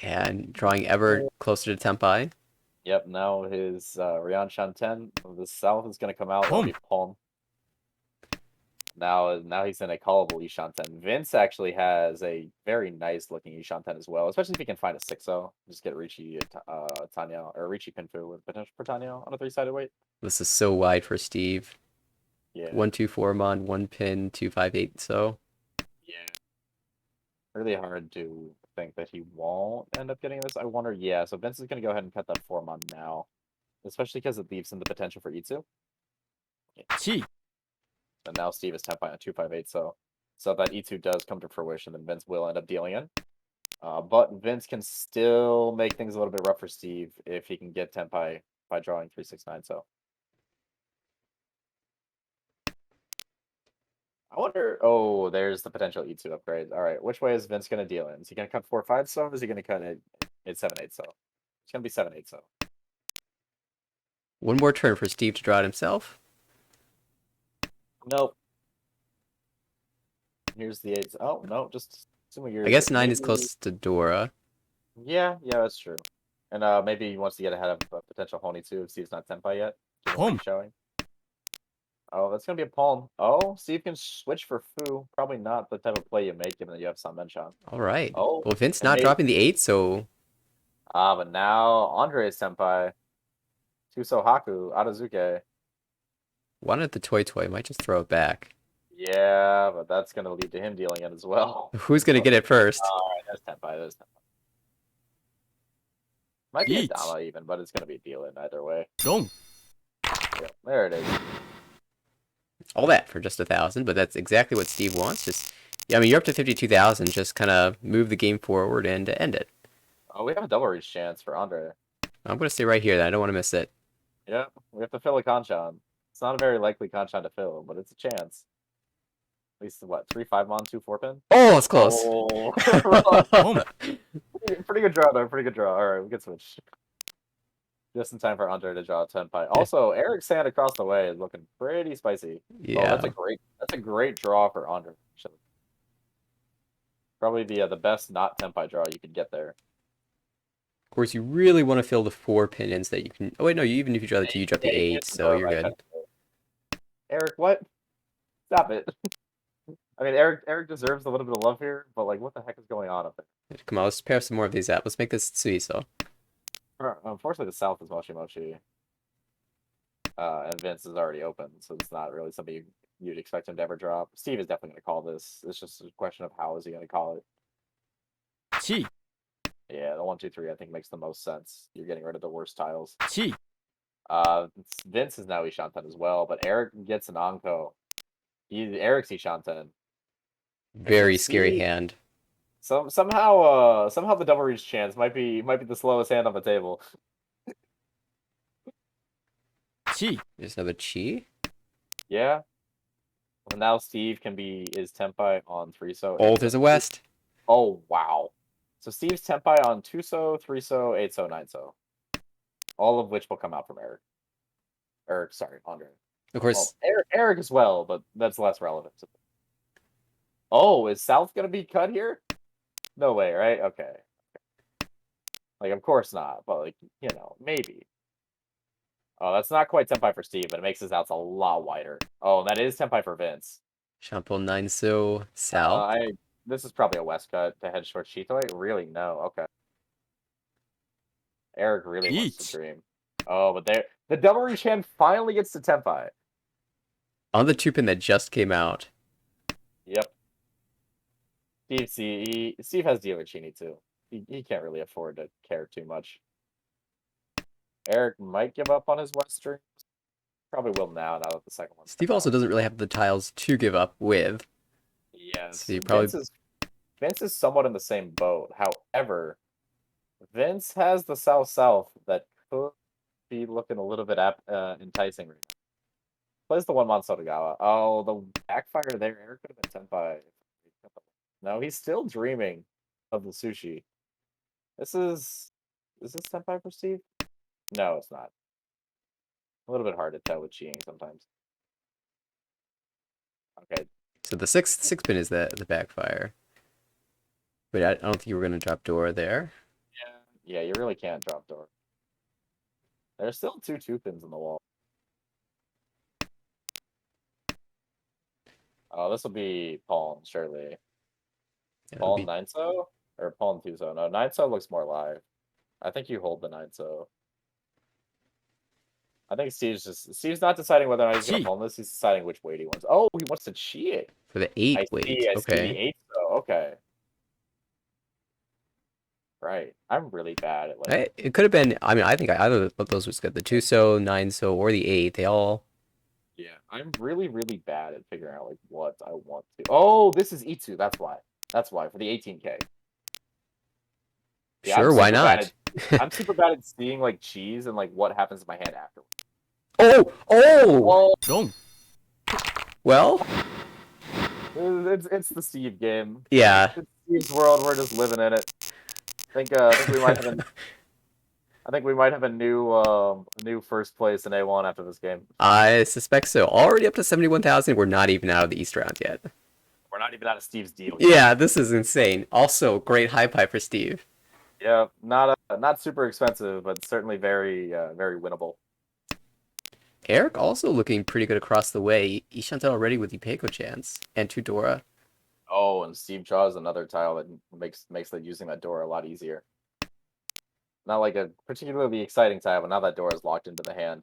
And drawing ever closer to Tempai. Yep, now his Ryan Shanten of the South is going to come out. It'll be Palm. Now he's in a callable Ishanten. Vince actually has a very nice looking Ishanten as well, especially if he can find a 6-0. Just get Ricci Tanya or Ricci Pinfu with potential for Tanya on a 3-sided weight. This is so wide for Steve. Yeah. 1, 2, 4 mon, 1 pin, 2, 5, 8. So. Yeah. Really hard to think that he won't end up getting this. I wonder. Yeah. So Vince is going to go ahead and cut that 4 mon now, especially because it leaves him the potential for Itsu. Chi. And now Steve is Tempai on 258, so if that E2 does come to fruition, then Vince will end up dealing in. But Vince can still make things a little bit rough for Steve if he can get Tempai by drawing 369, so. I wonder, oh, there's the potential E2 upgrade. All right, which way is Vince going to deal in? Is he going to cut 4-5 so? Or is he going to cut it 7-8 so? It's going to be 7-8 so. One more turn for Steve to draw it himself. Nope. Here's the 8. Oh, no, just assuming you're... I guess 9 is maybe- close to Dora. Yeah, that's true. And maybe he wants to get ahead of potential Honey too if Steve's not Senpai yet. given what he's showing. Oh, that's gonna be a Palm. Oh, Steve can switch for Fu. Probably not the type of play you make given that you have Sanmenchan. All right. Oh, Well, Vince and not maybe- dropping the 8, so But now Andre Senpai, Tuso Haku, Adazuke. wanted the Toy Toy. Might just throw it back. Yeah, but that's gonna lead to him dealing it as well. Who's going to get it first? Alright, there's Senpai, there's Senpai. Might be a Each. Dama even, but it's gonna be dealing either way. Dong. Yeah, there it is. All that for just 1,000, but that's exactly what Steve wants. Just, yeah, I mean, you're up to 52,000. Just kind of move the game forward and to end it. Oh, we have a double reach chance for Andre. I'm going to stay right here. Then I don't want to miss it. Yeah, we have to fill a Kanchan. It's not a very likely Kanchan to fill, but it's a chance. At least, what, 3-5 mon, 2-4 pin? Oh, it's close. Oh. Boom. Pretty good draw, though. Pretty good draw. Alright, we can switch. Just in time for Andre to draw a 10 pie. Also, Eric's hand across the way is looking pretty spicy. Oh, Yeah. that's a great draw for Andre. Probably the best not 10 pie draw you could get there. Of course, you really want to fill the 4 pin-ins that you can. Oh wait, no. Even if you draw the 2, you drop the Yeah, you 8, get the so draw you're right good. back. Eric, what? Stop it. I mean, Eric deserves a little bit of love here, but like, what the heck is going on up there? Come on, let's pair some more of these up. Let's make this Suiso. Unfortunately, the South is Mochi Mochi. And Vince is already open, so it's not really something you'd expect him to ever drop. Steve is definitely going to call this. It's just a question of how is he going to call it. Chi. Yeah, the 1, 2, 3 I think makes the most sense. You're getting rid of the worst tiles. Chi. Vince is now Ishanten as well, but Eric gets an Anko. Eric's Ishanten. Very scary see- hand. Somehow the double reach chance might be the slowest hand on the table. Chi. There's another Chi. Yeah. Well, now Steve is Tenpai on 3-so. Oh, there's a West. Oh, wow. So Steve's Tenpai on 2-so, 3-so, 8-so, 9-so. All of which will come out from Eric. Sorry, Andre. Of Well, course, Eric as well, but that's less relevant. Oh, is South going to be cut here? No way, right? Okay. Like, of course not, but, like, maybe. Oh, that's not quite Tenpai for Steve, but it makes his outs a lot wider. Oh, that is Tenpai for Vince. Shampoo 9 so South. This is probably a West cut to head short Chitoy. Really? No. Okay. Eric really wants Yeet. to dream. Oh, but the double reach hand finally gets to Tenpai. On the 2 pin that just came out. Yep. Steve has dealer Chini too. He can't really afford to care too much. Eric might give up on his West dreams. Probably will now that the second one. Steve also doesn't really have the tiles to give up with. Yes. So you probably- Vince is somewhat in the same boat. However, Vince has the South that could be looking a little bit enticing right now. Plays the 1-mon Sotogawa. Oh, the backfire there. Eric could have been 10-5. No, he's still dreaming of the sushi. Is this 10-5 for Steve? No, it's not. A little bit hard to tell with cheating sometimes. Okay. So the 6 pin is the backfire. But I don't think you were going to drop Dora there. Yeah, you really can't drop door. There's still 2 pins in the wall. Oh, this will be Pawn, surely. Yeah, it'll Pawn be- 9-so? Or Pawn 2-so? No, 9-so looks more live. I think you hold the 9-so. I think Steve's not deciding whether or not he's going Chi. to pawn this. He's deciding which weight he wants. Oh, he wants to cheat it. For the 8 I weight. see the Okay. 8-so. Okay. Right. I'm really bad at like. It could have been. I mean, I think either of those was good. The 2 so, 9 so, or the 8. They all. Yeah, I'm really, really bad at figuring out like what I want to. Oh, this is Itsu. That's why. That's why for the 18K. Yeah, I'm Sure, why super bad not? at- I'm super bad at seeing like cheese and like what happens in my hand afterwards. Oh! Oh! Well, Dong. Well, it's the Steve game. yeah. It's Steve's world. We're just living in it. I think we might have a new first place in A1 after this game. I suspect so. Already up to 71,000. We're not even out of the East round yet. We're We're not even out of Steve's deal. Yeah, this is insane. Also, great high pipe for Steve. Yeah, not super expensive, but certainly very winnable. Eric also looking pretty good across the way. Ishantel already with the Peiko chance and two Dora. Oh, and Steve draws another tile that makes using that door a lot easier. Not like a particularly exciting tile, but now that door is locked into the hand.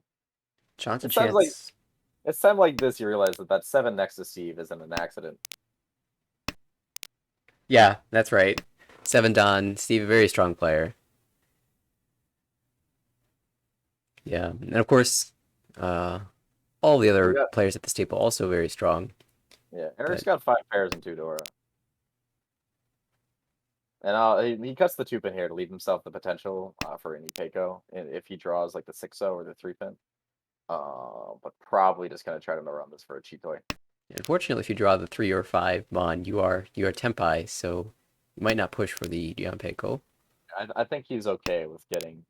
Johnson It sounds like- chance. It's time like this you realize that 7 next to Steve isn't an accident. Yeah, that's right. 7 Don. Steve, a very strong player. Yeah, and of course, all the other Yeah. players at this table also very strong. Yeah, Eric's got 5 pairs and 2 Dora. And he cuts the 2 pin here to leave himself the potential for any Peiko if he draws like the 6-0 or the 3 pin. But probably just gonna try to run this for a cheat toy. Unfortunately, if you draw the 3 or 5 Mon, you are Tenpai, so you might not push for the Dion Peiko. I think he's okay with getting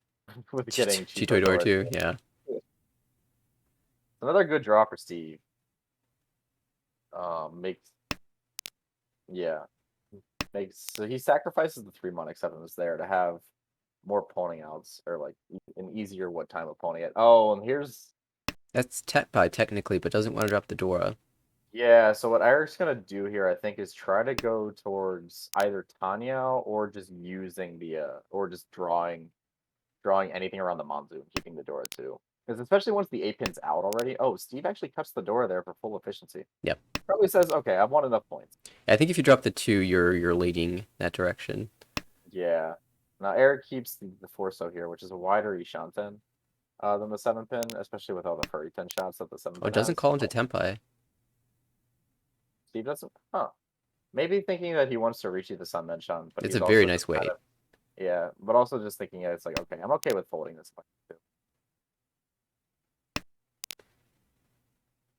getting Chitoi Dora too, yeah. Another good draw for Steve. So he sacrifices the 3 Mon acceptance there to have more pwning outs or like an easier what time of pwning it. Oh, and here's That's Tenpai technically, but doesn't want to drop the Dora. yeah. So what Eric's gonna do here, I think, is try to go towards either Tanya or just using the or just drawing anything around the Monzu and keeping the Dora too. Because especially once the 8 pin's out already. Oh, Steve actually cuts the Dora there for full efficiency. Yep. Probably says, okay, I've won enough points. I think if you drop the 2, you're leading that direction. Yeah. Now Eric keeps the Forso here, which is a wider Ishanten than the 7 pin, especially with all the furry 10 shots that the 7 Oh, pin it doesn't has. call into Tenpai. Steve doesn't. Huh. Maybe thinking that he wants to reach the Sun Menshon, but It's he's a very also nice just kind weight. of- yeah, but also just thinking it's like, okay, I'm okay with folding this one too.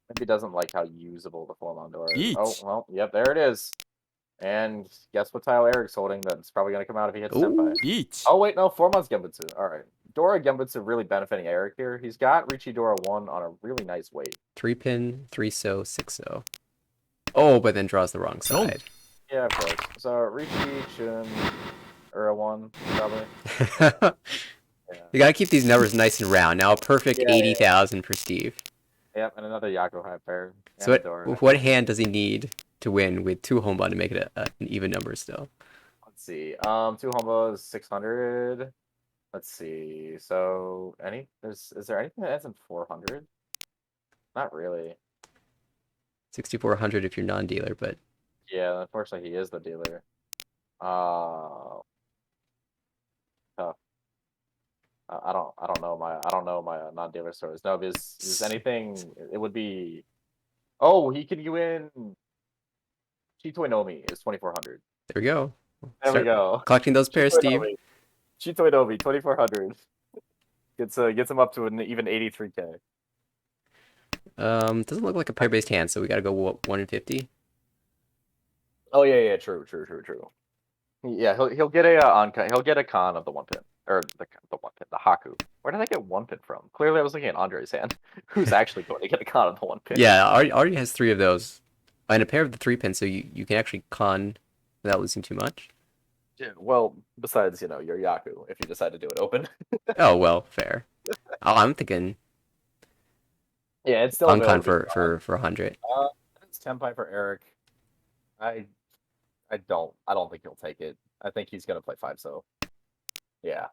Maybe he doesn't like how usable the Four Dora is. Each. Oh, well, yep, there it is. And guess what tile Eric's holding that's probably going to come out if he hits Ooh. Senpai. Each. Oh, wait, no, 4 months Genbutsu. All right. Dora Genbutsu really benefiting Eric here. He's got Richi Dora 1 on a really nice weight. 3 pin, 3-so, 6-so. Oh, but then draws the wrong No. side. Yeah, of course. So Richi, Chun, Ura 1, probably. Yeah. You gotta keep these numbers nice and round. Now a perfect Yeah, yeah, yeah. 80,000 for Steve. Yep, and another Yako high pair. So and a Dora. what hand does he need to win with 2 Homebon to make it an even number still? Let's see. 2 Homos, 600. Let's see. So is there anything that ends in 400? Not really. 6,400 if you're non-dealer, but Yeah, unfortunately he is the dealer. Tough. I don't know my non-dealer stores. No, is anything it would be. Oh, he could win. Chitoi Nomi is 2,400. there we go. There we Start go. collecting those pairs, Steve. Chitoi Nomi 2,400. Gets him up to an even 83k. Doesn't look like a pair-based hand, so we gotta go 1 in 50. Oh yeah, true. Yeah, he'll get he'll get a con of the 1 pin or the 1 pin, the Haku. Where did I get 1 pin from? Clearly, I was looking at Andre's hand, who's actually going to get a con of the 1 pin. Yeah, already has 3 of those, and a pair of the 3 pins, so you can actually con without losing too much. Yeah, well, besides your Yaku, if you decide to do it open. Oh well, fair. Oh, I'm thinking Yeah, it's still uncon available. for 100. It's Tenpai for Eric. I don't think he'll take it. I think he's gonna play 5 so. Yeah.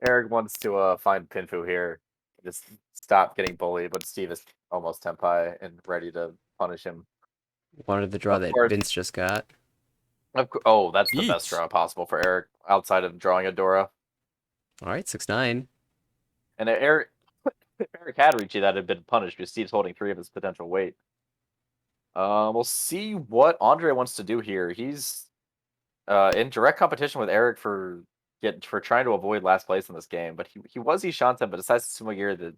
Eric wants to find Pinfu here. Just stop getting bullied, but Steve is almost Tenpai and ready to punish him. Wanted the draw Of that course. Vince just got. Oh, that's the best Yeet. draw possible for Eric outside of drawing a Dora. All right, 6-9. And Eric had Ricci that had been punished because Steve's holding 3 of his potential weight. We'll see what Andre wants to do here. He's in direct competition with Eric for trying to avoid last place in this game, but he was Ishanten, but decides to sumo gear the.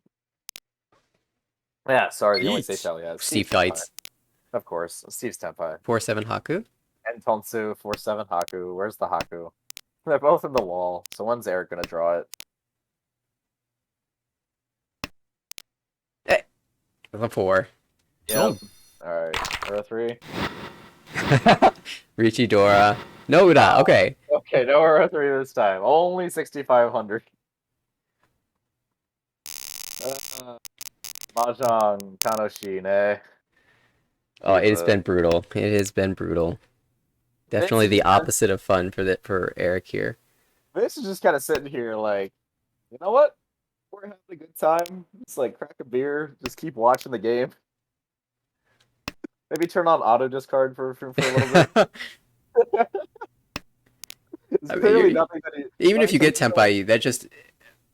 Yeah, sorry, the only Yeet. safe tally he has. Steve Steve's fights. Tenpai. Of course, Steve's Tenpai. 4-7 Haku. And Tonsu, 4-7 Haku. Where's the Haku? They're both in the wall, so when's Eric gonna draw it? The 4. Yeah. Alright, Dora 3. Richie Dora. No Uda. Okay. Okay, no Dora 3 this time. Only 6,500. Mahjong Tanoshin, eh? Oh, it has Jesus. been brutal. It has been brutal. Definitely the opposite of fun for Eric here. This is just kind of sitting here like, you know what? We're having a good time. Just like crack a beer, just keep watching the game. Maybe turn on auto discard for a little bit. There's I mean, clearly you- nothing that Even if you get nothing Tempai, that just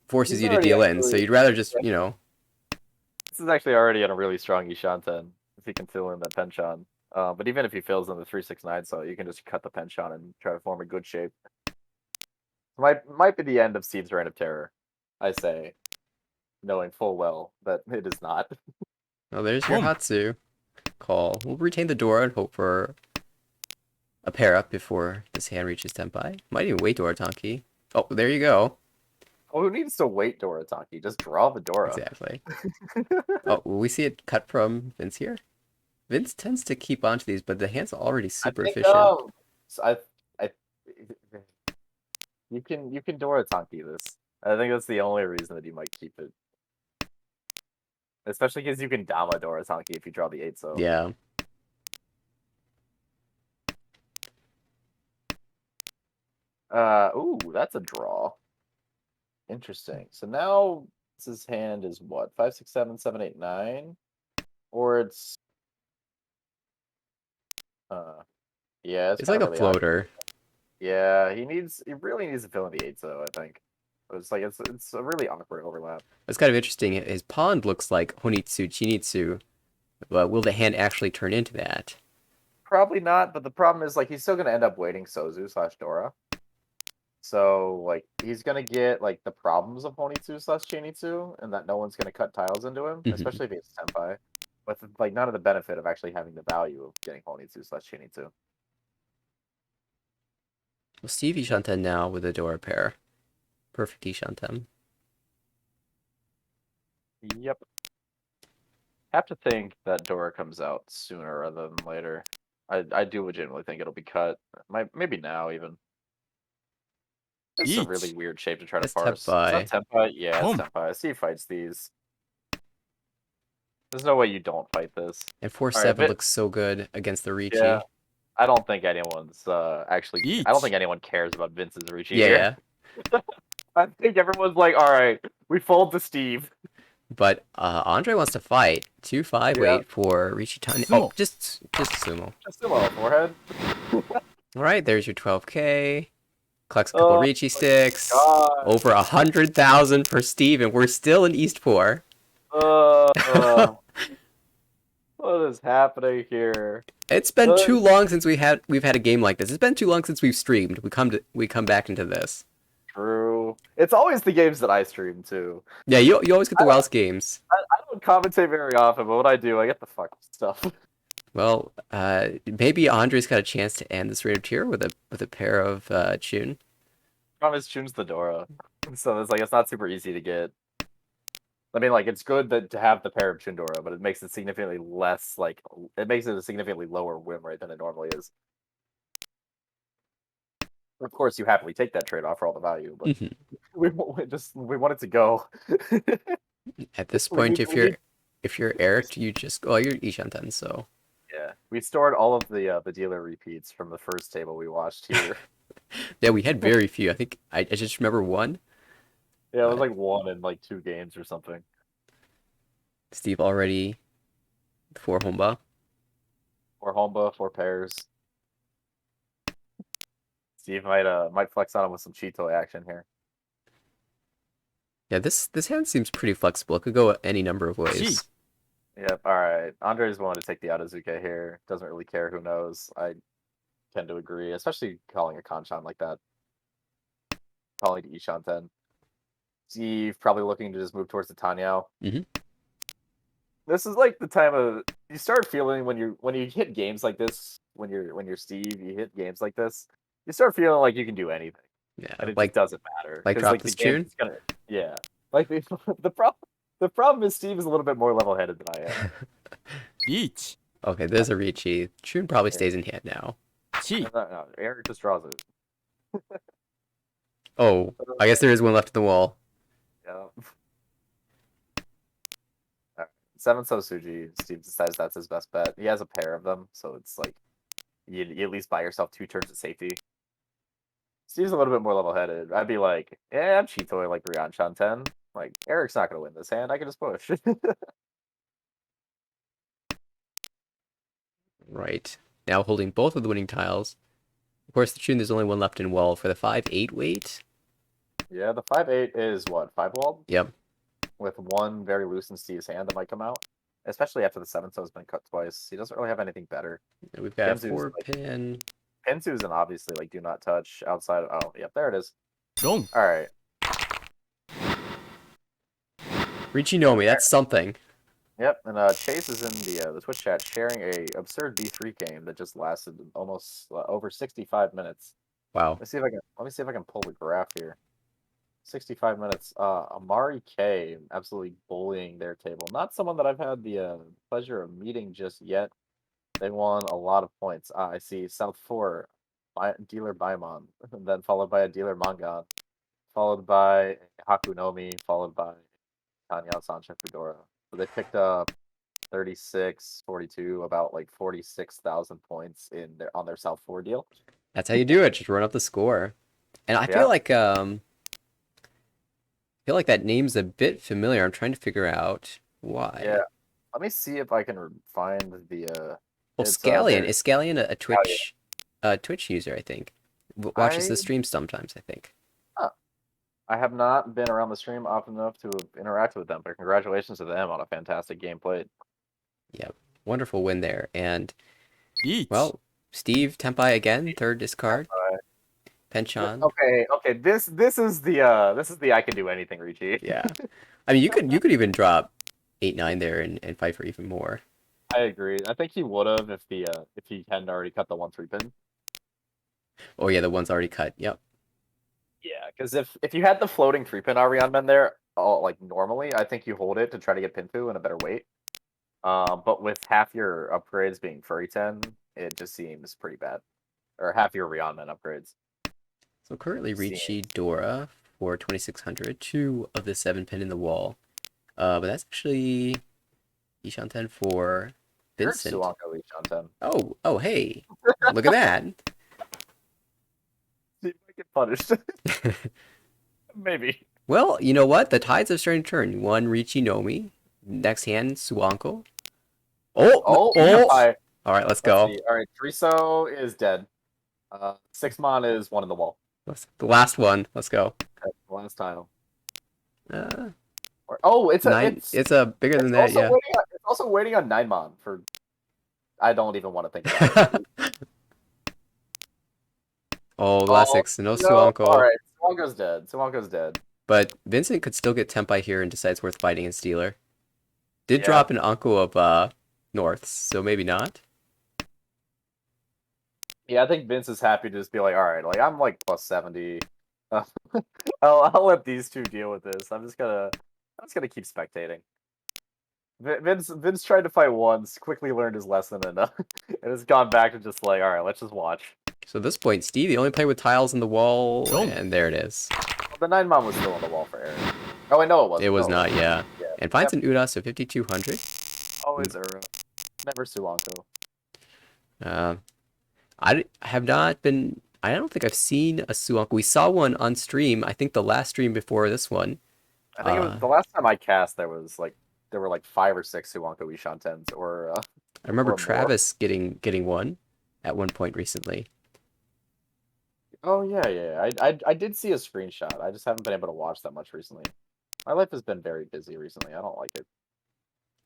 forces He's you to already deal in. So actually- you'd rather just, This is actually already on a really strong Ishanten if he can fill in that penchant. But even if he fills in the 369, so you can just cut the penchant and try to form a good shape. Might be the end of Steve's Reign of Terror, I say, knowing full well that it is not. oh, there's your Boom. Hatsu call. We'll retain the Dora and hope for a pair up before this hand reaches Tempai. Might even wait Dora Tanki. Oh, there you go. Oh, who needs to wait Dora Tanki? Just draw the Dora. Exactly. Oh, will we see it cut from Vince here? Vince tends to keep onto these, but the hand's already super efficient. So you can Dora Tanki this. I think that's the only reason that you might keep it. Especially because you can Dama Dora Tanki if you draw the 8, so. Yeah. Ooh, that's a draw. Interesting. So now his hand is what? 5, 6, 7, 7, 8, 9? Or it's yeah, It's like kinda a really hard. floater. Yeah, he really needs to fill in the 8s though, I think. It's like it's a really awkward overlap. It's kind of interesting. His pond looks like Honitsu, Chinitsu. But will the hand actually turn into that? Probably not, but the problem is like he's still gonna end up waiting Sozu/Dora. So like he's gonna get like the problems of Honitsu/Chinitsu, and that no one's gonna cut tiles into him, Mhm. especially if he's Senpai. With like none of the benefit of actually having the value of getting Honitsu/Chinitsu. Well, Steve Ishanten now with a Dora pair. Perfect Ishanten. Yep. Have to think that Dora comes out sooner rather than later. I do legitimately think it'll be cut. Maybe now even. It's a Each. really weird shape to try to That's parse. Is Tenpai. that Tenpai? Yeah, it's Boom. Tenpai. Steve fights these. There's no way you don't fight this. And 4-7 Alright, but- looks so good against the Ricci. Yeah. I don't think anyone's actually. I Each. don't think anyone cares about Vince's Ricci Yeah, here. yeah. I think everyone's like, all right, we fold to Steve. But Andre wants to fight. 2-5 Yeah. wait for Ricci Tani. Oh, just sumo. Just a little forehead. All right, there's your 12K. Collects a couple Oh Ricci sticks. God. Over 100,000 for Steve, and we're still in Eastport. What is happening here? It's been Uh, too long since we've had a game like this. It's been too long since we've streamed. We come back into this. True. It's always the games that I stream too. Yeah, you always get the Wells games. I don't commentate very often, but when I do, I get the fuck stuff. Well, maybe Andre's got a chance to end this rate of tier with a pair of Chun. Problem is, Chun's the Dora, so it's not super easy to get. I mean, like it's good to have the pair of Chundora, but it makes it significantly less it makes it a significantly lower win rate than it normally is. Of course, you happily take that trade off for all the value, but Mhm. we want it to go. At this We point, need- if you're Eric, you just you're Ishanten, so Yeah, we stored all of the dealer repeats from the first table we watched here. yeah, we had very few. I think I just remember one. Yeah, it was like 1 in like 2 games or something. Steve already 4 Homba. 4 Homba, 4 pairs. Steve might flex on him with some Cheeto action here. Yeah, this hand seems pretty flexible. It could go any number of ways. Gee. Yep, alright. Andre's willing to take the Adazuke here. Doesn't really care who knows. I tend to agree, especially calling a Kanchan like that. Calling to Ishanten. Steve probably looking to just move towards the Tanyao. Mhm. This is like the time of you start feeling when you hit games like this, when you're Steve, you hit games like this, you start feeling like you can do anything. Yeah, And it like just doesn't matter. like 'cause, drop the this game's gonna- yeah. Like the problem is Steve is a little bit more level headed than I am. Each. Okay, there's a Ricci. Shun probably stays in hand now. 1 No, Eric just draws it. Oh, I guess there is one left in the wall. Yeah. Alright, 7 Sosuji. Steve decides that's his best bet. He has a pair of them, so it's like you at least buy yourself 2 turns of safety. Steve's a little bit more level-headed. I'd be like, yeah, I'm Cheetoy like Ryan Shanten. Like, Eric's not gonna win this hand. I can just push. Right. Now holding both of the winning tiles. Of course, the Shun, there's only one left in wall for the 5-8 weight. Yeah, the 5-8 is what, 5 walled? Yep. With one very loose in Steve's hand that might come out. Especially after the 7 has been cut twice. He doesn't really have anything better. And we've got Genzu's 4 like- pin. Pensu's and obviously like do not touch outside of, oh, yep, there it is. 4 Alright. Ricci Nomi, that's something. Yep, and Chase is in the Twitch chat sharing a absurd D3 game that just lasted almost over 65 minutes. Wow. Let me see if I can pull the graph here. 65 minutes. Amari K absolutely bullying their table. Not someone that I've had the pleasure of meeting just yet. They won a lot of points. I see South 4, dealer Baimon, then followed by a dealer Mangan, followed by Hakunomi, followed by Tanya Sancha Fedora. So they picked up 36, 42, about like 46,000 points on their South 4 deal. That's how you do it. Just run up the score. And I Yeah. feel like that name's a bit familiar. I'm trying to figure out why. Yeah. Let me see if I can find the Well, it's, Scallion. there. Is Scallion a Twitch user, I think. Watches the I- stream sometimes, I think. I have not been around the stream often enough to interact with them, but congratulations to them on a fantastic game played. Yep. Wonderful win there. And, 1 well, Steve, Tempai again, third discard. Penchon. Okay. This is the I can do anything, Ricci. Yeah. I mean, you could even drop 8-9 there and fight for even more. I agree. I think he would have if he hadn't already cut the 1-3 pin. Oh, yeah, the one's already cut. Yep. Yeah, because if you had the floating 3-pin Ariane Men there, like normally, I think you hold it to try to get Pinfu in a better weight. But with half your upgrades being Furry 10, it just seems pretty bad. Or half your Rion Men upgrades. So currently Seeing. Ricci Dora for 2,600, 2 of the 7 pin in the wall. But that's actually Ishanten for You're Vincent. Suanko Lee Shanten. Oh, hey. Look at that. You might get punished. Maybe. Well, you know what? The tides have started to turn. One Ricci Nomi. Next hand, Suanko. Oh! Hi. All right, let's go. All right, Triso is dead. 6-mon is one in the wall. The last one. Let's go. Okay, last tile. Uh, It's a bigger than that, also yeah. it's also waiting on 9-mon for. I don't even want to think about it. Oh, the last 6. No Suanko. All right, Suanko's dead. But Vincent could still get Tempai here and decides worth fighting in Stealer. Did Yeah. drop an Anko of Norths, so maybe not. Yeah, I think Vince is happy to just be like, all right, like I'm like plus 70. I'll let these two deal with this. I'm just gonna keep spectating. Vince tried to fight once, quickly learned his lesson, and has gone back to just like, all right, let's just watch. So at this point, Steve, you only play with tiles in the wall, Oh. and there it is. The 9-mon was still on the wall for Eric. Oh, I know it wasn't. It was No, not, yeah. Yeah. And finds an Uda, so 5,200. Always Ura. Never Suanko. I have not been. I don't think I've seen a Suanko. We saw one on stream. I think the last stream before this one. I think it was the last time I cast. There were like 5 or 6 Suanko Ishantens, or I remember or more. Travis getting one at one point recently. oh yeah. I did see a screenshot. I just haven't been able to watch that much recently. My life has been very busy recently. I don't like it.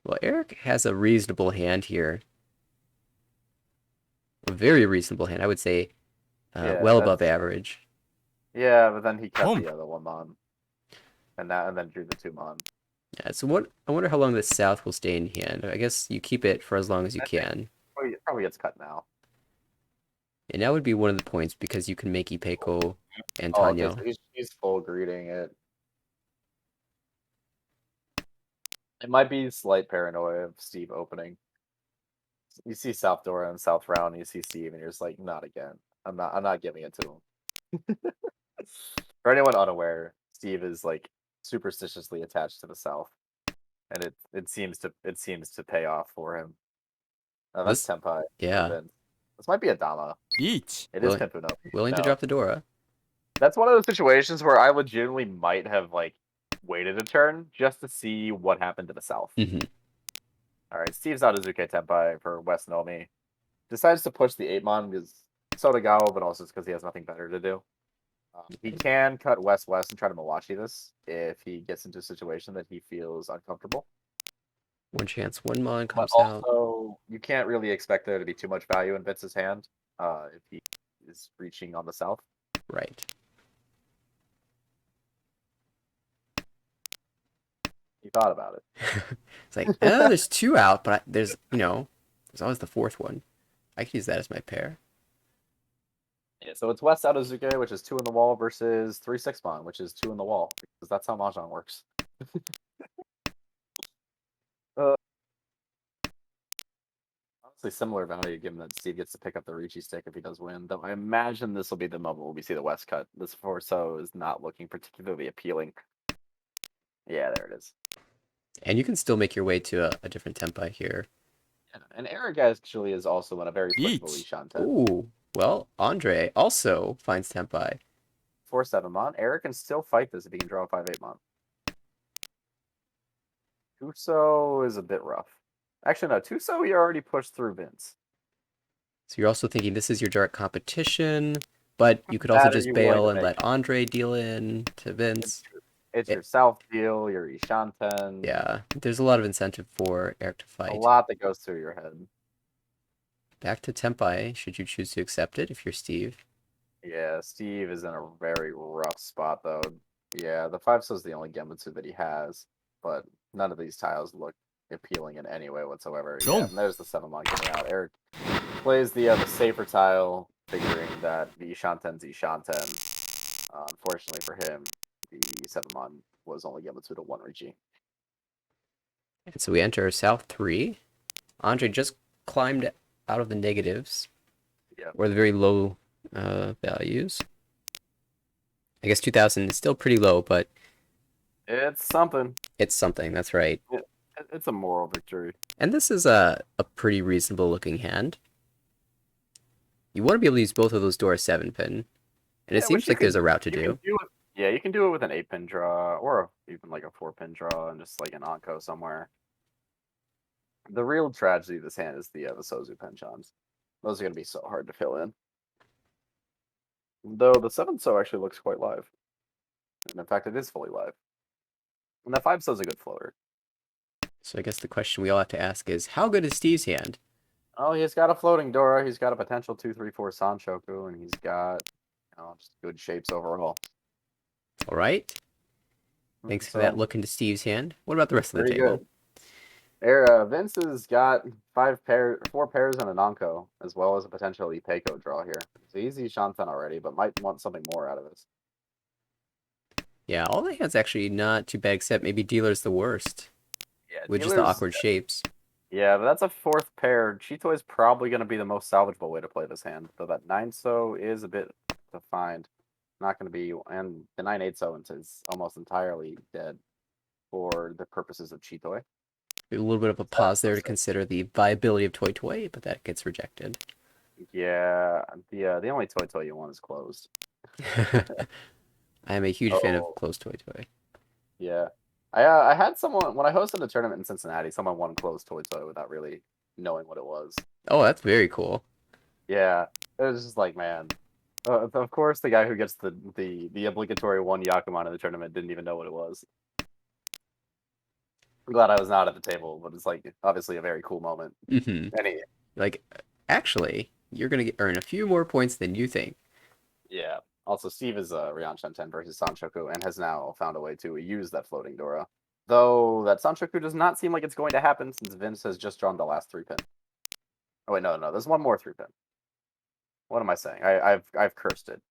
Well, Eric has a reasonable hand here. A very reasonable hand, I would say. Yeah, Well above average. Yeah, but then he cut Home. the other 1-mon, and then drew the 2-mon. Yeah. So what? I wonder how long the South will stay in hand. I guess you keep it for as long as you can. Probably gets cut now. And that would be one of the points because you can make Ipeko and Oh, Tanyo. okay, so he's full greeting it. It might be slight paranoia of Steve opening. You see South Dora and South Round, and you see Steve, and you're just like, not again. I'm not giving it to him. For anyone unaware, Steve is like superstitiously attached to the South, and it seems to pay off for him. That's This- Tenpai. yeah. This might be a Dama. 1 It is Willing- Tenpu no. Willing to No. drop the Dora. That's one of those situations where I legitimately might have like waited a turn just to see what happened to the South. Mhm. All right, Steve's Adazuke Tenpai for West Nomi. Decides to push the 8-mon because Sotagawa, but also because he has nothing better to do. He can cut west-west and try to Mawashi this if he gets into a situation that he feels uncomfortable. One chance, one mon But comes out. also, you can't really expect there to be too much value in Vince's hand if he is reaching on the south. Right. He thought about it. It's like, oh, there's 2 out, but there's there's always the 4th one. I could use that as my pair. Yeah, so it's West Adazuke, which is 2 in the wall, versus 3 6-mon, which is 2 in the wall, because that's how Mahjong works. Honestly, similar value given that Steve gets to pick up the Ricci stick if he does win. Though I imagine this will be the moment where we see the West cut. This Forso is not looking particularly appealing. Yeah, there it is. And you can still make your way to a different Tenpai here. Yeah, and Eric actually is also in a very Each. pushable Shanten. Ooh, well, Andre also finds Tenpai. 4 7-mon. Eric can still fight this if he can draw a 5-8-mon. Tuso is a bit rough. Actually, no. Tuso, he already pushed through Vince. So you're also thinking this is your direct competition, but you could also That or just you willing bail to and make let Andre deal in to Vince. It's It- your South deal, your Ishanten. Yeah, there's a lot of incentive for Eric to A fight. lot that goes through your head. Back to Tenpai, should you choose to accept it if you're Steve. Yeah, Steve is in a very rough spot, though. Yeah, the 5 is the only Genbutsu that he has, but none of these tiles look appealing in any way whatsoever. Yeah, Boom. and there's the 7-mon getting out. Eric plays the safer tile, figuring that the Ishanten's Ishanten. Unfortunately for him, the 7-mon was only Genbutsu to 1 Ricci. And so we enter South 3. Andre just climbed out of the negatives, Yep. or the very low values. I guess 2,000 is still pretty low, but It's something. it's something, that's right. It's a moral victory. And this is a pretty reasonable looking hand. You want to be able to use both of those Dora 7-pin. And it Yeah, seems which you like there's can- a route to you do. can yeah, you can do it with an 8-pin draw, or even like a 4-pin draw, and just like an Anko somewhere. The real tragedy of this hand is the Sozu penchants. Those are going to be so hard to fill in. Though the 7-so actually looks quite live. And in fact, it is fully live. And that 5-so is a good floater. So I guess the question we all have to ask is, how good is Steve's hand? Oh, he's got a floating Dora, he's got a potential 2-3-4 Sanchoku, and he's got just good shapes overall. All right. Thanks for that look into Steve's hand. What about the rest of the Pretty table? good. Vince has got 4 pairs and an Anko, as well as a potential Ipeco draw here. It's easy Shanten already, but might want something more out of this. Yeah, all the hands actually not too bad, except maybe Dealer's the worst, Yeah, with just the awkward shapes. Yeah, but that's a 4th pair. Chito is probably going to be the most salvageable way to play this hand, though that 9-so is a bit to find. Not going to be, and the 9-8-so is almost entirely dead for the purposes of Chitoi. A little bit of a pause there to consider the viability of Toy Toy, but that gets rejected. Yeah, the only Toy you want is closed. I am a huge fan of Oh. closed Toy Toy. Yeah, I had someone when I hosted a tournament in Cincinnati. Someone won closed Toy without really knowing what it was. Oh, that's very cool. Yeah, it was just like, man. Of course, the guy who gets the obligatory 1 Yakuman in the tournament didn't even know what it was. I'm glad I was not at the table, but it's like obviously a very cool moment. Hmm. Any, Actually, you're gonna earn a few more points than you think. yeah. Also, Steve is Ryan Shanten versus Sanchoku and has now found a way to use that floating Dora. Though that Sanchoku does not seem like it's going to happen since Vince has just drawn the last 3-pin. Oh wait, no, there's one more 3-pin. What am I saying? I've cursed it.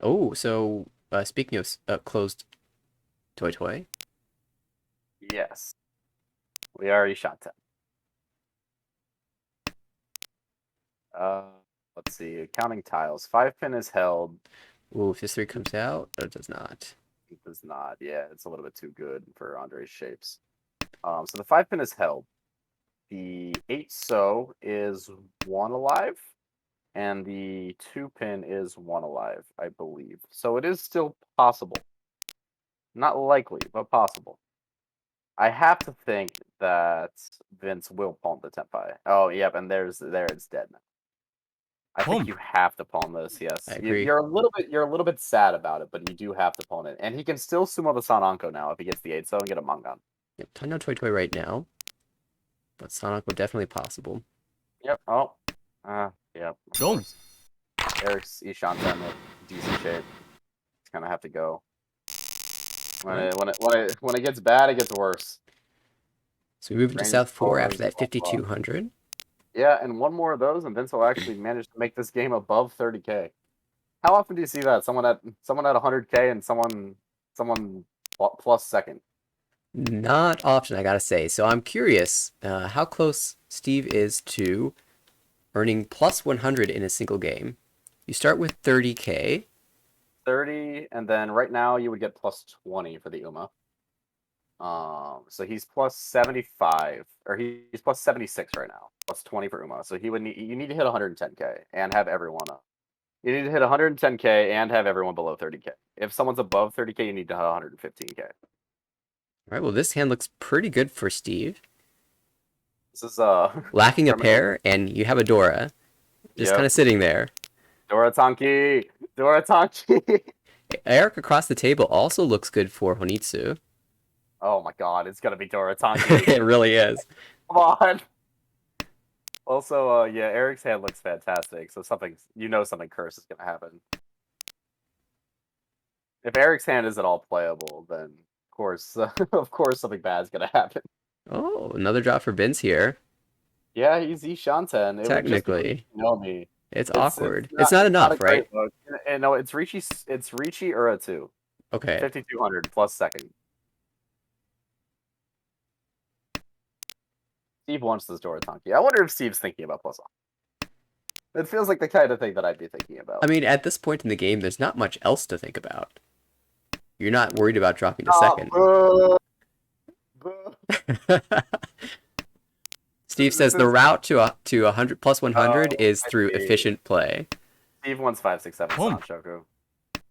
Oh, so speaking of closed Toy Toy, Yes. We are Ishanten. Let's see. Counting tiles. 5-pin is held. Ooh, if this 3 comes out, or it does not. It does not. Yeah, it's a little bit too good for Andre's shapes. So the 5-pin is held. The 8 so is 1 alive, and the 2-pin is 1 alive, I believe. So it is still possible. Not likely, but possible. I have to think that Vince will pawn the Tenpai. Oh, yep, and there it's dead now. I think Boom. you have to pawn this. Yes, I agree. You're a little bit sad about it, but you do have to pawn it, and he can still sumo the Sananko now if he gets the 8 so and get a Mangan. Yep, Tano Toy Toy right now. But Sonic will definitely possible. Yep. Oh. Yep. of Boom. course. Eric's Ishanten with decent shape. It's gonna have to go. When it gets bad, it gets worse. So we move into Range South 4 four after is that well. 5200. Yeah, and one more of those, and Vince will actually manage to make this game above 30K. How often do you see that? Someone at 100K and someone plus second. Not often, I gotta say. So I'm curious how close Steve is to earning plus 100 in a single game. You start with 30K. 30, and then right now you would get plus 20 for the Uma. So he's plus 75, or he's plus 76 right now, plus 20 for Uma. So you need to hit 110K and have everyone up. You need to hit 110K and have everyone below 30K. If someone's above 30K, you need to hit 115K. All right, well, this hand looks pretty good for Steve. This is Lacking a Terminal. pair, and you have a Dora. Just Yep. kind of sitting there. Dora Tanki. Eric across the table also looks good for Honitsu. Oh my god, it's gonna be Dora Tanki. It really is. Come on. Also, yeah, Eric's hand looks fantastic. So something curse is gonna happen. If Eric's hand isn't all playable, then of course something bad's gonna happen. Oh, another drop for Vince here. Yeah, he's Shanten. Technically. Me. It's awkward. It's not a enough, right? great look. And no, it's Richi Ura 2. Okay. 5200 plus second. Steve wants this Dora Tanki. I wonder if Steve's thinking about plus on. It feels like the kind of thing that I'd be thinking about. I mean, at this point in the game, there's not much else to think about. You're not worried about dropping to second. Steve says the route to 100 plus 100 is I through see. efficient play. Steve wants 567 Boom. Sanshoku,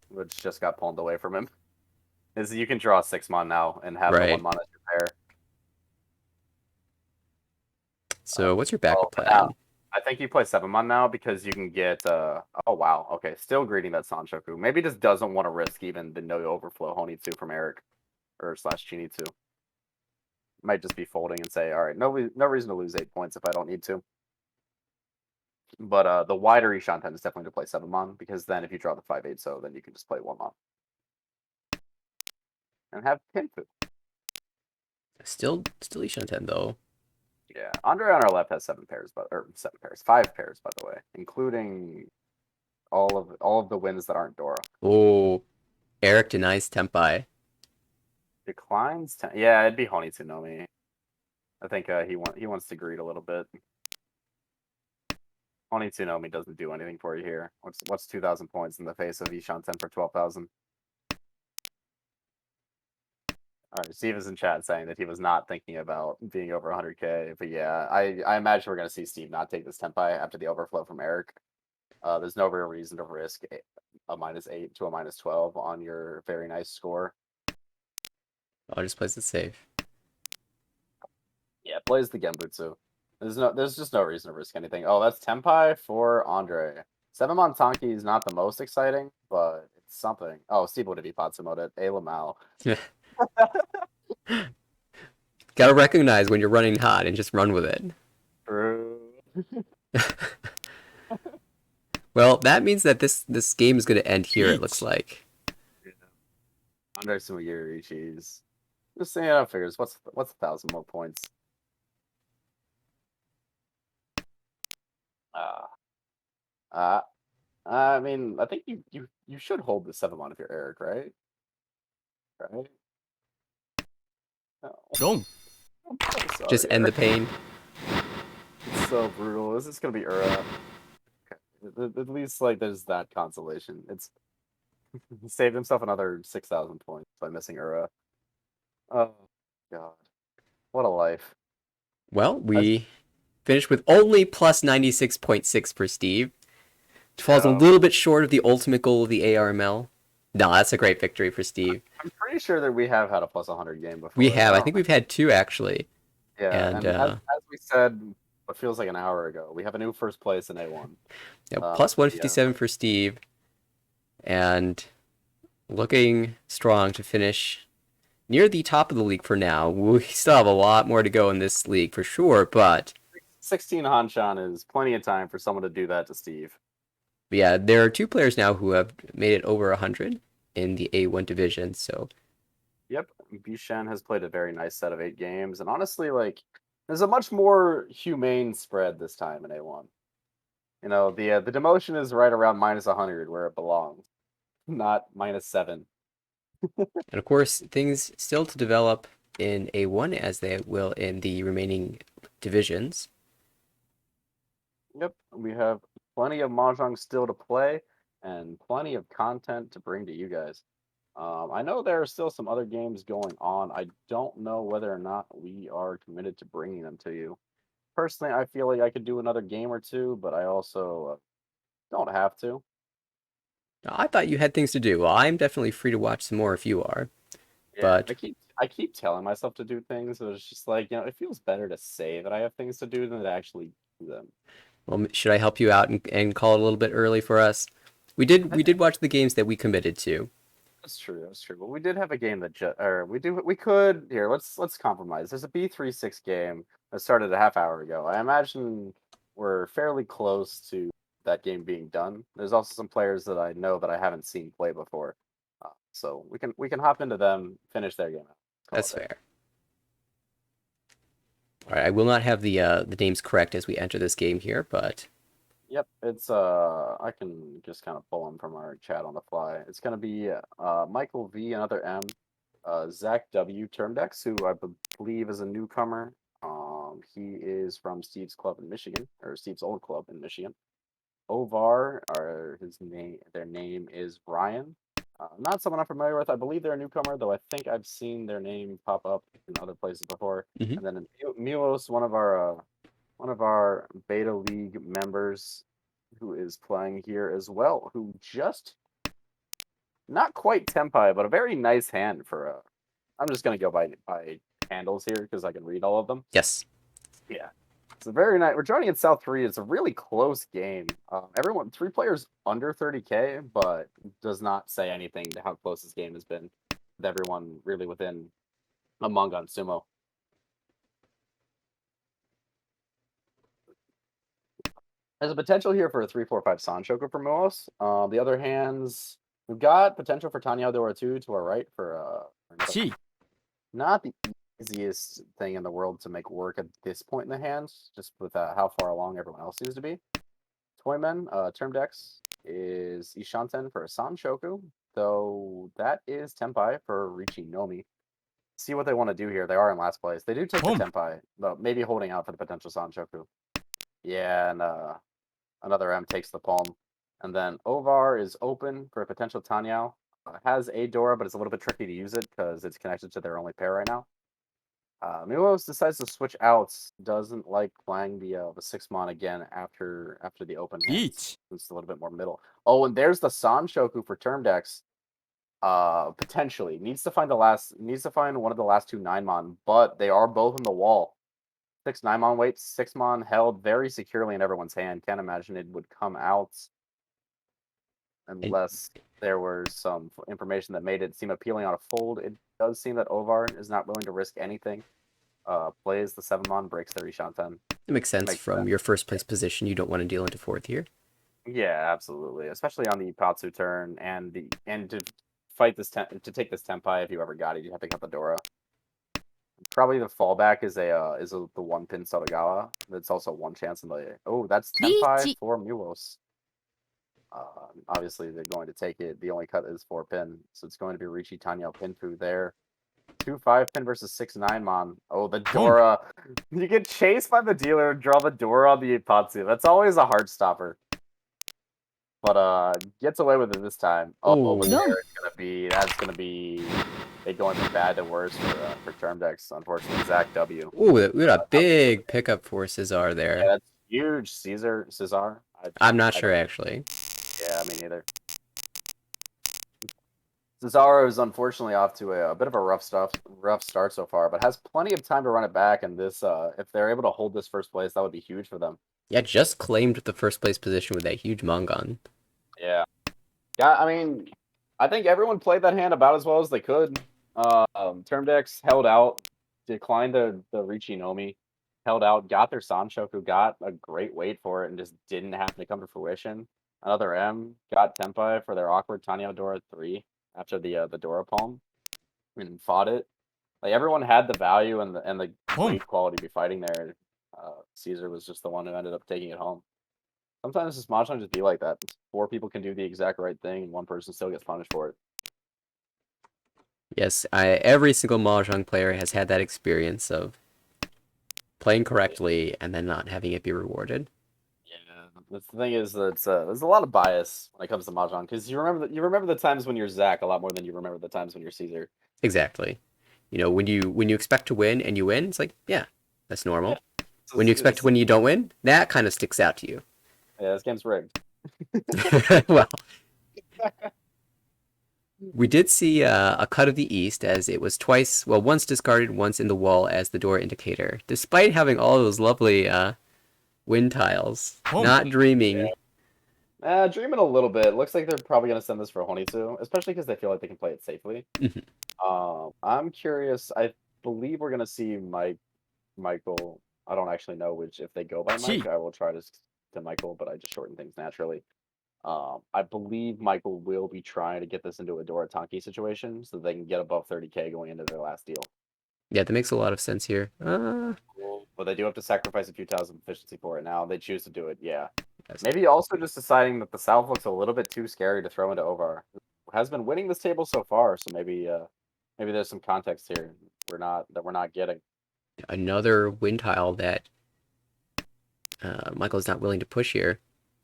which just got pawned away from him. Is you can draw 6-mon now and have the Right. 1-mon as your pair. So what's your backup but plan? now, I think you play 7-mon now because you can get oh wow, okay, still greeting that Sanshoku. Maybe just doesn't want to risk even the no overflow Honitsu from Eric or / Chinitsu. Might just be folding and say, all right, no reason to lose 8 points if I don't need to. But the wider Ishanten is definitely to play 7-mon because then if you draw the 5-8 so then you can just play 1-mon. And have Pinfu. Still Ishanten though. Yeah, Andre on our left has 5 pairs, by the way, including all of the wins that aren't Dora. Oh, Eric denies Tempai. Declines. Yeah, it'd be Honitsu Nomi. I think he wants to greet a little bit. Honitsu Nomi doesn't do anything for you here. What's 2,000 points in the face of Ishanten for 12,000? All right, Steve is in chat saying that he was not thinking about being over 100K, but yeah, I imagine we're going to see Steve not take this Tenpai after the overflow from Eric. There's no real reason to risk a -8 to a -12 on your very nice score. I'll just plays it safe. Yeah, plays the Genbutsu. There's just no reason to risk anything. Oh, that's Tenpai for Andre. 7-mon Tanki is not the most exciting, but it's something. Oh, Steve would have Ipatsumoed it. A Lamau. Gotta recognize when you're running hot and just run with it. True. Well, that means that this game is going to end here, it looks like. Andre Sumagiri, cheese. Just saying out figures. What's 1,000 more points? I mean, I think you should hold the 7-mon if you're Eric, right? Right? No. Boom. I'm so sorry, Just end the Eric. pain. It's so brutal. This is gonna be Ura. At least like there's that consolation. It's he saved himself another 6,000 points by missing Ura. Oh god, what a life! Well, we finished with only plus 96.6 for Steve. Falls a Yeah. little bit short of the ultimate goal of the ARML. No, that's a great victory for Steve. I'm pretty sure that we have had a plus 100 game before. We have. I don't think we've had 2 actually. Yeah, And, and as we said, what feels like an hour ago, we have a new first place in A1. Yeah, Uh, plus 157 for Steve. And looking strong to finish near the top of the league for now. We still have a lot more to go in this league for sure, but 16 Hanshan is plenty of time for someone to do that to Steve. yeah, there are 2 players now who have made it over 100 in the A1 division, so Yep, Bishan has played a very nice set of 8 games, and honestly, like, there's a much more humane spread this time in A1. You know, the demotion is right around minus 100 where it belongs, not minus 7. and of course things still to develop in A1 as they will in the remaining divisions. Yep, we have plenty of Mahjong still to play and plenty of content to bring to you guys. I know there are still some other games going on. I don't know whether or not we are committed to bringing them to you. Personally, I feel like I could do another game or two, but I also don't have to. I thought you had things to do. Well, I'm definitely free to watch some more if you are. Yeah, But I keep telling myself to do things, but it's just like, it feels better to say that I have things to do than to actually do them. well, should I help you out and call it a little bit early for us? We did watch the games that we committed to. That's true. That's true. But we did have a game that or we could here. Let's compromise. There's a B36 game that started a half hour ago. I imagine we're fairly close to that game being done. There's also some players that I know that I haven't seen play before, so we can hop into them, finish their game out. Call That's it there. fair. All right, I will not have the names correct as we enter this game here, but Yep, it's I can just kind of pull them from our chat on the fly. It's gonna be Michael V, another M, Zach W, Termdex, who I believe is a newcomer. He is from Steve's club in Michigan, or Steve's old club in Michigan. Ovar, their name is Ryan. Not someone I'm familiar with. I believe they're a newcomer, though I think I've seen their name pop up in other places before. Mhm. And then Milos, one of our beta league members who is playing here as well, who just not quite Tempai, but a very nice hand for I'm just gonna go by handles here because I can read all of them. yes. Yeah. It's a very nice. We're joining in South 3. It's a really close game. 3 players under 30K, but does not say anything to how close this game has been with everyone really within Among Us Sumo. There's a potential here for a 3-4-5 Sanchoku for Moos. The other hands, we've got potential for Tanya Dora 2 to our right for another. 1 Not the easiest thing in the world to make work at this point in the hands, just with how far along everyone else seems to be. Toymen, Termdex is Ishanten for a Sanchoku, though that is Tempai for Richi Nomi. See what they want to do here. They are in last place. They do take the Tempai, though maybe holding out for the potential Sanchoku. Yeah, and another M takes the palm. And then Ovar is open for a potential Tanyao. Has a Dora, but it's a little bit tricky to use it because it's connected to their only pair right now. Milos decides to switch out. Doesn't like playing the 6-mon again after the open hands. It's a little bit more middle. Oh, and there's the Sanchoku for Termdex. Potentially needs to find one of the last 2 9-mon, but they are both in the wall. 6 9-mon waits, 6-mon held very securely in everyone's hand. Can't imagine it would come out unless there was some information that made it seem appealing on a fold. It does seem that Ovar is not willing to risk anything. Plays the 7-mon, breaks their Ishanten. It makes sense from your first place position. You don't want to deal into 4th here. Yeah, absolutely. Especially on the Patsu turn and to fight this to take this Tempai. If you ever got it, you have to cut the Dora. Probably the fallback is the 1-pin Sotogawa. That's also one chance in the. Oh, that's Tempai for Milos. Obviously, they're going to take it. The only cut is 4-pin, so it's going to be Richi Tanya Pinfu there. 2 5-pin versus 6 9-mon. Oh, the Dora. You get chased by the dealer, draw the Dora on the Ipatsu. That's always a heart stopper. gets away with it this time. Oh, but Ooh. No. that's gonna be it going from bad to worse for term decks. Unfortunately, Zach W. Ooh, we got a big pickup for Cesar Yeah, there. that's huge. Cesar. I'm not sure actually. Yeah, me neither. Cesaro is unfortunately off to a bit of a rough start so far, but has plenty of time to run it back. And this, if they're able to hold this first place, that would be huge for them. Yeah, just claimed the first place position with that huge Mongon. Yeah, I mean, I think everyone played that hand about as well as they could. Term decks held out, declined the Richinomi, held out, got their Sanshoku, got a great wait for it, and just didn't happen to come to fruition. Another M got Tempai for their awkward Tanya Dora 3 after the Dora Palm and fought it. Like everyone had the value and the great quality to be fighting there. Caesar was just the one who ended up taking it home. Sometimes this Mahjong just be like that. 4 people can do the exact right thing, and 1 person still gets punished for it. Yes, every single Mahjong player has had that experience of playing correctly and then not having it be rewarded. Yeah, the thing is that there's a lot of bias when it comes to Mahjong because you remember the times when you're Zach a lot more than you remember the times when you're Caesar. Exactly. You know, when you expect to win and you win, it's like, yeah, that's normal. Yeah. When you expect to win and you don't win, that kind of sticks out to you. Yeah, this game's rigged. Well, we did see a cut of the East as it was once discarded, once in the wall as the door indicator. Despite having all those lovely wind tiles, Oh. not dreaming. Dreaming a little bit. Looks like they're probably going to send this for Honitsu, especially because they feel like they can play it safely. I'm curious. I believe we're going to see Michael. I don't actually know if they go by Mike. Gee. I will try to Michael, but I just shorten things naturally. I believe Michael will be trying to get this into a Dora Tonki situation so they can get above 30k going into their last deal. Yeah, that makes a lot of sense here. But they do have to sacrifice a few tiles of efficiency for it now. They choose to do it, yeah. Yes. Maybe also just deciding that the South looks a little bit too scary to throw into Ovar. Has been winning this table so far, so maybe there's some context here we're not getting. Another wind tile that Michael's not willing to push here.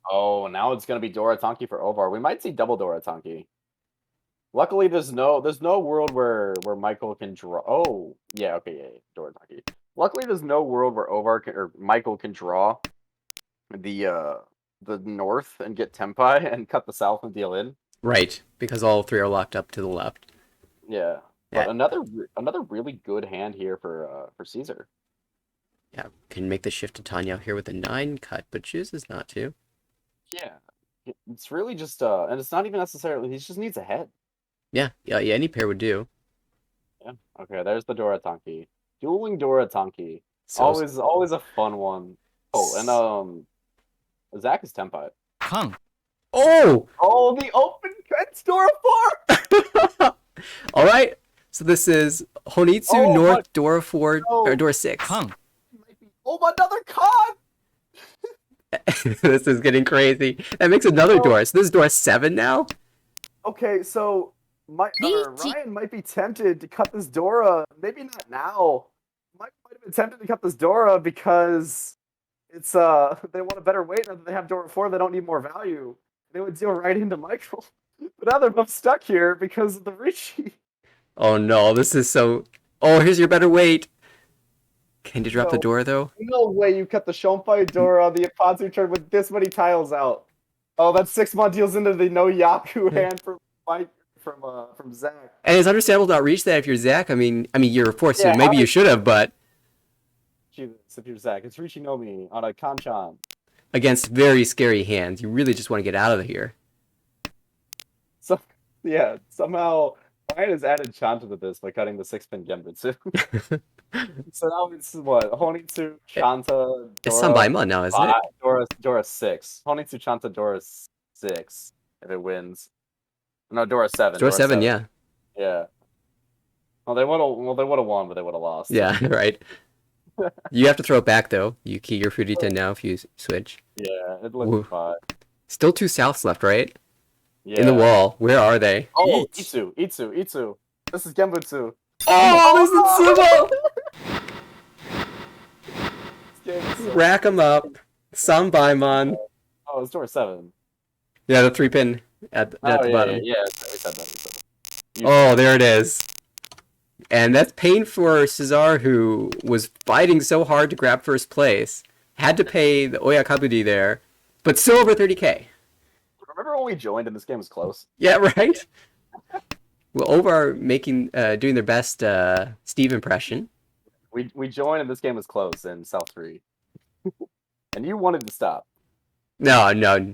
Oh, now it's gonna be Dora Tonki for Ovar. We might see double Dora Tonki. Luckily, there's no world where Michael can draw. Oh, yeah, okay, yeah, Dora Tonki. Luckily, there's no world where or Michael can draw the north and get Tempai and cut the south and deal in. Right, because all 3 are locked up to the left. Yeah, but another really good hand here for Caesar. Yeah, can make the shift to Tanya here with a 9 cut, but chooses not to. Yeah, it's really just and it's not even necessarily. He just needs a head. Yeah, any pair would do. Yeah. Okay, there's the Dora Tonki. Dueling Dora Tonki. So, Always a fun one. Oh, and Zach is Tempai. Kang. Oh! Oh, the open it's Dora 4! All right. So this is Honitsu Oh, North what? Dora 4 No. or Dora 6. Kang. Oh, another con! This is getting crazy. That makes another Oh. Dora. So this is Dora 7 now? Okay, so Ryan might be tempted to cut this Dora. Maybe not now. Might have been tempted to cut this Dora because it's they want a better weight now that they have Dora 4. They don't need more value. They would deal right into Michael. But now they're both stuck here because of the Richie. Oh no, this is so... Oh, here's your better weight. Can you drop the No. Dora though? No way you cut the Shonpai Dora on the Ipatsu turn with this many tiles out. Oh, that's 6 mod deals into the no Yaku hand from Mike from Zach. And it's understandable to not reach that if you're Zach. I mean you're forced Yeah, to. Maybe how you should have, but Jesus, if you're Zach, it's Richinomi on a Kanchan. against very scary hands, you really just want to get out of here. So yeah, somehow Ryan has added Chanta to this by cutting the 6-pin Genbutsu. So now it's what? Honitsu, Chanta, It's Dora, Sanbaima now, isn't it? Dora 6. Honitsu, Chanta, Dora 6 if it wins. No, Dora 7. Dora 7, yeah. Yeah. Well, they would have won, but they would have lost. Yeah, right. You have to throw it back though. You key your Fujita now if you switch. Yeah, it Woo. looks fine. Still 2 Souths left, right? Yeah. In the wall. Where are they? Oh, Each. Itsu. This is Genbutsu. Oh, This game is so- Rack 'em up. Sanbaimon. Oh, it's Dora 7. Yeah, the 3-pin at the yeah, bottom. yeah. We said that. We said that. You- Oh, there it is. And that's pain for Cesar, who was fighting so hard to grab first place. Had to pay the Oyakabudi there, but still over 30K. Remember when we joined and this game was close? Yeah, right? Well, Ovar doing their best Steve impression. We joined and this game was close in South 3. And you wanted to stop. No.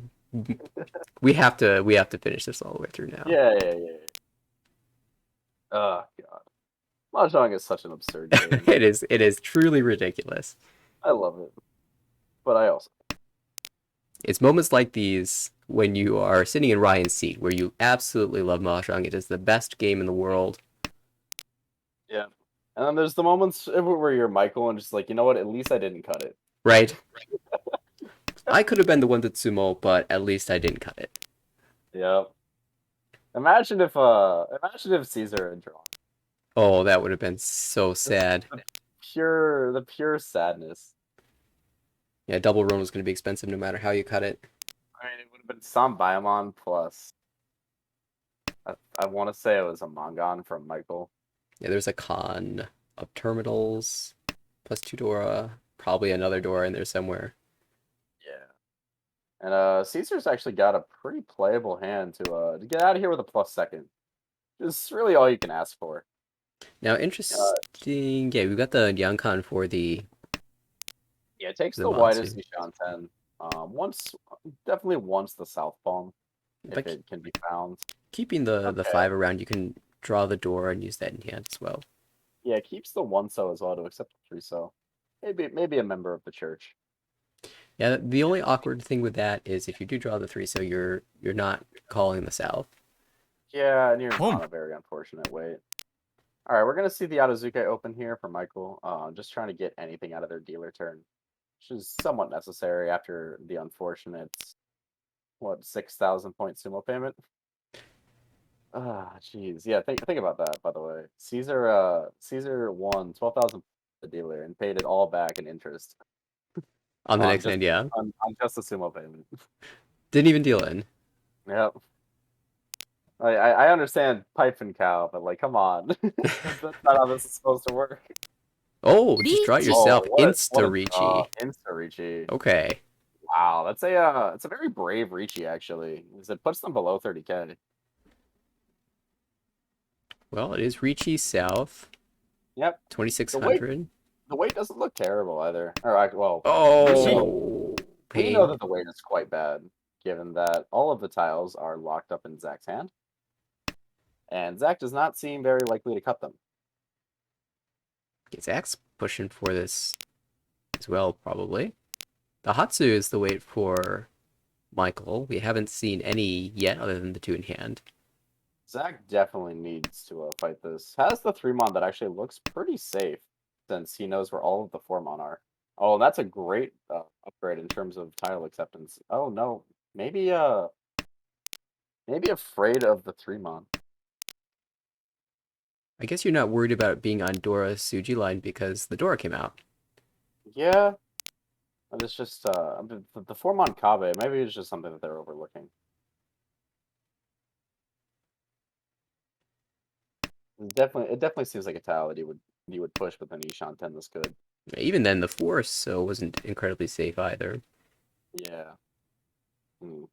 We have to finish this all the way through now. Yeah. Oh god. Mahjong is such an absurd game. It is truly ridiculous. I love it. But I also It's moments like these when you are sitting in Ryan's seat where you absolutely love Mahjong. It is the best game in the world. Yeah. And then there's the moments where you're Michael and just like, you know what, at least I didn't cut it. Right? I could have been the one to sumo, but at least I didn't cut it. Yep. Imagine if Caesar had drawn. Oh, that would have been so sad. The pure sadness. Yeah, double run was going to be expensive no matter how you cut it. I mean, it would have been Sam Biamon plus. I want to say it was a Mangan from Michael. Yeah, there's a con of terminals, plus 2 Dora, probably another Dora in there somewhere. Yeah. And Caesar's actually got a pretty playable hand to get out of here with a plus second. It's really all you can ask for. Now, interesting. Yeah, we've got the Yankan for the. Yeah, it takes The the Matsu. widest Nishan 10. Definitely once the south palm, if Like it can be found. keeping the Okay. 5 around, you can draw the door and use that in hand as well. Yeah, it keeps the 1-so as well to accept the 3-so. Maybe a member of the church. Yeah, the only awkward thing with that is if you do draw the 3, so you're not calling the south. Yeah, and you're Boom. on a very unfortunate wait. All right, we're gonna see the Atazuke open here for Michael. Just trying to get anything out of their dealer turn, which is somewhat necessary after the unfortunate, 6,000 point sumo payment. Ah, jeez. Yeah, think about that. By the way, Caesar won 12,000 the dealer and paid it all back in interest On the on next just hand, yeah. on just the sumo payment. Didn't even deal in. Yep. I understand pipe and cow, but like, come on, that's not how this is supposed to work. Oh, just draw it yourself. Oh, what a Insta-Reachy. draw. Insta-Reachy. Okay. Wow, it's a very brave Ricci actually, because it puts them below 30K. Well, it is Reachy South. Yep. 2,600. The weight doesn't look terrible either. Well, Oh, we pain. know that the weight is quite bad, given that all of the tiles are locked up in Zach's hand, and Zach does not seem very likely to cut them. Zach's pushing for this as well, probably. The Hatsu is the weight for Michael. We haven't seen any yet other than the 2 in hand. Zach definitely needs to fight this. Has the 3-mon that actually looks pretty safe, since he knows where all of the 4-mon are. Oh, that's a great upgrade in terms of tile acceptance. Oh no, maybe afraid of the 3-mon. I guess you're not worried about being on Dora's Suji line because the Dora came out. Yeah, and it's just the 4-mon Kabe. Maybe it's just something that they're overlooking. It definitely seems like a tile that he would push with an Ishan 10 this good. Even then, the Force so wasn't incredibly safe either. Yeah. Hmm.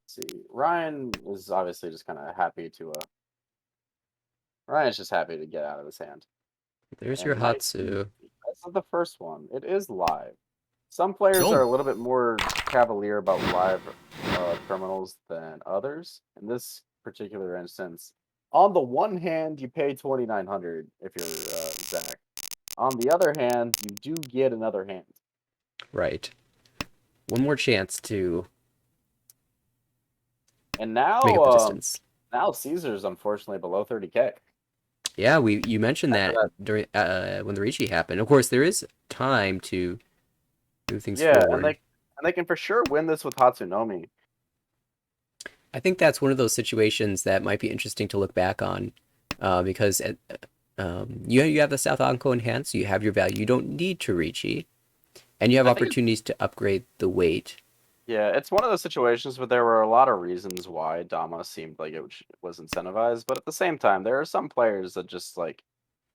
See, Ryan is obviously just kind of happy to Ryan's just happy to get out of his hand. There's And your Mike- Hatsu. That's not the first one. It is live. Some players Cool. are a little bit more cavalier about live terminals than others. In this particular instance, on the one hand, you pay 2,900 if you're Zach. On the other hand, you do get another hand. Right. One more chance to And now, make up the distance. now Caesar's unfortunately below 30K. Yeah, you mentioned that After during when the Rishi happened. Of course, there is time to move things Yeah, forward. and they can for sure win this with Hatsunomi. I think that's one of those situations that might be interesting to look back on, because you have the South Anko in hand, so you have your value. You don't need to Richi, And you have I think it's- opportunities to upgrade the weight. Yeah, it's one of those situations where there were a lot of reasons why Dama seemed like it was incentivized, but at the same time, there are some players that just like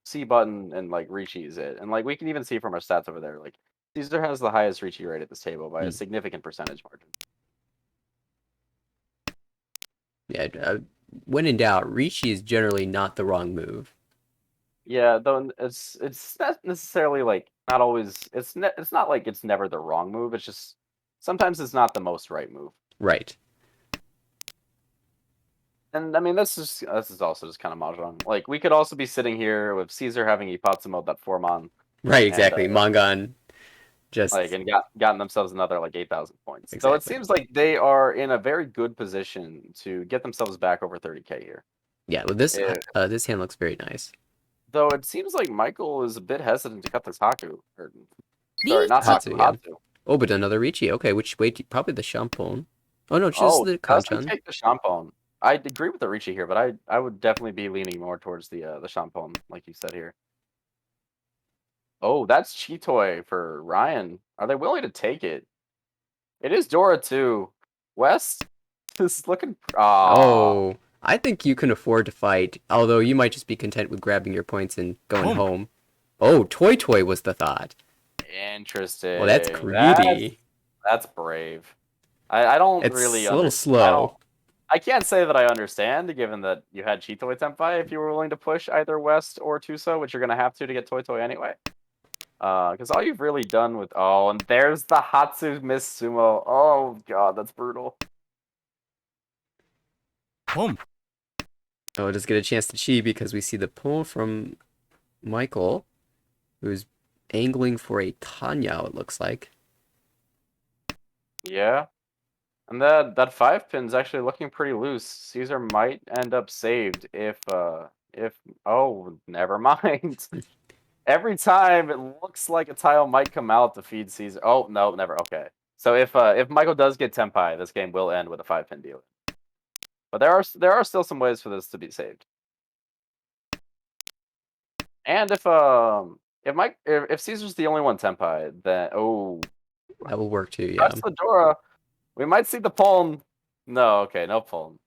C button and like Ricci's it, and like we can even see from our stats over there, like Caesar has the highest Ricci rate at this table by a Mm. significant percentage margin. Yeah, when in doubt, Ricci is generally not the wrong move. Yeah, though it's not necessarily like not always. It's not like it's never the wrong move. It's just sometimes it's not the most right move. Right. And I mean, this is also just kind of mahjong. Like we could also be sitting here with Caesar having Ipatsumo that 4-mon, Right, And, exactly. Mangan just like and gotten themselves another like 8,000 points. So it Exactly. seems like they are in a very good position to get themselves back over 30K here. yeah, well this Yeah. this hand looks very nice. Though it seems like Michael is a bit hesitant to cut this Haku. Or, sorry, not Hatsu, Haku, yeah. Hatsu. Oh, but another Ricci. Okay, which way? Probably the Shampoo. Oh no, just Oh, the does he Kanchan. take the Shampoo? I agree with the Ricci here, but I would definitely be leaning more towards the Shampoo, like you said here. Oh, that's Chitoy for Ryan. Are they willing to take it? It is Dora too. West is looking. Oh, I think you can afford to fight. Although you might just be content with grabbing your points and going Home. home. Oh, Toy Toy was the thought. Interesting. Well, that's greedy. That's brave. I don't It's really a little understand. slow. I can't say that I understand, given that you had Chitoy Tenpai if you were willing to push either West or Tuso, which you're going to have to get Toy Toy anyway. Because all you've really done with... Oh, and there's the Hatsu Miss Sumo. Oh, God, that's brutal. Home. Oh, just get a chance to chi because we see the pull from Michael, who's angling for a Tanya, it looks like. Yeah. And that 5-pin's actually looking pretty loose. Caesar might end up saved if oh, never mind. Every time it looks like a tile might come out to feed Caesar. Oh, no, never. Okay. So if Michael does get Tenpai, this game will end with a 5-pin deal. But there are still some ways for this to be saved. And if Caesar's the only one Tenpai, then That will work too, yeah. that's the Dora. We might see the Puln. No, okay, no Puln.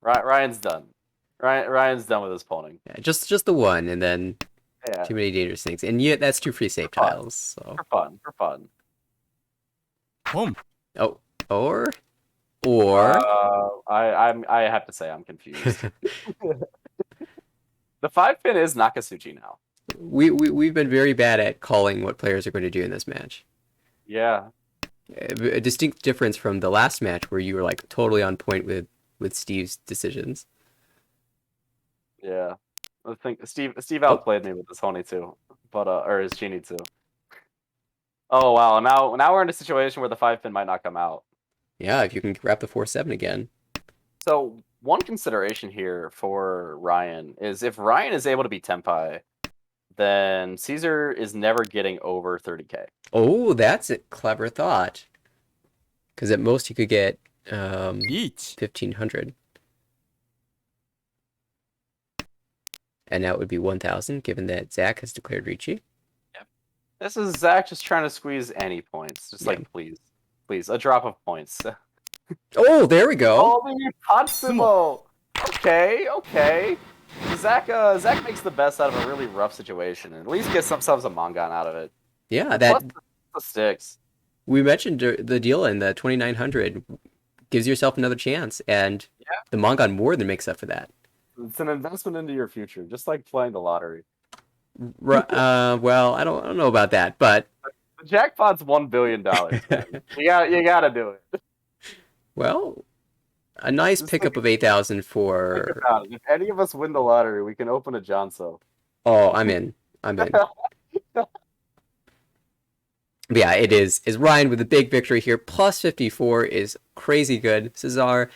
Ryan's done. Ryan's done with his pulling. Yeah, just the one, and then Yeah, too many dangerous things. And yeah, that's two free save fun. tiles. So for fun. Home. oh, or I have to say I'm confused. The 5-pin is Nakasuchi now. we've been very bad at calling what players are going to do in this match. Yeah, A distinct difference from the last match where you were like totally on point with Steve's decisions. yeah. I think Steve outplayed me with this Honey too, but or his Genie too. Oh wow! Now we're in a situation where the 5-pin might not come out. Yeah, if you can grab the 4-7 again. So one consideration here for Ryan is if Ryan is able to beat Tenpai, then Caesar is never getting over 30K. Oh, that's a clever thought. Because at most you could get Each. 1,500. And now it would be 1,000, given that Zach has declared Ricci. This is Zach just trying to squeeze any points. Just Yeah. like, please, a drop of points. Oh, there we go. Oh, the Patsumo! Okay. Zach makes the best out of a really rough situation and at least gets themselves a Mangan out of it. Yeah, Plus that the sticks. we mentioned the deal in the 2,900 gives yourself another chance, and the Mangan more than makes up for that. It's an investment into your future, just like playing the lottery. Well, I don't know about that, but The jackpot's $1 billion. You gotta do it. well, a nice Just pickup of 8,000 Think for. about it. If any of us win the lottery, we can open a Johnso. Oh, I'm in. But yeah, it is Ryan with a big victory here. Plus 54 is crazy good. Cesar,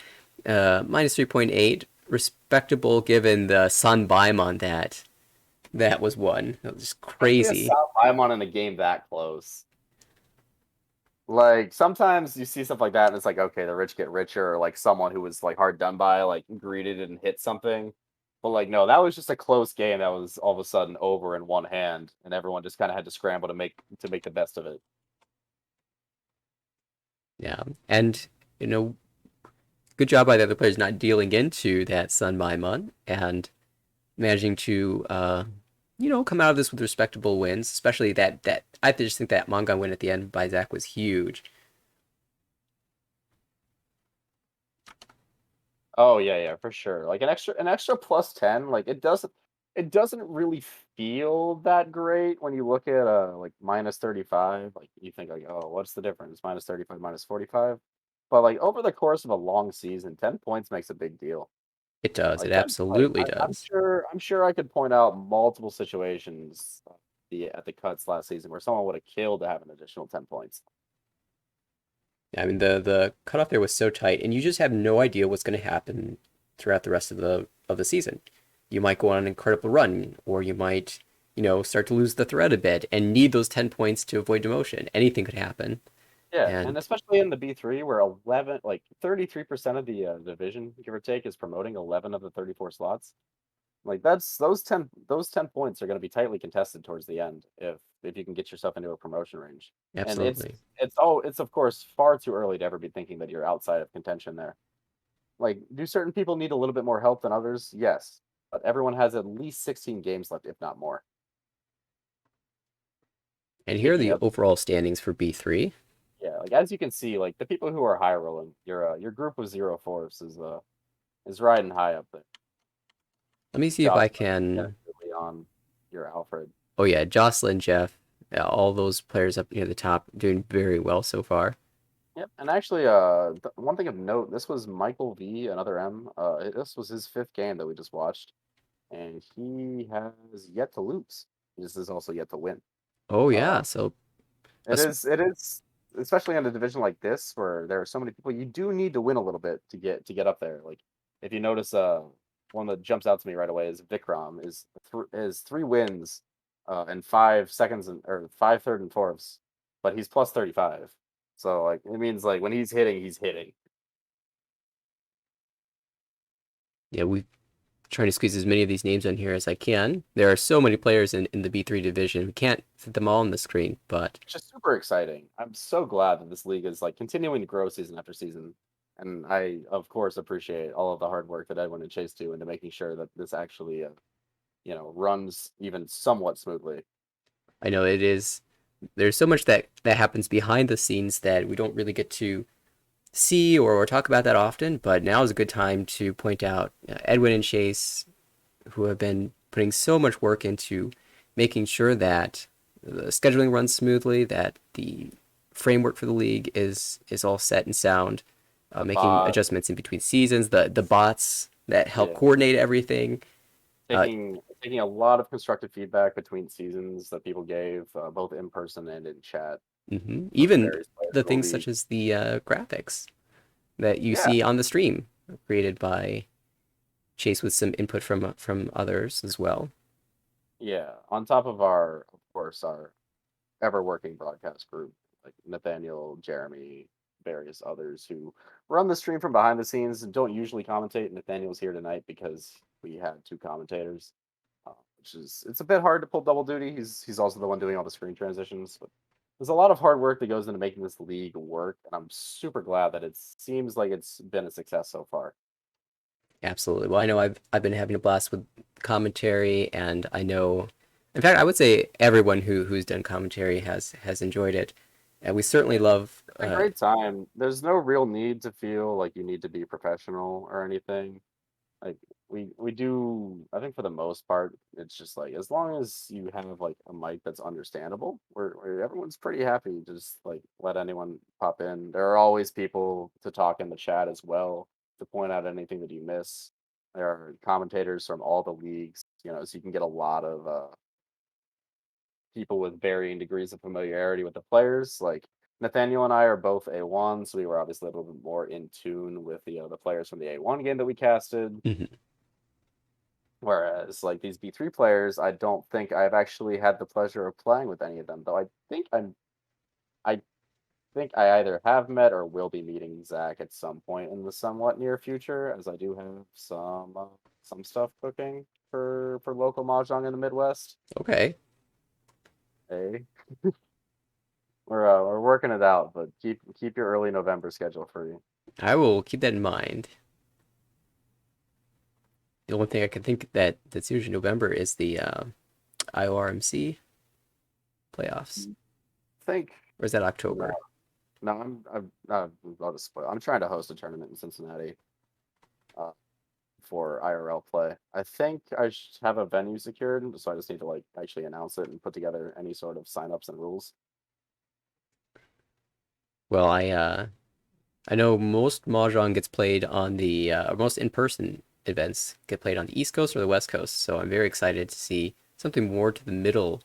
minus 3.8, respectable given the Sun Baimon that was won. That was just crazy. I'm on in a game that close. Like sometimes you see stuff like that, and it's like, okay, the rich get richer, or like someone who was like hard done by, like greeted and hit something. But like, no, that was just a close game that was all of a sudden over in one hand, and everyone just kind of had to scramble to make the best of it. Yeah, and you know, good job by the other players not dealing into that Sun Maimon and managing to come out of this with respectable wins. Especially that I just think that Mongon win at the end by Zach was huge. Oh yeah, for sure. Like an extra plus 10, like it doesn't really feel that great when you look at like minus 35. Like you think like, oh, what's the difference? Minus 35, minus 45. But like over the course of a long season, 10 points makes a big deal. It does. It Like 10 like absolutely I'm does. sure I could point out multiple situations at the cuts last season where someone would have killed to have an additional 10 points. I mean, the cutoff there was so tight, and you just have no idea what's going to happen throughout the rest of the season. You might go on an incredible run, or you might, start to lose the thread a bit and need those 10 points to avoid demotion. Anything could happen. Yeah, and And especially in the B3 where 11 like 33% of the division, give or take, is promoting 11 of the 34 slots. Like that's those 10 points are going to be tightly contested towards the end if you can get yourself into a promotion range. And it's absolutely. it's oh it's of course far too early to ever be thinking that you're outside of contention there. Like, do certain people need a little bit more help than others? Yes. But everyone has at least 16 games left, if not more. And here are Speaking the of, overall standings for B3. yeah, like as you can see, like the people who are high rolling, your group of zero fours is riding high up there. Let me see if Josh, I can. Leon, your Alfred. Oh, yeah, Jocelyn, Jeff, yeah, all those players up near the top doing very well so far. Yep, and actually, one thing of note, this was Michael V, another M. This was his fifth game that we just watched, and he has yet to lose. He just is also yet to win. Oh, Uh, yeah, so it that's is, it is, especially in a division like this where there are so many people. You do need to win a little bit to get up there. Like if you notice, one that jumps out to me right away is Vikram is 3 wins, and 5 seconds or 5 third and fourths, but he's plus 35. So like it means like when he's hitting, he's hitting. yeah, we trying to squeeze as many of these names on here as I can. There are so many players in the B3 division. We can't fit them all on the screen, but It's just super exciting. I'm so glad that this league is like continuing to grow season after season. And I, of course, appreciate all of the hard work that Edwin and Chase do into making sure that this actually, runs even somewhat smoothly. I know it is. There's so much that happens behind the scenes that we don't really get to see or talk about that often. But now is a good time to point out Edwin and Chase, who have been putting so much work into making sure that the scheduling runs smoothly, that the framework for the league is all set and sound, making Uh, adjustments in between seasons, the bots that help yeah, coordinate everything. Uh, taking a lot of constructive feedback between seasons that people gave, both in person and in chat from the Even various players the in the things league. such as the graphics that you Yeah, see on the stream, created by Chase with some input from others as well. yeah. On top of of course, our ever working broadcast group, like Nathaniel, Jeremy, various others who run the stream from behind the scenes and don't usually commentate. Nathaniel's here tonight because we had two commentators, which is it's a bit hard to pull double duty. He's also the one doing all the screen transitions, but there's a lot of hard work that goes into making this league work, and I'm super glad that it seems like it's been a success so far. Absolutely. Well, I know I've been having a blast with commentary, and I know, in fact, I would say everyone who's done commentary has enjoyed it, and we certainly love. It's a great time. There's no real need to feel like you need to be professional or anything. Like we do, I think for the most part, it's just like as long as you have like a mic that's understandable, everyone's pretty happy. Just like let anyone pop in. There are always people to talk in the chat as well to point out anything that you miss. There are commentators from all the leagues, so you can get a lot of people with varying degrees of familiarity with the players. Like Nathaniel and I are both A1, so we were obviously a little bit more in tune with the players from the A1 game that we casted. Mhm. Whereas like these B3 players, I don't think I've actually had the pleasure of playing with any of them, though I think I either have met or will be meeting Zach at some point in the somewhat near future, as I do have some stuff cooking for local mahjong in the Midwest. Okay. Hey. We're working it out, but keep your early November schedule free. I will keep that in mind. The only thing I can think that's usually November is the IORMC playoffs. I think Or is that October? no, I'll just spoil. I'm trying to host a tournament in Cincinnati for IRL play. I think I should have a venue secured, so I just need to like actually announce it and put together any sort of signups and rules. Well, I know most Mahjong gets played on or most in-person events get played on the East Coast or the West Coast, so I'm very excited to see something more to the middle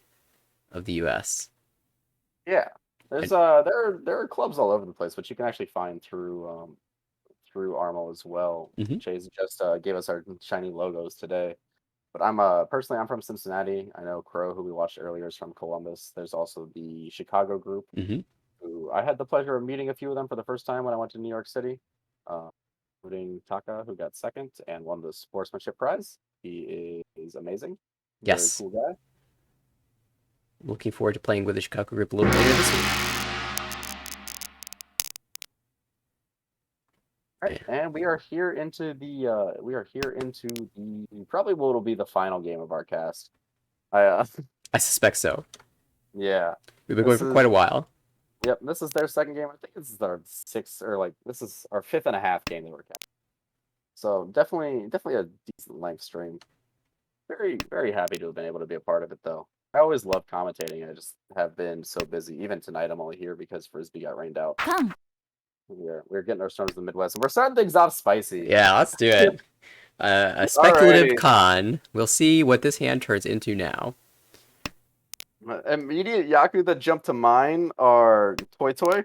of the US. Yeah, there's there are clubs all over the place, which you can actually find through Armo as well. Mhm. Chase just gave us our shiny logos today. But I'm personally I'm from Cincinnati. I know Crow, who we watched earlier, is from Columbus. There's also the Chicago group, Mhm. who I had the pleasure of meeting a few of them for the first time when I went to New York City, including Taka, who got second and won the sportsmanship prize. He is amazing, very Yes. cool guy. Looking forward to playing with the Chicago group a little later this week. Right, and we are here into the probably what will be the final game of our cast. I I suspect so. yeah. We've been going This for quite a is- while. Yep, this is their second game. I think this is our sixth or like this is our fifth and a half game that we're casting. So definitely a decent length stream. Very happy to have been able to be a part of it though. I always love commentating. I just have been so busy. Even tonight, I'm only here because Frisbee got rained out. Come. We're getting our storms in the Midwest, and we're starting things off spicy. Yeah, let's do it. A speculative Alrighty. con. We'll see what this hand turns into now. Immediate Yaku that jump to mind are Toy Toy.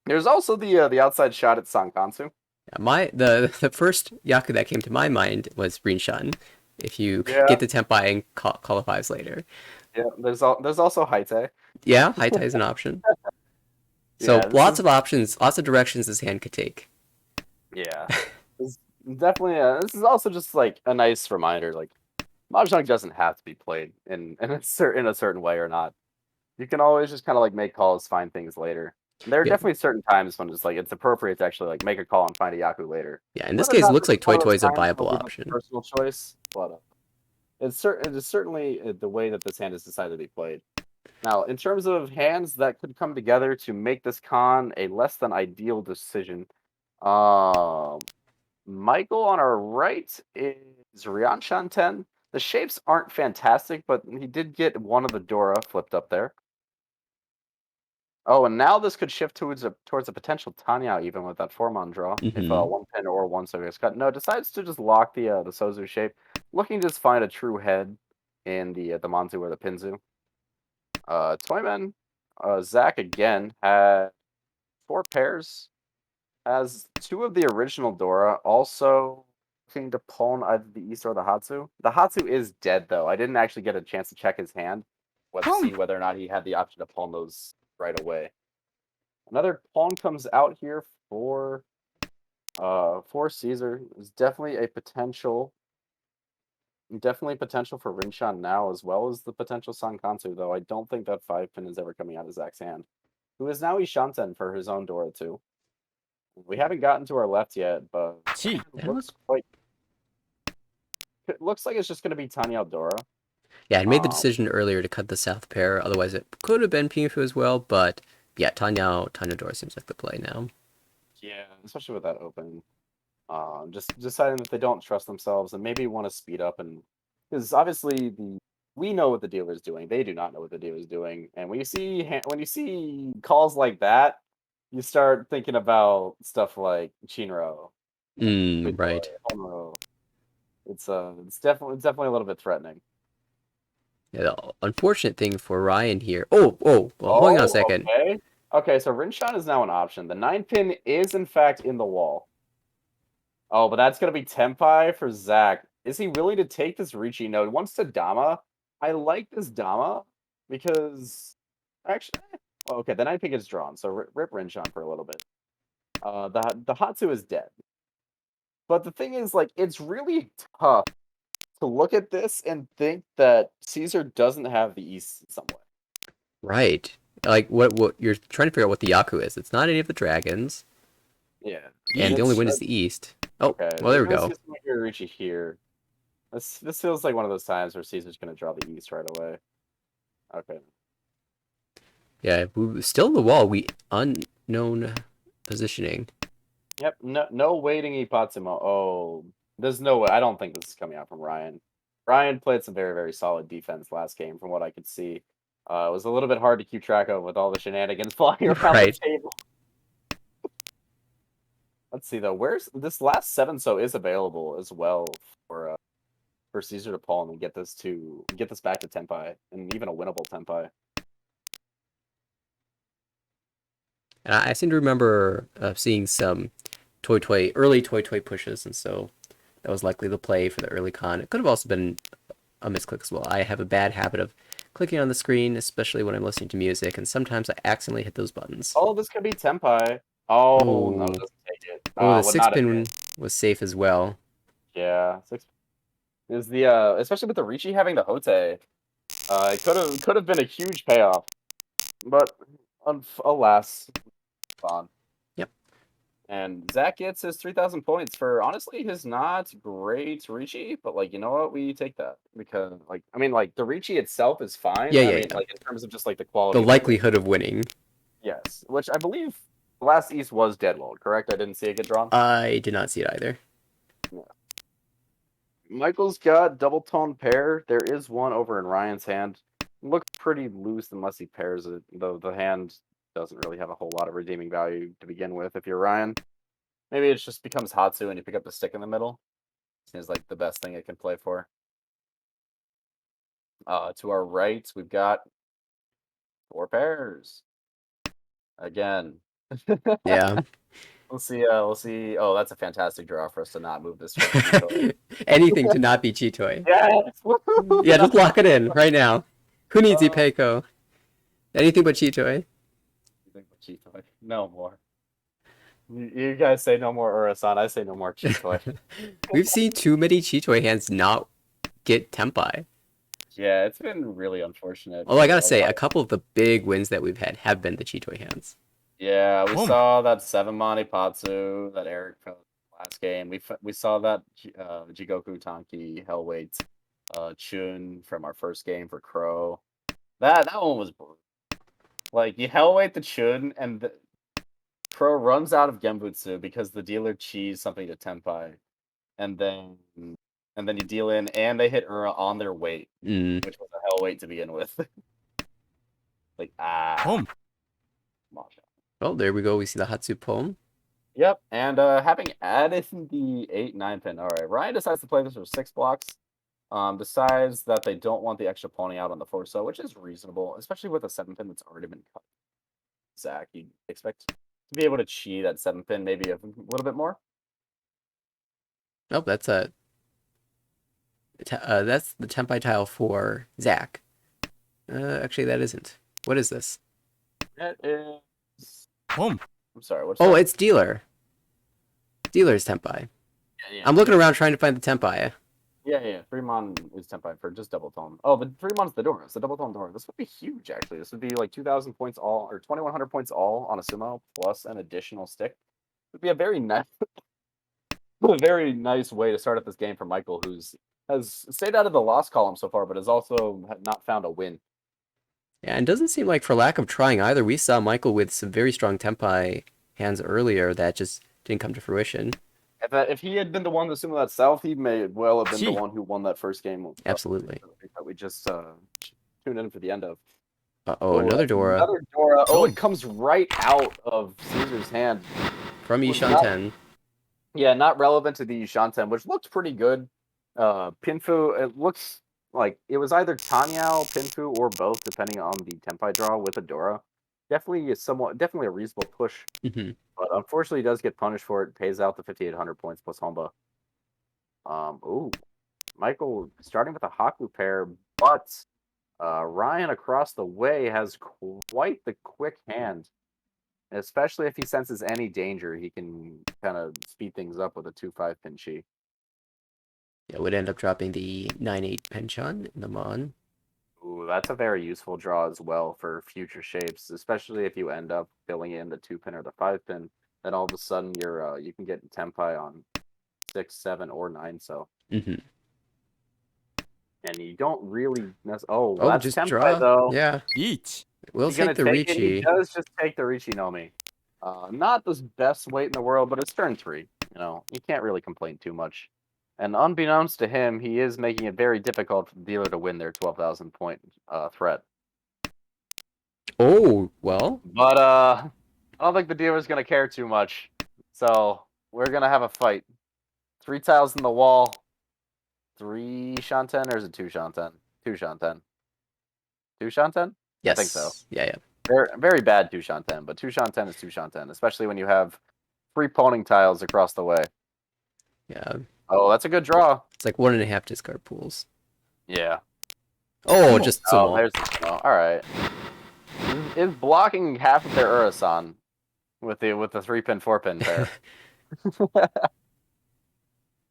There's also the outside shot at Sankansu. The first Yaku that came to my mind was Rinshan. If you Yeah. get the Tempai and call fives later. Yeah, there's also Haite. Yeah, Haitai is an option. So Yeah, this lots is- of options, lots of directions this hand could take. Yeah, it's definitely. This is also just like a nice reminder. Like, Mahjong doesn't have to be played in a certain way or not. You can always just kind of like make calls, find things later. There are Yeah. definitely certain times when it's appropriate to actually like make a call and find a Yaku later. Yeah, in this Whether or case, it not looks this like is one Toy of Toy those is a times viable that'll be option. personal choice, but it is certainly the way that this hand has decided to be played. Now, in terms of hands that could come together to make this con a less than ideal decision, Michael on our right is Ryan Shanten. The shapes aren't fantastic, but he did get one of the Dora flipped up there. Oh, and now this could shift towards a potential Tanya even with that 4-mon draw. If Mhm. one pin or one so gets cut. No, decides to just lock the Sozu shape, looking to just find a true head in the Manzu or the Pinzu. Toyman, Zach again had 4 pairs. Has 2 of the original Dora. Also looking to pawn either the East or the Hatsu. The Hatsu is dead though. I didn't actually get a chance to check his hand. Let's see whether or not he had the option to pawn those right away. Another pawn comes out here for Caesar. There's definitely a potential. Definitely potential for Rinshan now, as well as the potential Sankansu, though I don't think that 5 pin is ever coming out of Zach's hand. Who is now Ishanten for his own Dora too. We haven't gotten to our left yet, but Chi. it looks like it's just going to be Tanya Dora. Yeah, I made the decision earlier to cut the south pair. Otherwise, it could have been Pinfu as well. But yeah, Tanya Dora seems like the play now. Yeah, especially with that open. Just deciding that they don't trust themselves and maybe want to speed up, and because obviously we know what the dealer's doing. They do not know what the dealer's doing, and when you see calls like that, you start thinking about stuff like Chinro. Right. Honro. It's definitely a little bit threatening. Yeah, the unfortunate thing for Ryan here. Oh, well, hold on a second. Okay, so Rinshan is now an option. The 9 pin is in fact in the wall. Oh, but that's gonna be Tempai for Zach. Is he willing to take this Ricci node? Once to Dama, I like this Dama because actually, okay, the 9 pin gets drawn, so rip Rinshan for a little bit. The Hatsu is dead. But the thing is, like, it's really tough to look at this and think that Caesar doesn't have the East in some way. Right. Like what you're trying to figure out what the Yaku is. It's not any of the dragons, Yeah. and the only It's- wind is the east. Oh, Okay. well there we Let's go. get some Hirachi here. This feels like one of those times where Caesar's gonna draw the east right away. Okay. Yeah, still the wall. We unknown positioning. Yep. No waiting Ipatsuma. Oh, there's no way. I don't think this is coming out from Ryan. Ryan played some very, very solid defense last game, from what I could see. It was a little bit hard to keep track of with all the shenanigans flying around Right. the table. Let's see though. Where's this last 7-so is available as well for Caesar to pull and get this back to Tenpai and even a winnable Tenpai. And I seem to remember seeing some early toy pushes, and so that was likely the play for the early con. It could have also been a misclick as well. I have a bad habit of clicking on the screen, especially when I'm listening to music, and sometimes I accidentally hit those buttons. Oh, this could be Tenpai. Oh, no, Ooh. it doesn't take it. Oh, the would not have 6-pin hit. was safe as well. Yeah, 6. Is the especially with the Ricci having the Hote, it could have been a huge payoff, but alas, gone. Yep. And Zach gets his 3,000 points for honestly his not great Ricci, but like you know what, we take that because like I mean like the Ricci itself is fine. Yeah, I yeah, mean yeah. like in terms of just like the quality. The of likelihood of winning. yes, which I believe the last East was Deadwall, correct? I didn't see it get drawn. I did not see it either. Michael's got double tone pair. There is one over in Ryan's hand. Looks pretty loose unless he pairs it, though the hand doesn't really have a whole lot of redeeming value to begin with if you're Ryan. Maybe it just becomes Hatsu and you pick up the stick in the middle. Seems like the best thing it can play for. To our right, we've got 4 pairs. Again. Yeah. We'll see. We'll see. Oh, that's a fantastic draw for us to not move this. Chitoy. Anything to not be Chitoy. Yes. Yeah, just lock it in right now. Who needs Ipeiko? Anything but Chitoy. Chitoy. No more. You guys say no more Urasan. I say no more Chitoy. We've seen too many Chitoy hands not get Tenpai. Yeah, it's been really unfortunate. Although I gotta say, a couple of the big wins that we've had have been the Chitoy hands. Yeah, we Boom. saw that 7-Mani Patsu that Eric felt last game. We saw that Jigoku Tanki Hellweight Chun from our first game for Crow. That one was brutal. Like you Hellweight the Chun and the Crow runs out of Genbutsu because the dealer cheesed something to Tenpai, and then you deal in and they hit Ura on their weight, Mm. which was a Hellweight to begin with. Like Boom. come on, Sean. Well, there we go. We see the Hatsu Poem. Yep, and having added the 8-9 pin. All right, Ryan decides to play this for 6 blocks. Decides that they don't want the extra pony out on the 4-so, which is reasonable, especially with a 7 pin that's already been cut. Zach, you'd expect to be able to cheat at 7 pin maybe a little bit more. Nope, that's that's the Tenpai tile for Zach. Actually, that isn't. What is this? It is. Boom. I'm sorry. What's Oh, that? it's Dealer. Dealer's Tenpai. Yeah. I'm looking around trying to find the Tenpai. Yeah. 3-mon is Tenpai for just double tone. Oh, the 3-mon's the Dora. It's the double tone Dora. This would be huge, actually. This would be like 2,000 points all, or 2,100 points all on a sumo plus an additional stick. It would be a very nice, a very nice way to start up this game for Michael, has stayed out of the loss column so far, but has also not found a win. Yeah, and doesn't seem like for lack of trying either. We saw Michael with some very strong Tenpai hands earlier that just didn't come to fruition. If he had been the one to sumo that south, he may well have been the Gee. one who won that first game. Absolutely. That we just tuned in for the end of. Uh-oh, another Dora Another Dora. Oh, it comes right out of Caesar's hand. from was Ishanten. Yeah, not relevant to the Shanten, which looked pretty good. Pinfu, it looks like it was either Tanyao, Pinfu, or both, depending on the Tenpai draw with a Dora. Definitely a reasonable push, Hmm. but unfortunately, he does get punished for it. Pays out the 5,800 points plus Homba. Ooh, Michael starting with a Haku pair, but Ryan across the way has quite the quick hand. Especially if he senses any danger, he can kind of speed things up with a 2-5 Pinchi. Yeah, would end up dropping the 9-8 Penchon in the Mon. Ooh, that's a very useful draw as well for future shapes, especially if you end up filling in the 2-pin or the 5-pin. Then all of a sudden you can get Tempai on 6, 7, or 9 cell. Hmm. And you don't really oh, Oh, that's just Tempai draw. though. Yeah, 1 we'll He's gonna take the take it. He Ricci. does just take the Ricci Nomi. Not the best weight in the world, but it's turn 3. You know, you can't really complain too much. And unbeknownst to him, he is making it very difficult for the dealer to win their 12,000 point threat. Oh, well, But I don't think the dealer's gonna care too much. So we're gonna have a fight. 3 tiles in the wall. 3 Shanten, or is it 2 Shanten? 2 Shanten. 2 Shanten? yes. I think so. Yeah. Very, very bad 2 Shanten, but 2 Shanten is 2 Shanten, especially when you have 3 pawning tiles across the way. Yeah. Oh, that's a good draw. It's like 1.5 discard pools. Yeah. Oh, just Oh, small. there's all right. Is blocking half of their Urasan with the 3-pin 4-pin pair.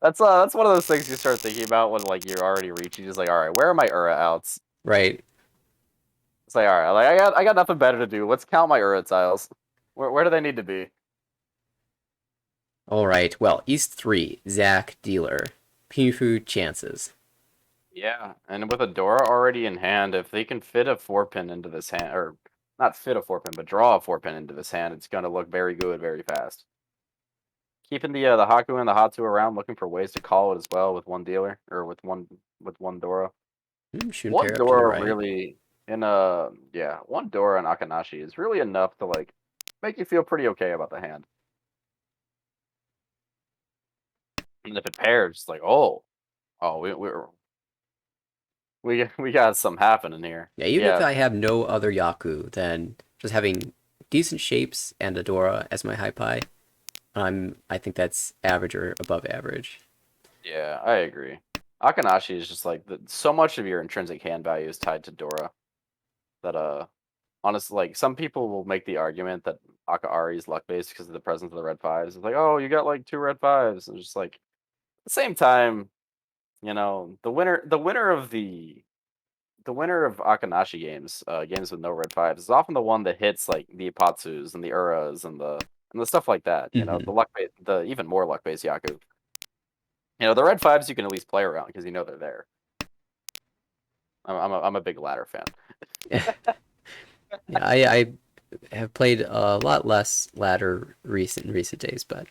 That's one of those things you start thinking about when like you're already reaching. Just like, all right, where are my Ura outs? Right. It's like, all right, like I got nothing better to do. Let's count my Ura tiles. Where do they need to be? All right. Well, East 3, Zach, dealer. Pinfu, chances. Yeah, and with a Dora already in hand, if they can fit a 4-pin into this hand, or not fit a 4-pin, but draw a 4-pin into this hand, it's going to look very good very fast. Keeping the Haku and the Hatu around, looking for ways to call it as well with one dealer, or with one Dora. Shouldn't One pair up to the Dora right. really, one Dora and Akanashi is really enough to like make you feel pretty okay about the hand. And if it pairs, it's like, we got some happening here. Yeah, even if I have no other Yaku, then just having decent shapes and a Dora as my high pie, I think that's average or above average. Yeah, I agree. Akanashi is just like so much of your intrinsic hand value is tied to Dora that honestly, like some people will make the argument that Akaari is luck based because of the presence of the red 5s. It's like, oh, you got like 2 red 5s, and just like at the same time, you know, the winner of Akanashi games, games with no red 5s, is often the one that hits like the Ipatsus and the Uras and the stuff like that. You know, the even more luck based Yaku. You know, the red 5s you can at least play around because you know they're there. I'm a big ladder fan. Yeah, I have played a lot less ladder in recent days, but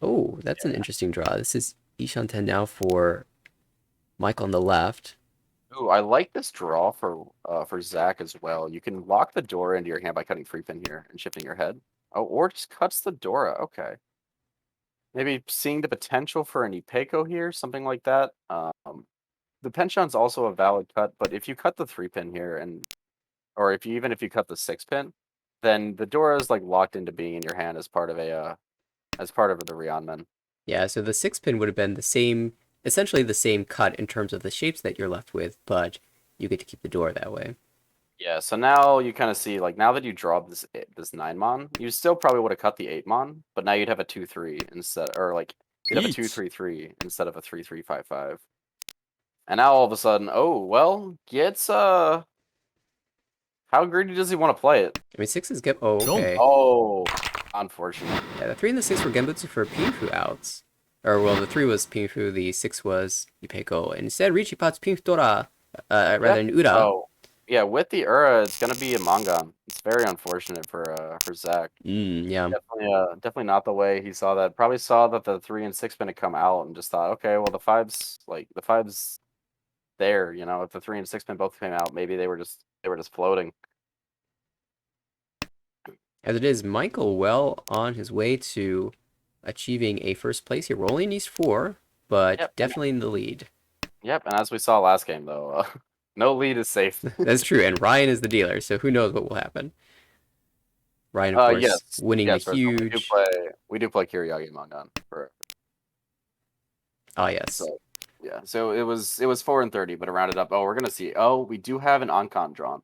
oh, that's an interesting draw. This is Ishan 10 now for Michael on the left. Ooh, I like this draw for Zach as well. You can lock the Dora into your hand by cutting 3-pin here and shifting your head. Oh, or just cuts the Dora. Okay. Maybe seeing the potential for an Ipeco here, something like that. The Penchant's also a valid cut, but if you cut the 3-pin here, or if you cut the 6-pin, then the Dora is like locked into being in your hand as part of the Ryanmen. Yeah, so the 6-pin would have been essentially the same cut in terms of the shapes that you're left with, but you get to keep the Dora that way. Yeah, so now you kind of see, like, now that you draw this 9-mon, you still probably would have cut the 8-mon, but now you'd have a 2-3 instead, or like, you'd have a 2-3-3 instead of a 3-3-5-5. And now all of a sudden, how greedy does he want to play it? I mean, 6s get, oh, okay. Oh, unfortunate. Yeah, the 3 and the 6 were Genbutsu for Pinfu outs. Or, well, the 3 was Pinfu, the 6 was Ipeco, and instead Ricci pots Pinfu Dora, rather than Ura. Oh. Yeah, with the Ura, it's gonna be a Mangan. It's very unfortunate for Zach. Yeah. Definitely not the way he saw that. Probably saw that the 3 and 6 pin had come out and just thought, okay, well the 5's there, you know, if the 3 and 6 pin both came out, maybe they were just floating. As it is, Michael well on his way to achieving a first place here. We're only in East 4, but definitely in the lead. Yep, and as we saw last game though, no lead is safe. That's true, and Ryan is the dealer, so who knows what will happen. Ryan, of course, winning the huge... We do play Kiriagi Mangan. Oh, yes. So, yeah, so it was 4 and 30, but it rounded up. Oh, we're going to see. Oh, we do have an Ankon drawn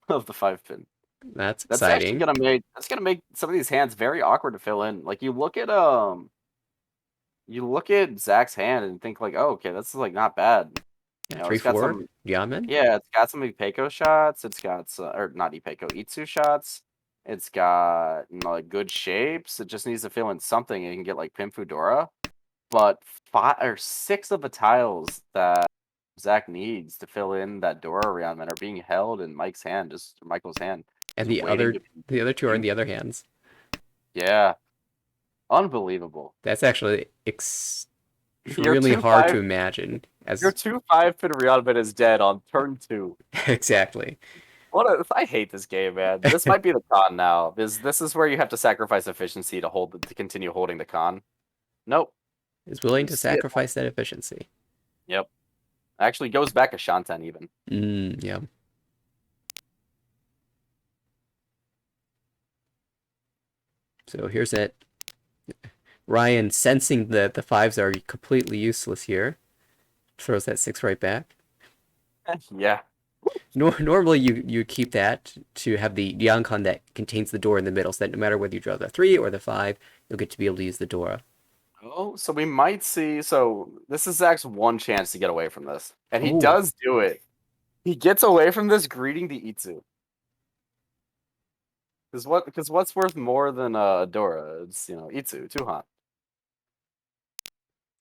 of the 5-pin. That's exciting. That's gonna make some of these hands very awkward to fill in. Like you look at Zach's hand and think like, oh, okay, that's like not bad. Yeah, You know, three it's got four. some Yamen. Yeah, it's got some Ipeko shots. It's got or not Ipeko, Itsu shots. It's got like good shapes. It just needs to fill in something, and you can get like Pim Fudora. But 5 or 6 of the tiles that Zach needs to fill in that Dora Reanman are being held in Mike's hand, just Michael's hand, And just waiting to be the other two are in used. the other hands. Yeah, unbelievable. That's actually Your extremely two hard to five, imagine. your As 2/5 Reanman is dead on turn 2. exactly. I hate this game, man. This might be the con now. This is where you have to sacrifice efficiency to continue holding the con. Nope. Is willing You to see it. sacrifice that efficiency. Yep. Actually goes back to Shanten even. Yeah. So here's it. Ryan, sensing that the fives are completely useless here, throws that 6 right back. Yeah. Normally, you keep that to have the Yankon that contains the door in the middle, so that no matter whether you draw the 3 or the 5, you'll get to be able to use the Dora. Oh, so we might see. So this is Zach's one chance to get away from this, and he Oh. does do it. He gets away from this, greeting the Itsu. Because what's worth more than a Dora? It's Itsu, Tuhan.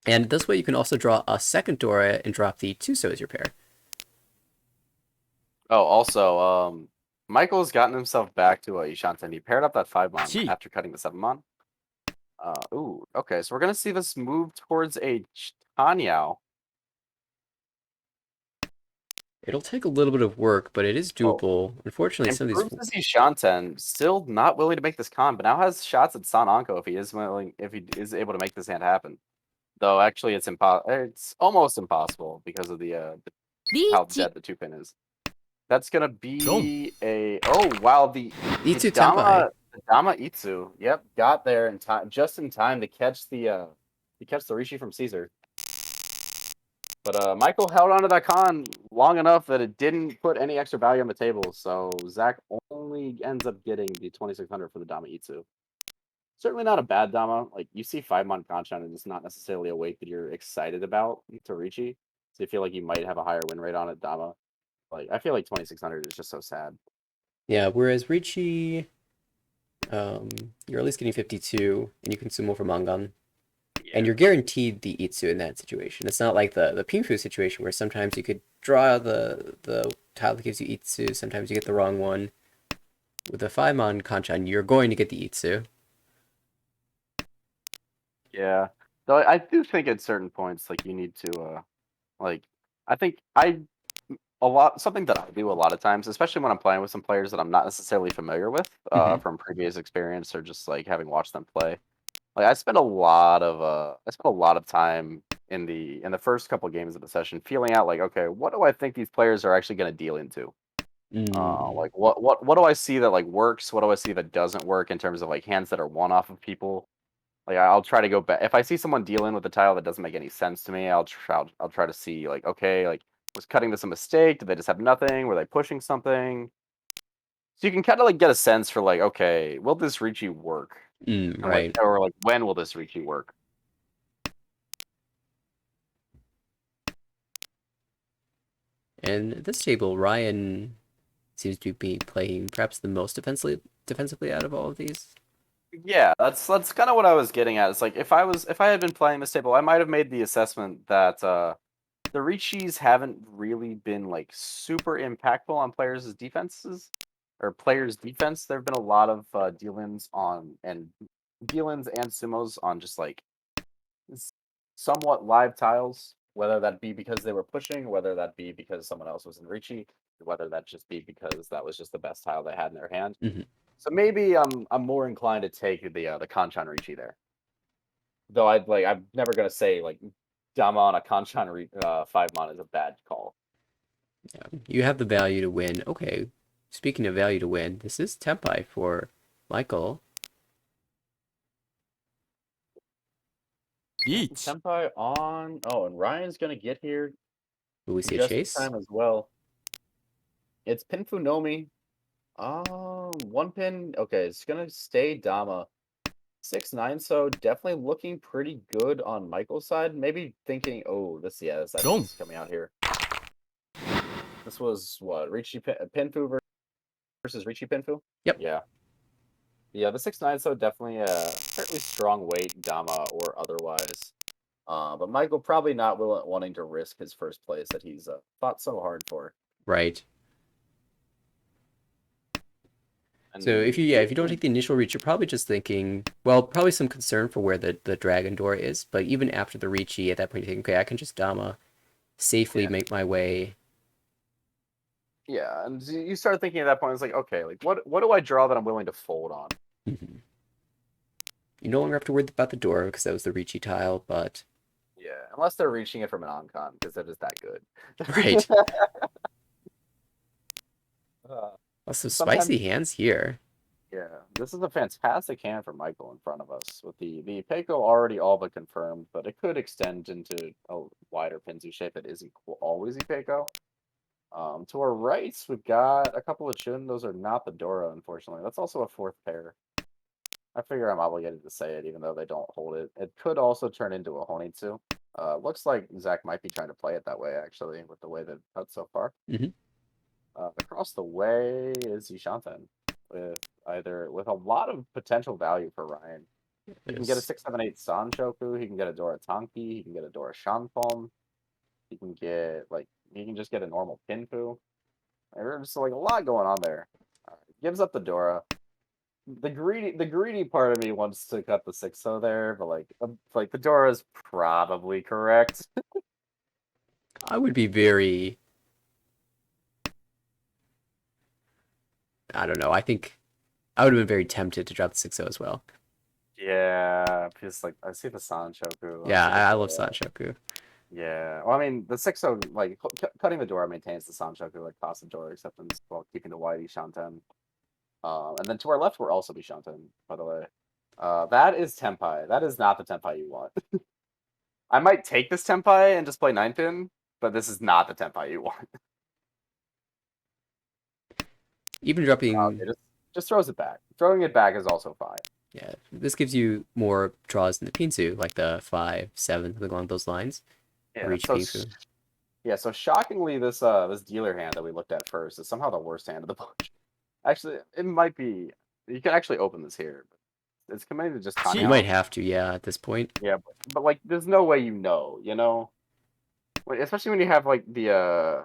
And this way, you can also draw a second Dora and drop the 2 so as your pair. Oh, also, Michael's gotten himself back to Ishanten. He paired up that 5-mon Gee. after cutting the 7-mon. Ooh, okay, so we're gonna see this move towards a Tanyao. It'll take a little bit of work, but it is doable. Unfortunately, some of these. Improves his Ishanten, still not willing to make this con, but now has shots at San Anko if he is able to make this hand happen. Though actually, it's almost impossible because of how dead the 2-pin is. That's gonna be the Itsu Tenpai. Dama Itsu. Yep, got there in time, just in time to catch the Rishi from Caesar. But Michael held onto that con long enough that it didn't put any extra value on the table. So Zach only ends up getting the 2600 for the Dama Itsu. Certainly not a bad Dama. Like, you see 5-mon Kanchan, and it's not necessarily a weight that you're excited about to Ricci. So you feel like you might have a higher win rate on it, Dama. Like, I feel like 2600 is just so sad. Yeah, whereas Ricci, you're at least getting 52, and you consume more for Mangan. And you're guaranteed the Itsu in that situation. It's not like the Pinfu situation where sometimes you could draw the tile that gives you Itsu, sometimes you get the wrong one. With the 5-mon Kanchan, you're going to get the Itsu. Yeah. Though I do think at certain points, like, you need to, I think something that I do a lot of times, especially when I'm playing with some players that I'm not necessarily familiar with, from previous experience or just like having watched them play. Like, I spend a lot of time in the first couple games of the session feeling out like, okay, what do I think these players are actually going to deal into? Like, what do I see that like works? What do I see that doesn't work in terms of like hands that are one off of people? Like, I'll try to go back if I see someone dealing with a tile that doesn't make any sense to me. I'll try to see like, okay, like, was cutting this a mistake? Did they just have nothing? Were they pushing something? So you can kind of like get a sense for like, okay, will this Ricci work? And, right. or like, when will this Ricci work? And at this table, Ryan seems to be playing perhaps the most defensively out of all of these. Yeah, that's kind of what I was getting at. It's like if I had been playing this table, I might have made the assessment that the Ricci's haven't really been like super impactful on players' defenses or players' defense. There have been a lot of deal-ins and sumos on just like somewhat live tiles, whether that be because they were pushing, whether that be because someone else was in Ricci, whether that just be because that was just the best tile they had in their hand. So maybe I'm more inclined to take the Kanchan Ricci there. Though I'm never gonna say like Dama on a Kanchan 5-mon is a bad call. Yeah, you have the value to win. Okay, speaking of value to win, this is Tenpai for Michael. Senpai on. Oh, and Ryan's gonna get here Will we see a just in chase? time as well. It's Pinfu Nomi. 1 pin. Okay, it's gonna stay Dama. 6-9, so definitely looking pretty good on Michael's side. Maybe thinking, oh, this actually is coming out here. This was what Pinfu versus Richie Pinfu. Yep. Yeah. Yeah, the 6-9, so definitely a fairly strong weight, Dama or otherwise. But Michael probably not wanting to risk his first place that he's fought so hard for. Right. And So if you don't take the initial reach, you're probably just thinking, well, probably some concern for where the dragon door is. But even after the reachy, at that point, you think, okay, I can just Dama, safely Yeah. make my way. Yeah, and you start thinking at that point, it's like, okay, like what do I draw that I'm willing to fold on? Mhm. You no longer have to worry about the door because that was the reachy tile, but yeah, unless they're reaching it from an Oncon, because it is that good. right. Uh, Also, Sometimes- spicy hands here. Yeah, this is a fantastic hand for Michael in front of us with the Peiko already all but confirmed, but it could extend into a wider Pinzu shape that isn't always Peiko. To our right, we've got a couple of Chun. Those are not the Dora, unfortunately. That's also a fourth pair. I figure I'm obligated to say it, even though they don't hold it. It could also turn into a Honitsu. Looks like Zach might be trying to play it that way, actually, with the way they've cut so far. Mhm. Across the way is Yishanten, with a lot of potential value for Ryan. He can get a Yes. 6-7-8 Sanshoku. He can get a Dora Tanki. He can get a Dora Shanpom. He can just get a normal Pinfu. There's like a lot going on there. Gives up the Dora. The greedy part of me wants to cut the 6-0 there, but like the Dora is probably correct. I would be very. I don't know. I think I would have been very tempted to drop the 6-0 as well. Yeah, because like I see the Sanshoku. Yeah, see the I love Dora. Sanshoku. Yeah, well, I mean, the 6-0, like, cutting the Dora maintains the Sanshoku, like, passive Dora acceptance while keeping the Whitey Shanten. And then to our left, we're also be Shanten, by the way. That is Tenpai. That is not the Tenpai you want. I might take this Tenpai and just play 9-pin, but this is not the Tenpai you want. Even dropping. Okay, just throws it back. Throwing it back is also fine. Yeah, this gives you more draws in the Pinzu, like the 5, 7, something along those lines. Yeah, Reach so Pinfu. so shockingly, this dealer hand that we looked at first is somehow the worst hand of the bunch. Actually, it might be. You can actually open this here. But it's committed to just You Tanya. might have to, yeah, at this point. Yeah, but like, there's no way you know? Especially when you have like the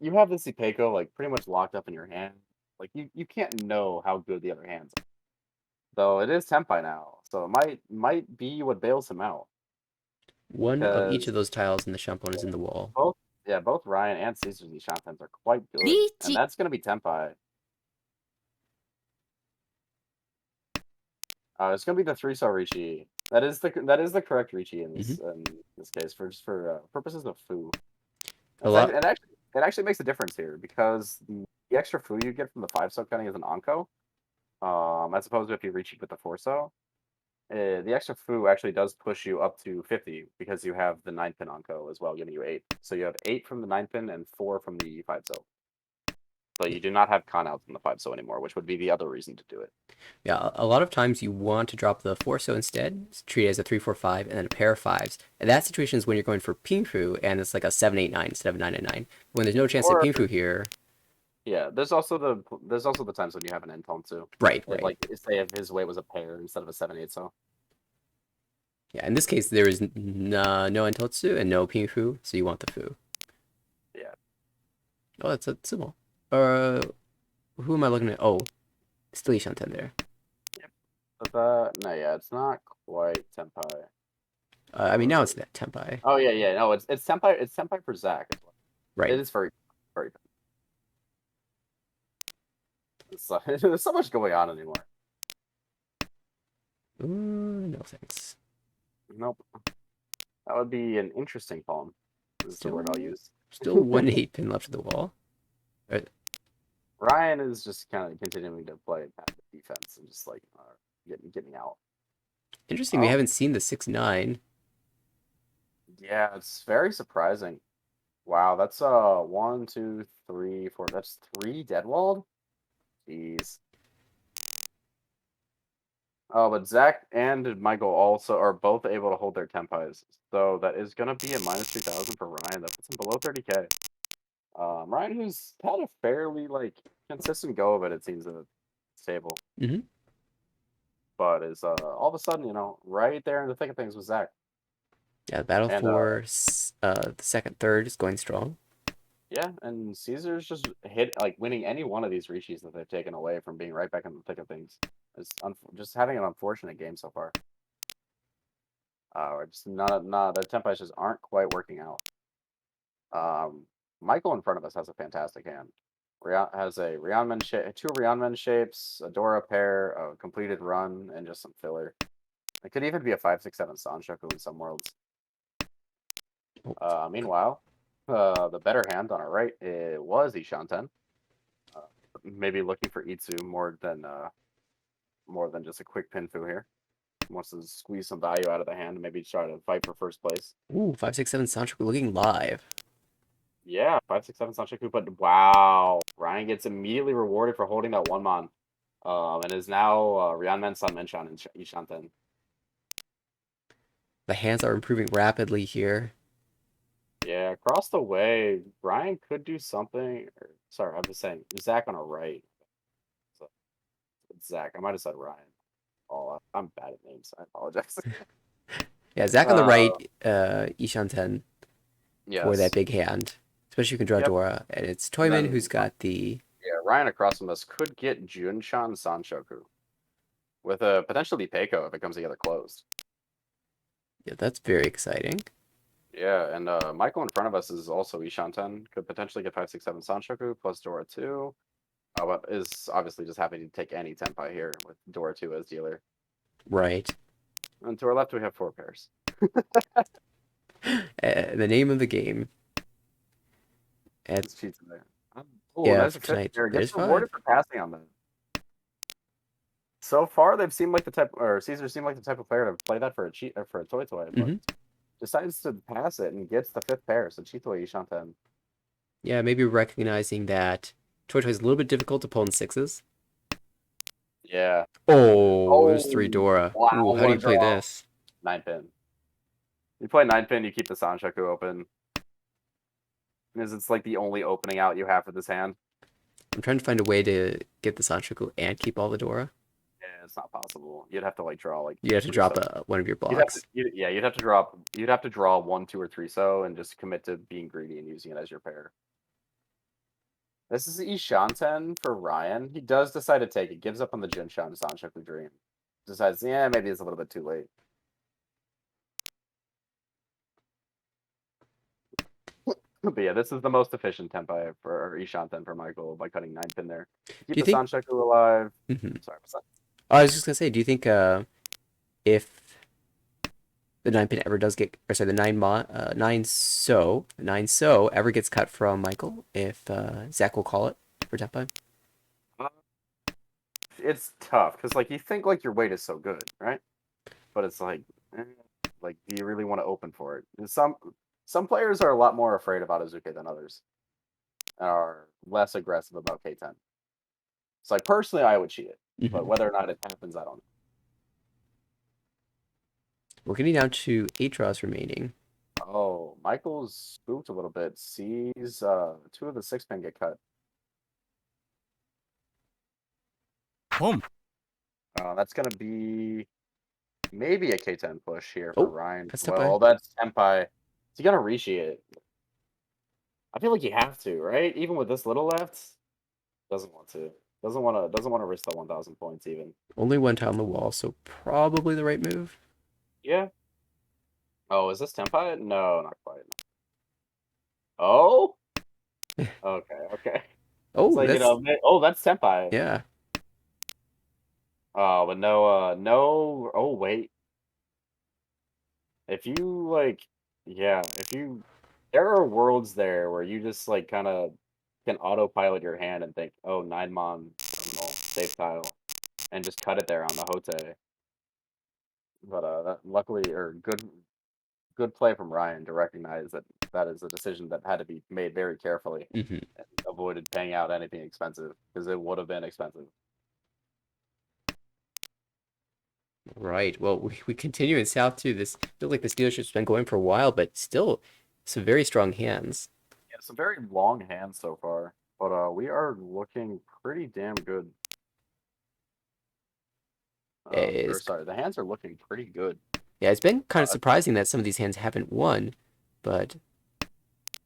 you have this Ipeco like pretty much locked up in your hand. Like you can't know how good the other hands are. Though it is Tenpai now, so it might be what bails him out. One of each Because- of those tiles in the Shampoo is in the wall. Both Ryan and Caesar's Shantens are quite good, and that's gonna be Tenpai. It's gonna be the 3-star Richi. That is the correct Richi in this case for purposes of Fu. A lot. It actually makes a difference here because the extra Fu you get from the 5-star cutting is an Anko, as opposed to if you reach with the 4-star. The extra Fu actually does push you up to 50 because you have the 9-pin Anko as well, giving you 8. So you have 8 from the 9-pin and 4 from the 5-star. So you do not have con outs in the 5-so anymore, which would be the other reason to do it. Yeah, a lot of times you want to drop the 4-so instead, treat it as a 3-4-5, and then a pair of 5s. And that situation is when you're going for Pinfu, and it's like a 7-8-9 instead of 9-9. When there's no chance Or- at Pinfu here. Yeah, there's also the times when you have an Entone too. Right. Like say if his weight was a pair instead of a 7-8, so. Yeah, in this case, there is no Entotsu and no Pinfu, so you want the Fu. Yeah. Oh, that's a symbol. Who am I looking at? Oh, still Ishanten there. But it's not quite Tenpai. I mean, now it's that Tenpai. Oh yeah, no, it's Tenpai. It's Tenpai for Zach as well. Right. It is very. There's so much going on anymore. Ooh, no thanks. Nope. That would be an interesting poem. Is the word I'll use. Still 1 8-pin left of the wall. Ryan is just kind of continuing to play passive defense and just like getting out. Interesting, we Oh. haven't seen the 6-9. Yeah, it's very surprising. Wow, that's 1, 2, 3, 4. That's 3 dead walled. Jeez. Oh, but Zach and Michael also are both able to hold their tempos. So that is going to be a minus 3,000 for Ryan. That puts him below 30K. Ryan, who's had a fairly consistent go of it, it seems, at the table. Mhm. But is all of a sudden, right there in the thick of things with Zach. Yeah, the battle And, for the second, third is going strong. Yeah, and Caesar's just winning any one of these Rishis that they've taken away from being right back in the thick of things. Is just having an unfortunate game so far. Or just not the tempos just aren't quite working out. Michael in front of us has a fantastic hand. Has a Rionman shape, 2 Rionman shapes, a Dora pair, a completed run, and just some filler. It could even be a 5-6-7 Sanshoku in some worlds. Meanwhile, the better hand on our right was Ishanten. Maybe looking for Itsu more than just a quick pinfu here. Wants to squeeze some value out of the hand and maybe try to fight for first place. Ooh, 5-6-7 Sanchoku looking live. Yeah, 5-6-7 Sanshoku, but wow. Ryan gets immediately rewarded for holding that 1-mon. And is now Ryanman Sanmenchan and Ishanten. The hands are improving rapidly here. Yeah, across the way, Ryan could do something. Sorry, I'm just saying, Zach on a right. So, it's Zach. I might have said Ryan. Oh, I'm bad at names. I apologize. Yeah, Zach on the right, Ishanten for that Yes. big hand. Especially if you can draw Yep. Dora. And it's Toyman Then- who's got the... Yeah, Ryan across from us could get Junshan Sanshoku with a potentially Peiko if it comes together closed. Yeah, that's very exciting. Yeah, and Michael in front of us is also Ishanten. Could potentially get 5-6-7 Sanshoku plus Dora 2. But is obviously just happy to take any Tenpai here with Dora 2 as dealer. Right. And to our left, we have 4 pairs. The name of the game. It's cheats in there. Oh, Yeah, that's for a fifth tonight, pair. it Gets is rewarded for passing on them. So far, they've seemed like the type, or Caesar seemed like the type of player to play that for a cheat or for a toy, but decides to pass it and gets the 5th pair. So Chitoi Ishanten. Yeah, maybe recognizing that Toy Toy is a little bit difficult to pull in 6s. Yeah. Oh, there's 3 Dora. Wow, Ooh, how what do a you play draw. this? 9-pin. You play 9-pin, you keep the Sanshoku open. Because it's like the only opening out you have for this hand. I'm trying to find a way to get the Sanshoku and keep all the Dora. Yeah, it's not possible. You'd have to draw You have to 3 drop so. one of your You'd have blocks. to, you'd have to draw 1, 2, or 3 so and just commit to being greedy and using it as your pair. This is Ishanten for Ryan. He does decide to take it. Gives up on the Junshan Sanshoku dream. Decides, yeah, maybe it's a little bit too late. But yeah, this is the most efficient Tenpai for Ishanten for Michael by cutting 9-pin there. Keep you the think- Sanshoku alive. Mhm. Sorry, what's that? I was just gonna say, do you think if the 9-pin ever does get, or sorry, the 9 so ever gets cut from Michael, if Zach will call it for Tenpai? It's tough because you think your weight is so good, right? But it's do you really want to open for it? And some players are a lot more afraid about Azuke than others, and are less aggressive about K10. So personally, I would cheat it, but whether or not it happens, I don't know. We're getting down to 8 draws remaining. Oh, Michael's spooked a little bit. Sees 2 of the 6-pin get cut. Boom. That's gonna be maybe a K10 push here for Oh, Ryan. that's Well, that's Tenpai. So you gotta Rishi it. I feel like you have to, right? Even with this little left, doesn't want to. Doesn't want to risk the 1,000 points even. Only 1 tile on the wall, so probably the right move. Yeah. Oh, is this Tenpai? No, not quite. Oh. Okay. Oh, It's like, that's that's Senpai. yeah. Oh, but no. Oh, wait. If you there are worlds there where you just kind of can autopilot your hand and think, oh, 9-mon terminal safe tile, and just cut it there on the Hote. But luckily, or good play from Ryan to recognize that that is a decision that had to be made very carefully and avoided paying out anything expensive because it would have been expensive. Right. Well, we continue in South too. This feels like this dealership's been going for a while, but still some very strong hands. Yeah, some very long hands so far, but we are looking pretty damn good. Or It's, sorry, the hands are looking pretty good. yeah, it's been kind of Uh, surprising that some of these hands haven't won, but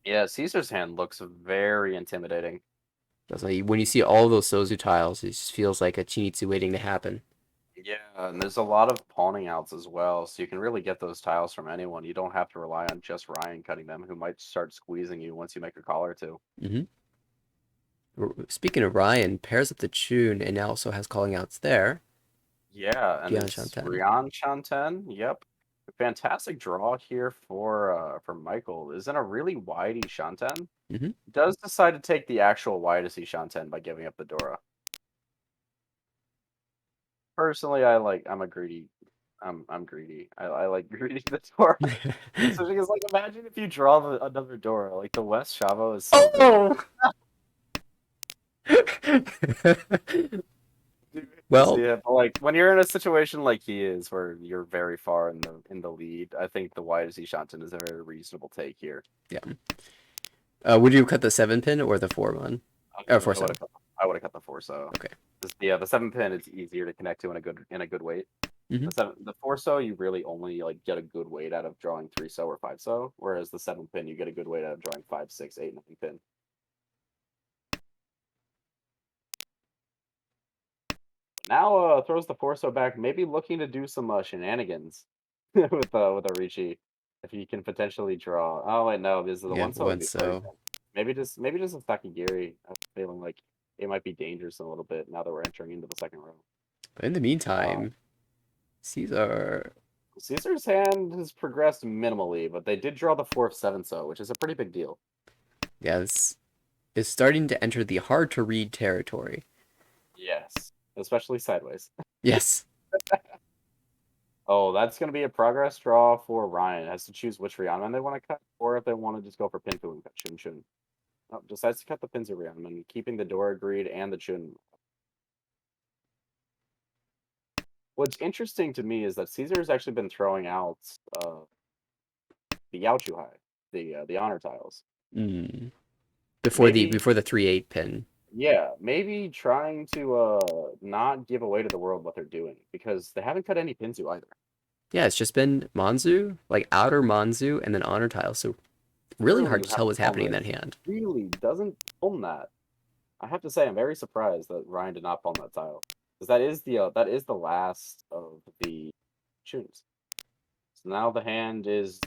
Yeah, Caesar's hand looks very intimidating. that's like when you see all those Sozu tiles, it just feels like a Chinitsu waiting to happen. Yeah, and there's a lot of pawning outs as well, so you can really get those tiles from anyone. You don't have to rely on just Ryan cutting them, who might start squeezing you once you make a call or two. Hmm. Speaking of Ryan, pairs up the Chun and now also has calling outs there. Yeah, and Dion it's Shanten. Rian Shanten. Yep. Fantastic draw here for Michael. Is in a really widey Shanten. Mhm. Does decide to take the actual widesy Shanten by giving up the Dora. Personally, I'm a greedy. I'm greedy. I like greedy the Dora. So because like imagine if you draw another Dora, like the West Chavo is so good. Dude, Well, yeah, but like when you're in a situation like he is, where you're very far in the lead, I think the widesy Shanten is a very reasonable take here. yeah. Would you cut the 7-pin or the 4-1? I 4 would have cut the 4 so. Okay. Yeah, the 7-pin is easier to connect to in a good weight. Mhm. The 4 so you really only like get a good weight out of drawing 3 so or 5 so, whereas the 7-pin you get a good weight out of drawing 5, 6, 8, 9 pin. Now throws the 4 so back, maybe looking to do some shenanigans with a Ricci. If he can potentially draw. Oh wait, no, this is the Yeah, 1 so would one be so. perfect. Maybe just a Takagiri. I'm feeling like it might be dangerous a little bit now that we're entering into the second row. But in the meantime, Caesar. Caesar's hand has progressed minimally, but they did draw the 4th 7 so, which is a pretty big deal. Yeah, this is starting to enter the hard to read territory. Yes, especially sideways. Yes. Oh, that's going to be a progress draw for Ryan. Has to choose which Rhiannon they want to cut, or if they want to just go for Pinfu and cut Chun Chun. Oh, decides to cut the Pinzu Rhiannon, keeping the Dora Greed and the Chun. What's interesting to me is that Caesar has actually been throwing out the Yaochuhai, the honor tiles. Mm. Before Maybe- the 3-8 pin. Yeah, maybe trying to not give away to the world what they're doing, because they haven't cut any Pinzu either. Yeah, it's just been Manzu, like outer Manzu, and then honor tile. So really Really hard to have tell what's to happening in palm that hand. Really doesn't palm that. I have to say, I'm very surprised that Ryan did not palm that tile, because that is the last of the tunes. So now the hand is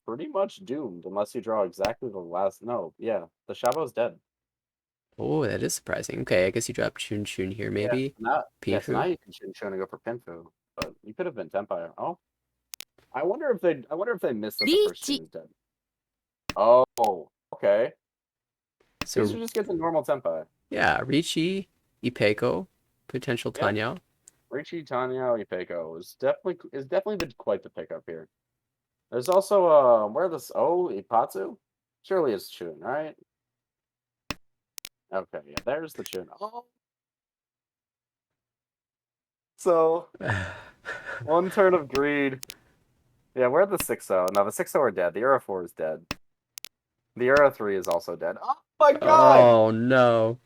pretty much doomed unless you draw exactly the last. No, yeah, the Shavo's dead. Oh, that is surprising. Okay, I guess you drop Chun Chun here, maybe. Yes, now Pifu. you can try to go for Pinfu, but you could have been Tempire. Oh, I wonder if they missed that the first Reach. tune is dead. Oh, okay. So Caesar just gets a normal Tempire. yeah, Ricci, Ipeko, potential Yeah. Tanya. Richie, Tanya, Ipeko is definitely quite the pickup here. There's also where this Ipatsu? Surely it's Chun, right? Okay, yeah, there's the Chun. Oh. So one turn of greed. Yeah, where the 6-0? No, the 6-0 are dead. The Era 4 is dead. The Era 3 is also dead. Oh my god! Oh no.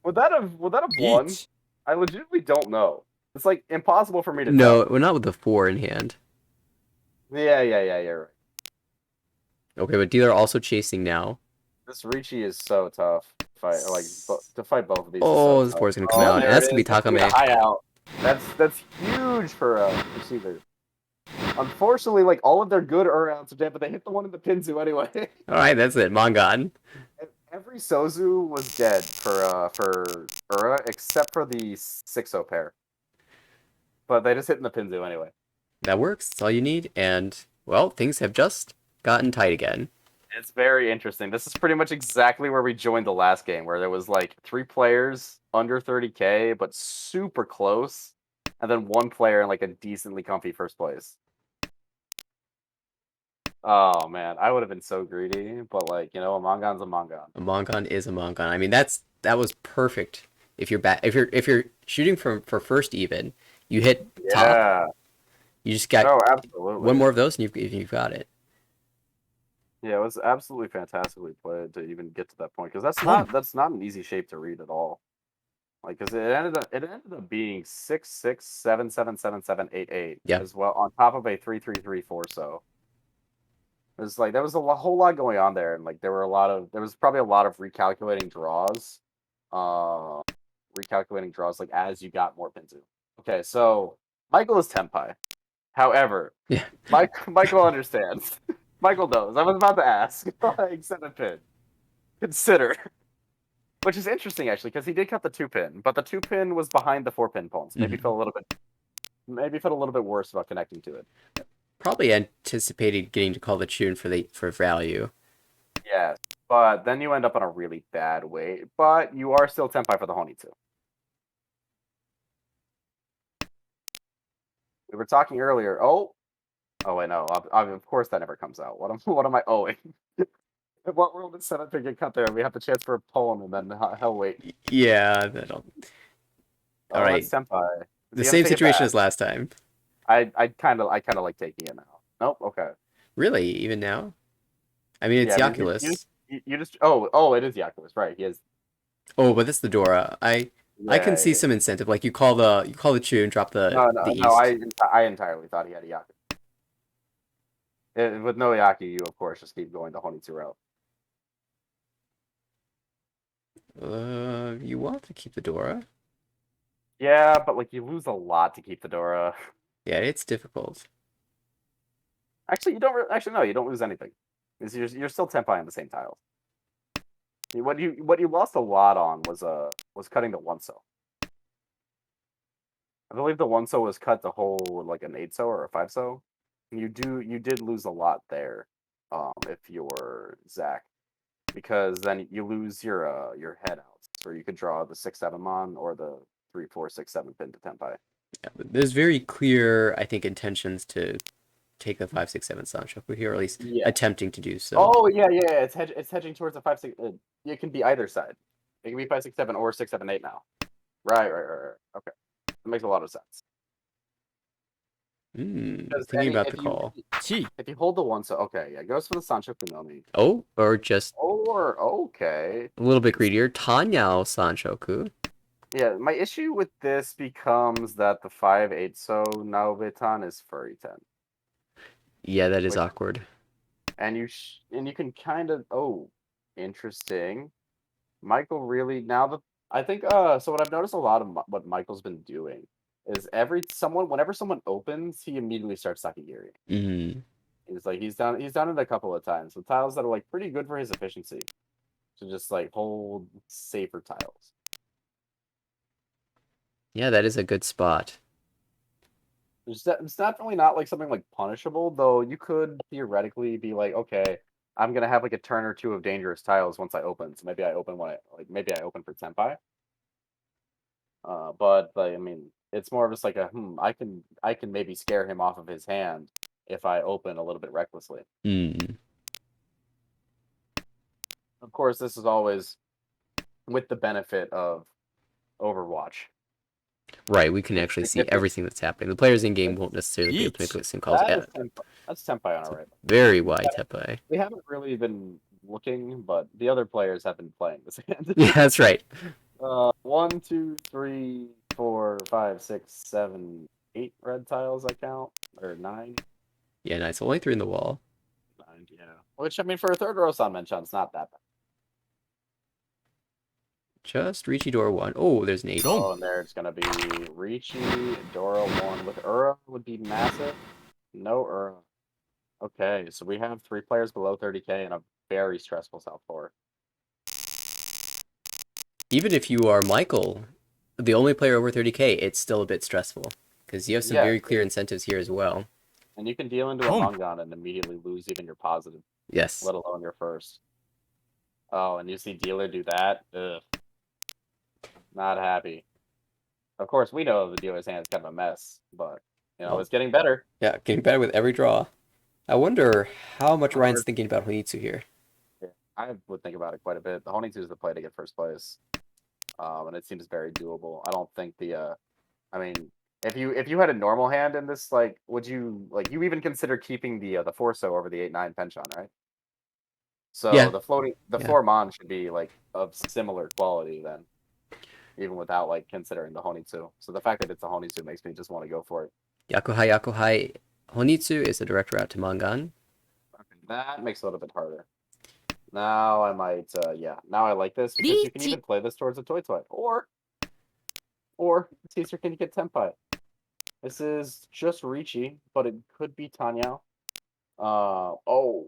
Would that have won? Yeet. I legitimately don't know. It's like impossible for me to No, tell. well, not with the 4 in hand. Yeah, you're right. Okay, but dealer also chasing now. This Ricci is so tough. To fight both of these. Oh, is this so 4 is tough. gonna come out. there And that's it gonna be is. That's gonna Takame. high out. That's huge for Caesar. Unfortunately, like all of their good outs are dead, but they hit the one in the Pinzu anyway. Alright, that's it. Mongon. Every Sozu was dead for Ura except for the 6-0 pair. But they just hit in the Pinzu anyway. That works. That's all you need. And, well, things have just gotten tight again. It's very interesting. This is pretty much exactly where we joined the last game, where there was like 3 players under 30k, but super close, and then 1 player in like a decently comfy first place. Oh man, I would have been so greedy, but like, you know, a Mongon's a Mongon. A Mongon is a Mongon. I mean, that was perfect. If you're shooting for first even, you hit top, Yeah. You just got Oh, absolutely. one more of those, and you've got it. Yeah, it was absolutely fantastically played to even get to that point because Boom. that's not an easy shape to read at all. Like, because it ended up being 6-6, 7-7, 7-7, 8-8 Yeah. as well on top of a 3-3-3-4. So it was like there was whole lot going on there, and like there was probably a lot of recalculating draws, like as you got more pins in. Okay, so Michael is Tenpai. However, Yeah. Michael understands. Michael knows. I was about to ask. Like, 7-pin. Consider. Which is interesting, actually, because he did cut the 2-pin, but the 2-pin was behind the 4-pin pawns. Maybe felt a little bit worse about connecting to it. Probably anticipated getting to call the tune for value. Yeah, but then you end up on a really bad way. But you are still Tenpai for the Honitsu. We were talking earlier. Oh wait, no. Of course that never comes out. What am I owing? What world did 7-pin get cut there? We have the chance for a poem, and then hell wait. Yeah, that'll. All Oh, right. that's Senpai. The You gotta same take it situation back. as last time. I kind of like taking it now. Nope. Okay. Really, even now? I mean, it's Yeah. I mean, Yaculus. you just. Oh, it is Yakuza, right? He has. Oh, but this is the Dora. I can see Yeah. some incentive. Like you call the tune, drop the No. east. I entirely thought he had a Yaku. With no Yaku, you of course just keep going the Honitsu route. You want to keep the Dora? Yeah, but like you lose a lot to keep the Dora. Yeah, it's difficult. Actually, you don't. Actually, no, you don't lose anything. You're still Tenpai on the same tiles. What you lost a lot on was cutting the 1-so. I believe the 1-so was cut to hold like an 8-so or a 5-so. You did lose a lot there, if you're Zach, because then you lose your head outs, where you could draw the 6-7 mon or the 3-4-6-7 pin to Tenpai. Yeah, but there's very clear, I think, intentions to take the 5-6-7 Sanchoku here, or at least Yeah. attempting to do so. Oh yeah. It's hedging towards a 5-6. It can be either side. It can be 5-6-7 or 6-7-8 now. Right. Okay, that makes a lot of sense. Because Thinking about if the you- call. Chi. If you hold the 1-so, okay, yeah, goes for the Sanchoku Nomi. Oh, or just Or okay. a little bit greedier. Tanyao Sanchoku. Yeah, my issue with this becomes that the 5-8-so Naobetan is furry 10. Yeah, that is Which- awkward. And you can kind of interesting. Michael really I think so what I've noticed a lot of what Michael's been doing is whenever someone opens, he immediately starts Sakigiri. Mm. He's done it a couple of times with tiles that are like pretty good for his efficiency to just like hold safer tiles. Yeah, that is a good spot. It's definitely not like something like punishable, though. You could theoretically be like, okay, I'm gonna have like a turn or two of dangerous tiles once I open. So maybe I open maybe I open for Tenpai. But like, I mean, it's more of just like I can maybe scare him off of his hand if I open a little bit recklessly. Mm. Of course, this is always with the benefit of Overwatch. Right, we can actually see everything that's happening. The players in game won't necessarily be able to make Yeet. those same calls. That's Tenpai on our right. Very wide tepai. We haven't really been looking, but the other players have been playing this hand. Yeah, that's right. 1, 2, 3, 4, 5, 6, 7, 8 red tiles I count, or 9. Yeah, nice. Only 3 in the wall. 9, yeah. Which I mean, for a third row Sanmenchan, it's not that bad. Just Richie Dora 1. Oh, there's an 8. Go. Oh, and there's gonna be Ricci, Dora 1 with Ura would be massive. No Ura. Okay, so we have 3 players below 30k and a very stressful South 4. Even if you are Michael, the only player over 30k, it's still a bit stressful. Because you have some Yeah. very clear incentives here as well. And you can deal into a Boom. Mungan and immediately lose even your positive, Yes. let alone your first. Oh, and you see dealer do that? Ugh. Not happy. Of course, we know the dealer's hand is kind of a mess, but it's getting better. Yeah, getting better with every draw. I wonder how much I Ryan's wonder- thinking about Honitsu here. I would think about it quite a bit. The Honitsu is the play to get first place, and it seems very doable. I don't think I mean, If you had a normal hand in this, like, would you like you even consider keeping the 4-so over the 8-9 penchant, right? So Yeah, the yeah. floor mon should be like of similar quality then, even without like considering the Honitsu. So the fact that it's a Honitsu makes me just want to go for it. Yakuhai Yakuhai Honitsu is the direct route to Mangan. Okay, that makes it a little bit harder. Now I might, yeah. Now I like this because you can even play this towards a Toy Toy, or Caesar can get Tenpai. This is just Ricci, but it could be Tanyao. Oh,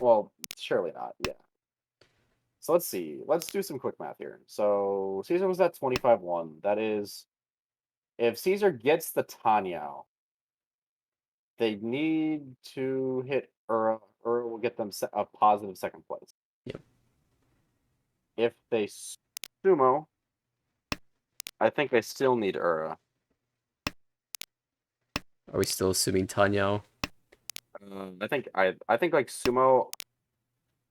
well, surely not. Yeah. So let's see. Let's do some quick math here. So Caesar was at 25-1. That is, if Caesar gets the Tanyao, they need to hit Ura. Ura will get them a positive second place. Yep. If they sumo, I think they still need Ura. Are we still assuming Tanyao? I think like sumo.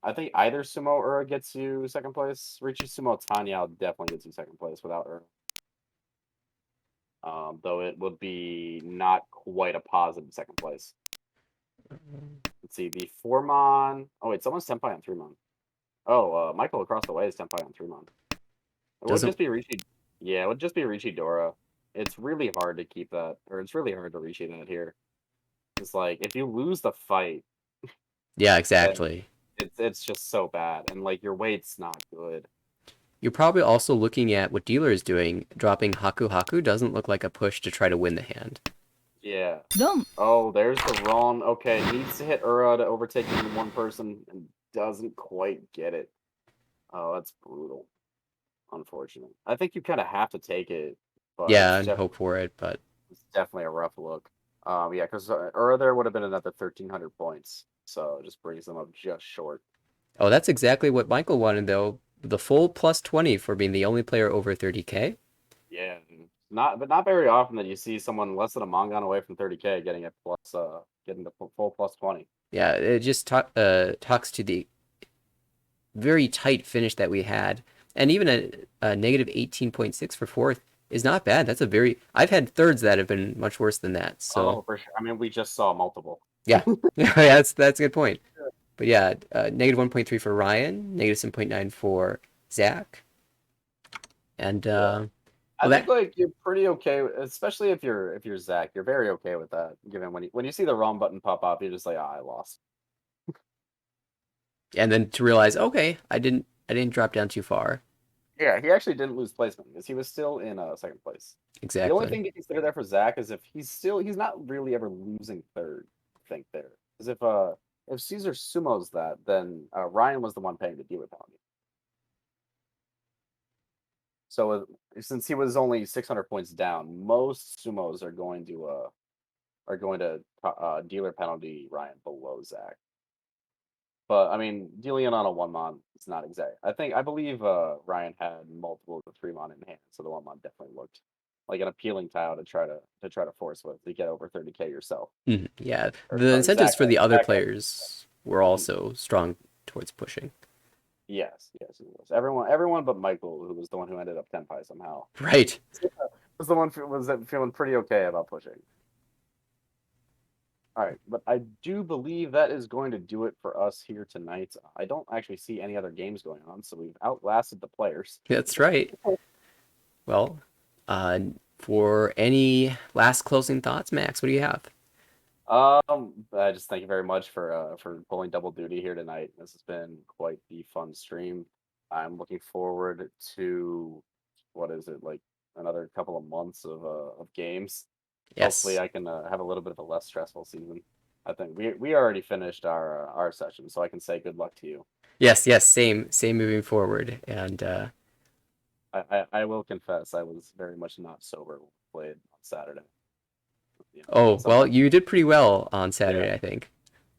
I think either sumo Ura gets you second place. Ricci sumo Tanyao definitely gets you second place without Ura. Though it would be not quite a positive second place. Let's see, the 4-mon. Oh wait, someone's Senpai on 3-mon. Oh, Michael across the way is Senpai on 3-mon. It would Doesn't just be Ricci. Yeah, it would just be Ricci Dora. It's really hard to keep that, or it's really hard to Ricci that here. It's like if you lose the fight, Yeah, then exactly. it's just so bad, and like your weight's not good. You're probably also looking at what Dealer is doing. Dropping Haku Haku doesn't look like a push to try to win the hand. Yeah. Dum. Oh, there's the wrong. Okay, needs to hit Ura to overtake even one person and doesn't quite get it. Oh, that's brutal. Unfortunate. I think you kind of have to take it, but Yeah, and hope for it, but it's definitely a rough look. Yeah, because Ura there would have been another 1,300 points, so it just brings them up just short. oh, that's exactly what Michael wanted though. The full plus 20 for being the only player over 30k. Yeah, but not very often that you see someone less than a Mongon away from 30k getting it plus getting the full plus 20. Yeah, it just talks to the very tight finish that we had. And even a negative 18.6 for fourth is not bad. That's a very. I've had thirds that have been much worse than that. So Oh, for sure. I mean, we just saw multiple. yeah, yeah, that's a good point. But yeah, negative 1.3 for Ryan, negative 7.9 for Zach, and Yeah. I well, think like you're pretty okay, especially if you're Zach. You're very okay with that, given when you see the wrong button pop up, you're just like, I lost. and then to realize, okay, I didn't drop down too far. Yeah, he actually didn't lose placement because he was still in second place. The only Exactly. thing to consider there for Zach is if he's not really ever losing third. I think there because if Caesar sumos that, then Ryan was the one paying the dealer penalty. So since he was only 600 points down, most sumos are going to dealer penalty Ryan below Zach. But I mean, dealing it on a 1-mon is not exact. I believe Ryan had multiple of the 3-mon in hand, so the 1-mon definitely looked like an appealing tile to try to force with to get over 30k yourself. Yeah, Or the sorry, incentives Zach for the other Zach had- players were also strong towards pushing. Yes, it was. Everyone but Michael, who was the one who ended up Tenpai somehow, Right. was the one feeling pretty okay about pushing. All right, but I do believe that is going to do it for us here tonight. I don't actually see any other games going on, so we've outlasted the players. That's right. Well, for any last closing thoughts, Max, what do you have? I just thank you very much for pulling double duty here tonight. This has been quite the fun stream. I'm looking forward to what is it like another couple of months of games. Yes. Hopefully, I can have a little bit of a less stressful season. I think we already finished our session, so I can say good luck to you. Yes, same moving forward. And I will confess I was very much not sober when we played on Saturday. You know, oh, well, sometimes- you did pretty well on Saturday, I think.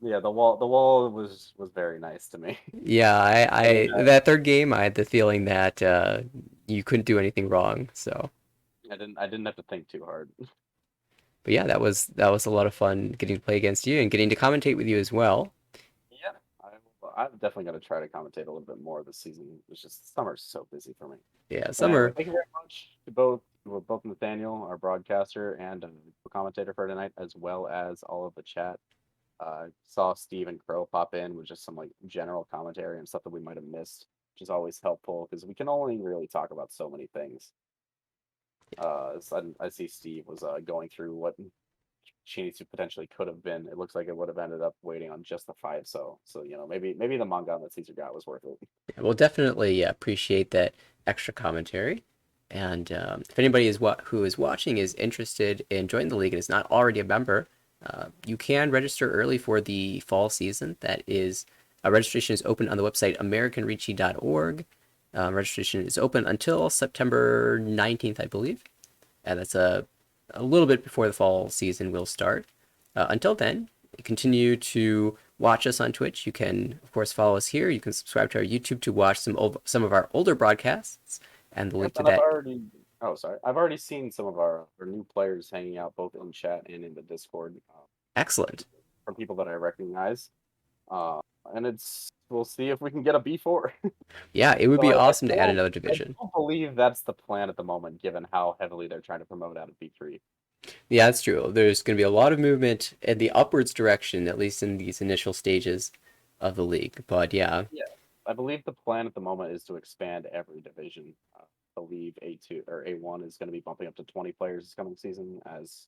yeah, the wall was very nice to me. Yeah, I that third game, I had the feeling that you couldn't do anything wrong. So, I didn't have to think too hard. but yeah, that was a lot of fun getting to play against you and getting to commentate with you as well. Yeah, I'm definitely going to try to commentate a little bit more this season. It's just summer's so busy for me. Yeah, But anyway, summer. thank you very much to both with both Nathaniel, our broadcaster, and commentator for tonight, as well as all of the chat. Saw Steve and Crow pop in with just some like general commentary and stuff that we might have missed, which is always helpful because we can only really talk about so many things. So I see Steve was going through what Shinichi potentially could have been. It looks like it would have ended up waiting on just the 5. So maybe the manga that Caesar got was worth it. Yeah, we'll definitely appreciate that extra commentary. And if anybody who is watching is interested in joining the league and is not already a member, you can register early for the fall season. That is, registration is open on the website americanrichi.org. Registration is open until September 19th, I believe. And that's a little bit before the fall season will start. Until then, continue to watch us on Twitch. You can, of course, follow us here. You can subscribe to our YouTube to watch some of our older broadcasts. And the link to that. I've already seen some of our new players hanging out both in chat and in the Discord. Excellent. From people that I recognize. And we'll see if we can get a B4. Yeah, it would be So awesome to add another division. I don't believe that's the plan at the moment, given how heavily they're trying to promote out of B3. Yeah, that's true. There's going to be a lot of movement in the upwards direction, at least in these initial stages of the league. But yeah. I believe the plan at the moment is to expand every division. I believe A2 or A1 is going to be bumping up to 20 players this coming season, as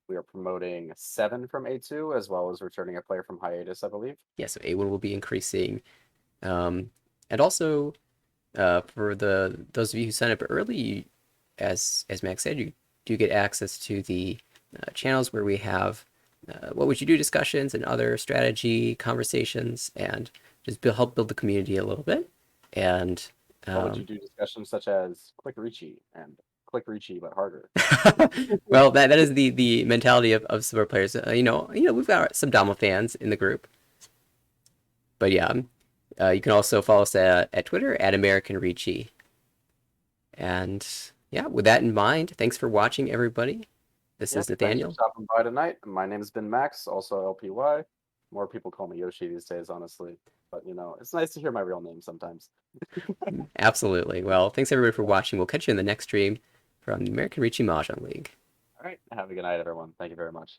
we are promoting 7 from A2 as well as returning a player from hiatus, I believe. Yeah, so A1 will be increasing. And also, for those of you who sign up early, as Max said, you do get access to the channels where we have what would you do discussions and other strategy conversations, and just help build the community a little bit. And what would you do discussions such as Click Ricci and Click Ricci but harder? Well, that is the mentality of some of our players. We've got some Dama fans in the group. But yeah, you can also follow us at Twitter at American Ricci. And yeah, with that in mind, thanks for watching, everybody. This is Nathaniel. Thanks for stopping by tonight. My name has been Max, also LPY. More people call me Yoshi these days, honestly. But it's nice to hear my real name sometimes. Absolutely. Well, thanks everybody for watching. We'll catch you in the next stream from the American Ricci Mahjong League. All right. Have a good night, everyone. Thank you very much.